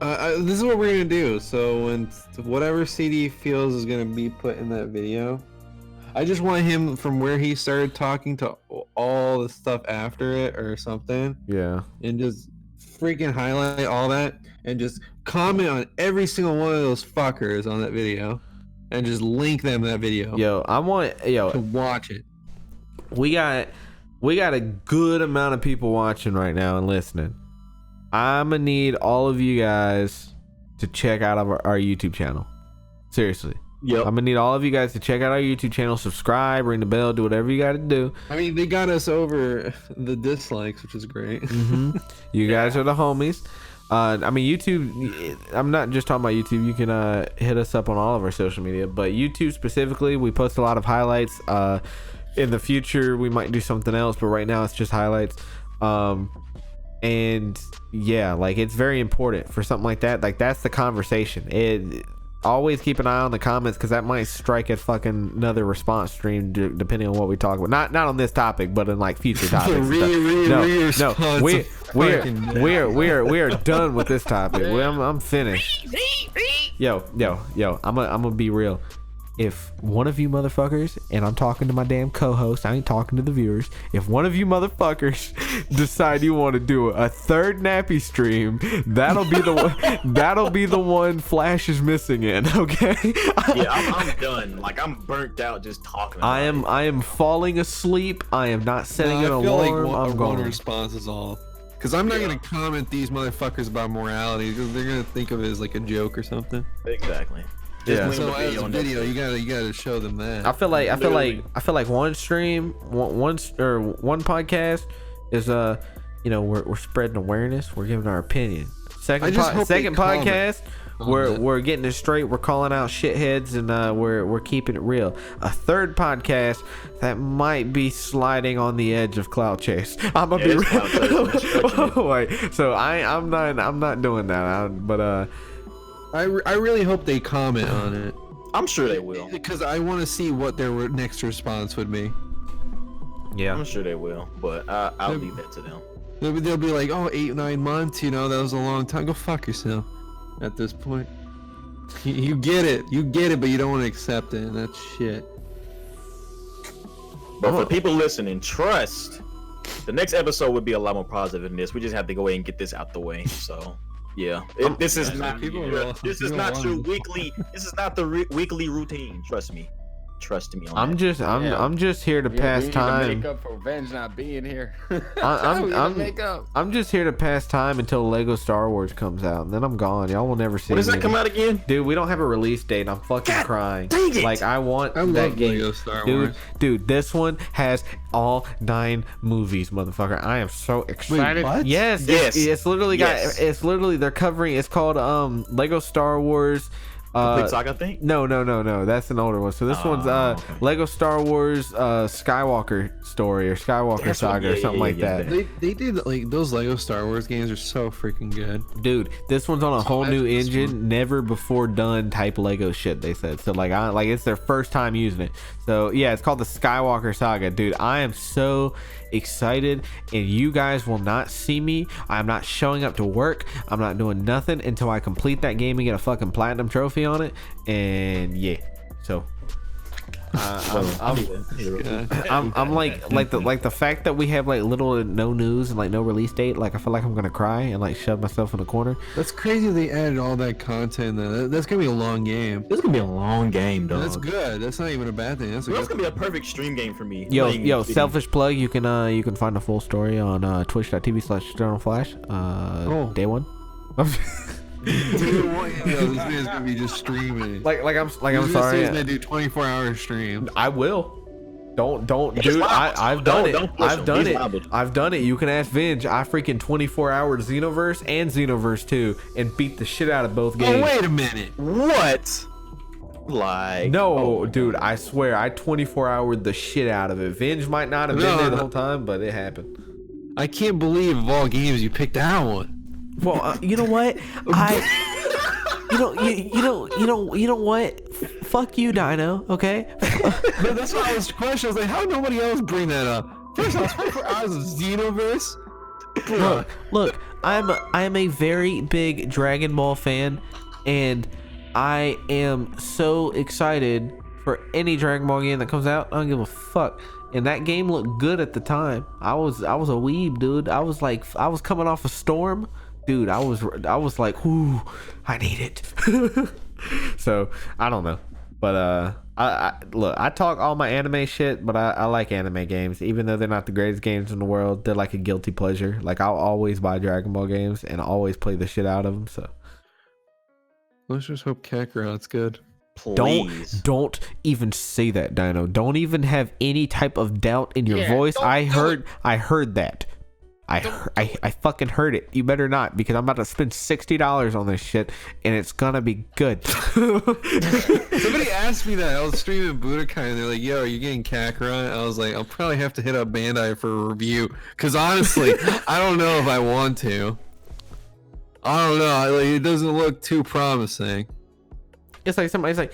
this is what we're gonna do. So when whatever CD feels is gonna be put in that video, I just want him from where he started talking to all the stuff after it or something. yeah. And just freaking highlight all that and just comment on every single one of those fuckers on that video and just link them to that video. Yo, To watch it. we got a good amount of people watching right now and listening. I'm gonna need all of you guys to check out our YouTube channel. Seriously. Yep. I'm gonna need all of you guys to check out our YouTube channel, subscribe, ring the bell, do whatever you gotta do. I mean, they got us over the dislikes, which is great. You guys are the homies. I mean, YouTube, I'm not just talking about YouTube. You can hit us up on all of our social media, but YouTube specifically, we post a lot of highlights. In the future, we might do something else, but right now it's just highlights. And yeah, like it's very important for something like that. Like that's the conversation. Always keep an eye on the comments because that might strike at fucking another response stream depending on what we talk about. Not on this topic, but in like future topics. We are done with this topic. I'm finished. Yo, I'm gonna be real. If one of you motherfuckers, and I'm talking to my damn co-host, I ain't talking to the viewers. If one of you motherfuckers decide you want to do a third Nappy stream, that'll be the one. That'll be the one Flash is missing in. Okay. Yeah, I'm done. Like I'm burnt out just talking. I am falling asleep. I am not setting an I feel alarm. like I'm one going. response is all. Because I'm not gonna comment these motherfuckers about morality because they're gonna think of it as like a joke or something. Exactly. Yeah. So as a video, you gotta show them that. I feel like one stream, one podcast is we're spreading awareness. We're giving our opinion. Second podcast, we're getting it straight. We're calling out shitheads and we're keeping it real. A third podcast that might be sliding on the edge of cloud chase. I'm gonna be real. Wait, so I'm not doing that. I really hope they comment on it. I'm sure they will. Because I want to see what their next response would be. Yeah, I'm sure they will, but I'll leave that to them. They'll be like, oh, 8-9 months, that was a long time. Go fuck yourself at this point. You get it, but you don't want to accept it, and that's shit. But for people listening, trust. The next episode would be a lot more positive than this. We just have to go ahead and get this out the way, so... Yeah, this is not your weekly. This is not the weekly routine. Trust me on that. I'm just here to pass time. To make up for Venge not being here. I'm just here to pass time until Lego Star Wars comes out, and then I'm gone. Y'all will never see. When does that come out again? Dude, we don't have a release date. I'm fucking crying. Dang it. Like I love that game. Lego Star Wars. Dude, this one has all 9 movies, motherfucker. I am so excited. Wait, what? Yes. It's literally they're covering. It's called Lego Star Wars. Complete Saga thing? No. That's an older one. So this one's okay. Lego Star Wars Skywalker story or Skywalker Saga or something like that. They did like those Lego Star Wars games are so freaking good. Dude, this one's on a whole new engine, never before done type Lego shit. They said so. Like it's their first time using it. So yeah, it's called the Skywalker Saga. Dude, I am so excited, and you guys will not see me. I'm not showing up to work. I'm not doing nothing until I complete that game and get a fucking platinum trophy on it. And yeah, so I'm like the fact that we have like little to no news and like no release date. Like I feel like I'm gonna cry and like shove myself in a corner. That's crazy. They added all that content. That's gonna be a long game. This is gonna be a long game, dog. That's good. That's not even a bad thing. That's gonna be a perfect stream game for me. Yo, selfish plug. You can find the full story on twitch.tv/eternalflash. Day one. This is gonna be just streaming. I'm sorry. He's gonna do 24-hour streams. I will. Don't, dude. I've done it. I've done it. You can ask Venge. I freaking 24-hour Xenoverse and Xenoverse 2 and beat the shit out of both games. Oh, wait a minute. What? Like no, dude. I swear, I 24-houred the shit out of it. Venge might not have been there the whole time, but it happened. I can't believe of all games you picked that one. Well, you know what? You know what? fuck you, Dino. Okay. But that's why I was questioning. I was like, how did nobody else bring that up? First, I was waiting for Oz of Xenoverse. Look, I'm a very big Dragon Ball fan, and I am so excited for any Dragon Ball game that comes out. I don't give a fuck. And that game looked good at the time. I was a weeb, dude. I was coming off a storm, dude. I was like, whoo, I need it. So I don't know, but I talk all my anime shit, but I like anime games, even though they're not the greatest games in the world. They're like a guilty pleasure. Like, I'll always buy Dragon Ball games and always play the shit out of them. So let's just hope Kakarot's good. Please. Don't even say that, Dino. Don't even have any type of doubt in your voice. I heard that. I fucking heard it. You better not, because I'm about to spend $60 on this shit, and it's gonna be good. Somebody asked me that. I was streaming Budokai, and they're like, "Yo, are you getting Kakarot?" I was like, "I'll probably have to hit up Bandai for a review, because honestly, I don't know if I want to. I don't know. Like, it doesn't look too promising." It's like somebody's like,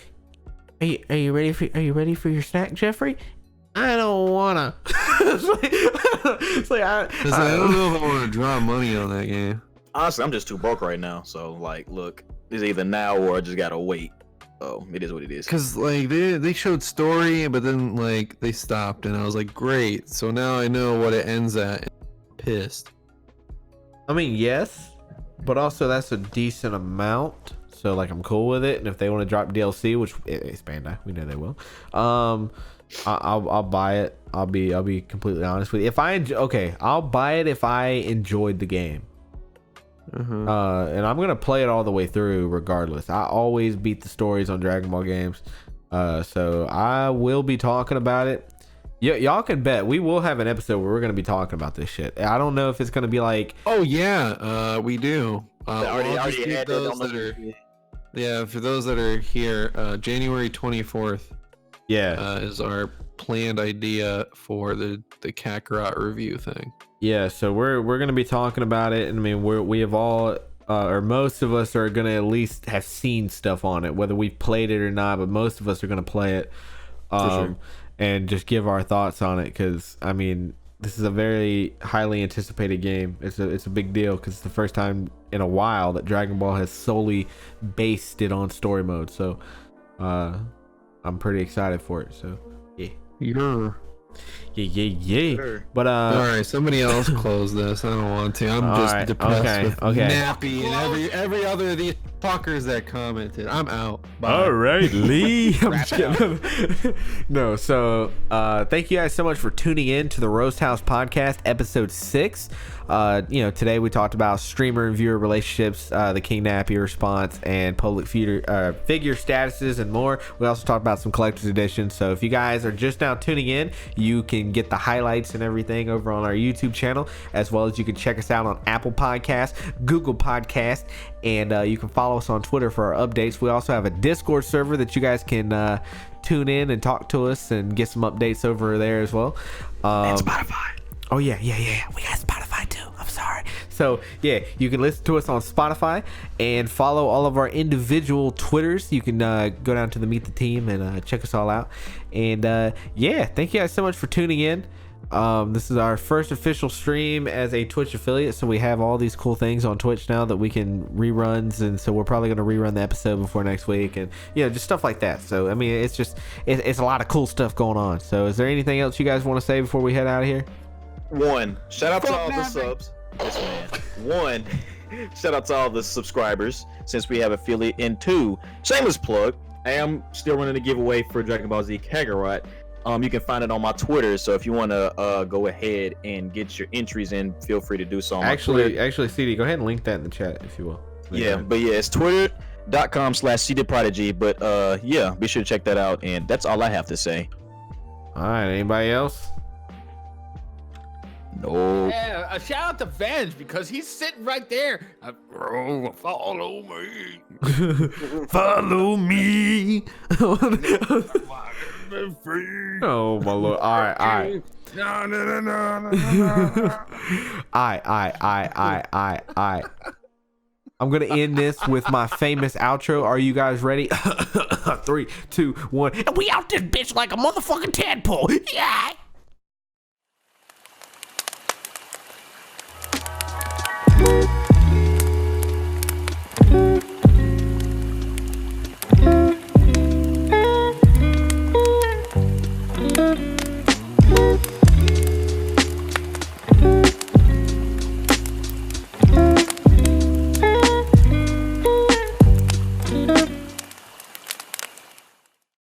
"Are you ready for your snack, Jeffrey?" I don't wanna. it's like I don't know if I want to draw money on that game. Honestly, I'm just too broke right now. So, like, look, it's either now or I just gotta wait. So it is what it is. Cause like they showed story, but then like they stopped, and I was like, great. So now I know what it ends at. Pissed. I mean, yes, but also that's a decent amount. So like, I'm cool with it. And if they want to drop DLC, which it's Bandai, we know they will. I'll buy it. I'll be completely honest with you. I'll buy it if I enjoyed the game. And I'm gonna play it all the way through regardless. I always beat the stories on Dragon Ball games. So I will be talking about it. Y'all can bet we will have an episode where we're gonna be talking about this shit. I don't know if it's gonna be like, oh yeah, we do. Already had those that are, yeah, for those that are here, January 24th. Yeah, is our planned idea for the Kakarot review thing. Yeah, so we're gonna be talking about it, and I mean we have all or most of us are gonna at least have seen stuff on it, whether we've played it or not. But most of us are gonna play it, sure. And just give our thoughts on it, because I mean this is a very highly anticipated game. It's a big deal because it's the first time in a while that Dragon Ball has solely based it on story mode. So I'm pretty excited for it. So yeah. Sure. But all right, somebody else close this. I don't want to. I'm just depressed with Nappy and every other of these fuckers that commented. I'm out. Bye. All right, Lee. I'm just kidding. No, so thank you guys so much for tuning in to the Roast House Podcast, episode 6. Today we talked about streamer and viewer relationships, the King Nappy response, and public figure statuses, and more. We also talked about some collector's editions. So if you guys are just now tuning in, you can get the highlights and everything over on our YouTube channel, as well as you can check us out on Apple Podcasts, Google Podcasts, and you can follow us on Twitter for our updates. We also have a Discord server that you guys can tune in and talk to us and get some updates over there as well. And Spotify. Oh yeah. We got Spotify too. I'm sorry. So yeah, you can listen to us on Spotify and follow all of our individual Twitters. You can go down to the Meet the Team and check us all out. And yeah, thank you guys so much for tuning in. This is our first official stream as a Twitch affiliate, so we have all these cool things on Twitch now that we can reruns, and so we're probably going to rerun the episode before next week, and just stuff like that. So I mean, it's a lot of cool stuff going on. So is there anything else you guys want to say before we head out of here? One, shout out to all the subs. Yes, man. One, shout out to all the subscribers, since we have affiliate. And two, shameless plug, I am still running a giveaway for Dragon Ball Z Kakarot. You can find it on my Twitter, so if you want to go ahead and get your entries in, feel free to do so on actually, CD, go ahead and link that in the chat if you will. It's twitter.com/seededprodigy. But yeah, be sure to check that out, and that's all I have to say. All right, anybody else? No. Yeah, a shout out to Venge, because he's sitting right there. Follow me. Follow me. Oh my lord. All right. No. I. I'm gonna end this with my famous outro. Are you guys ready? 3, 2, 1. And we out this bitch like a motherfucking tadpole. Yeah.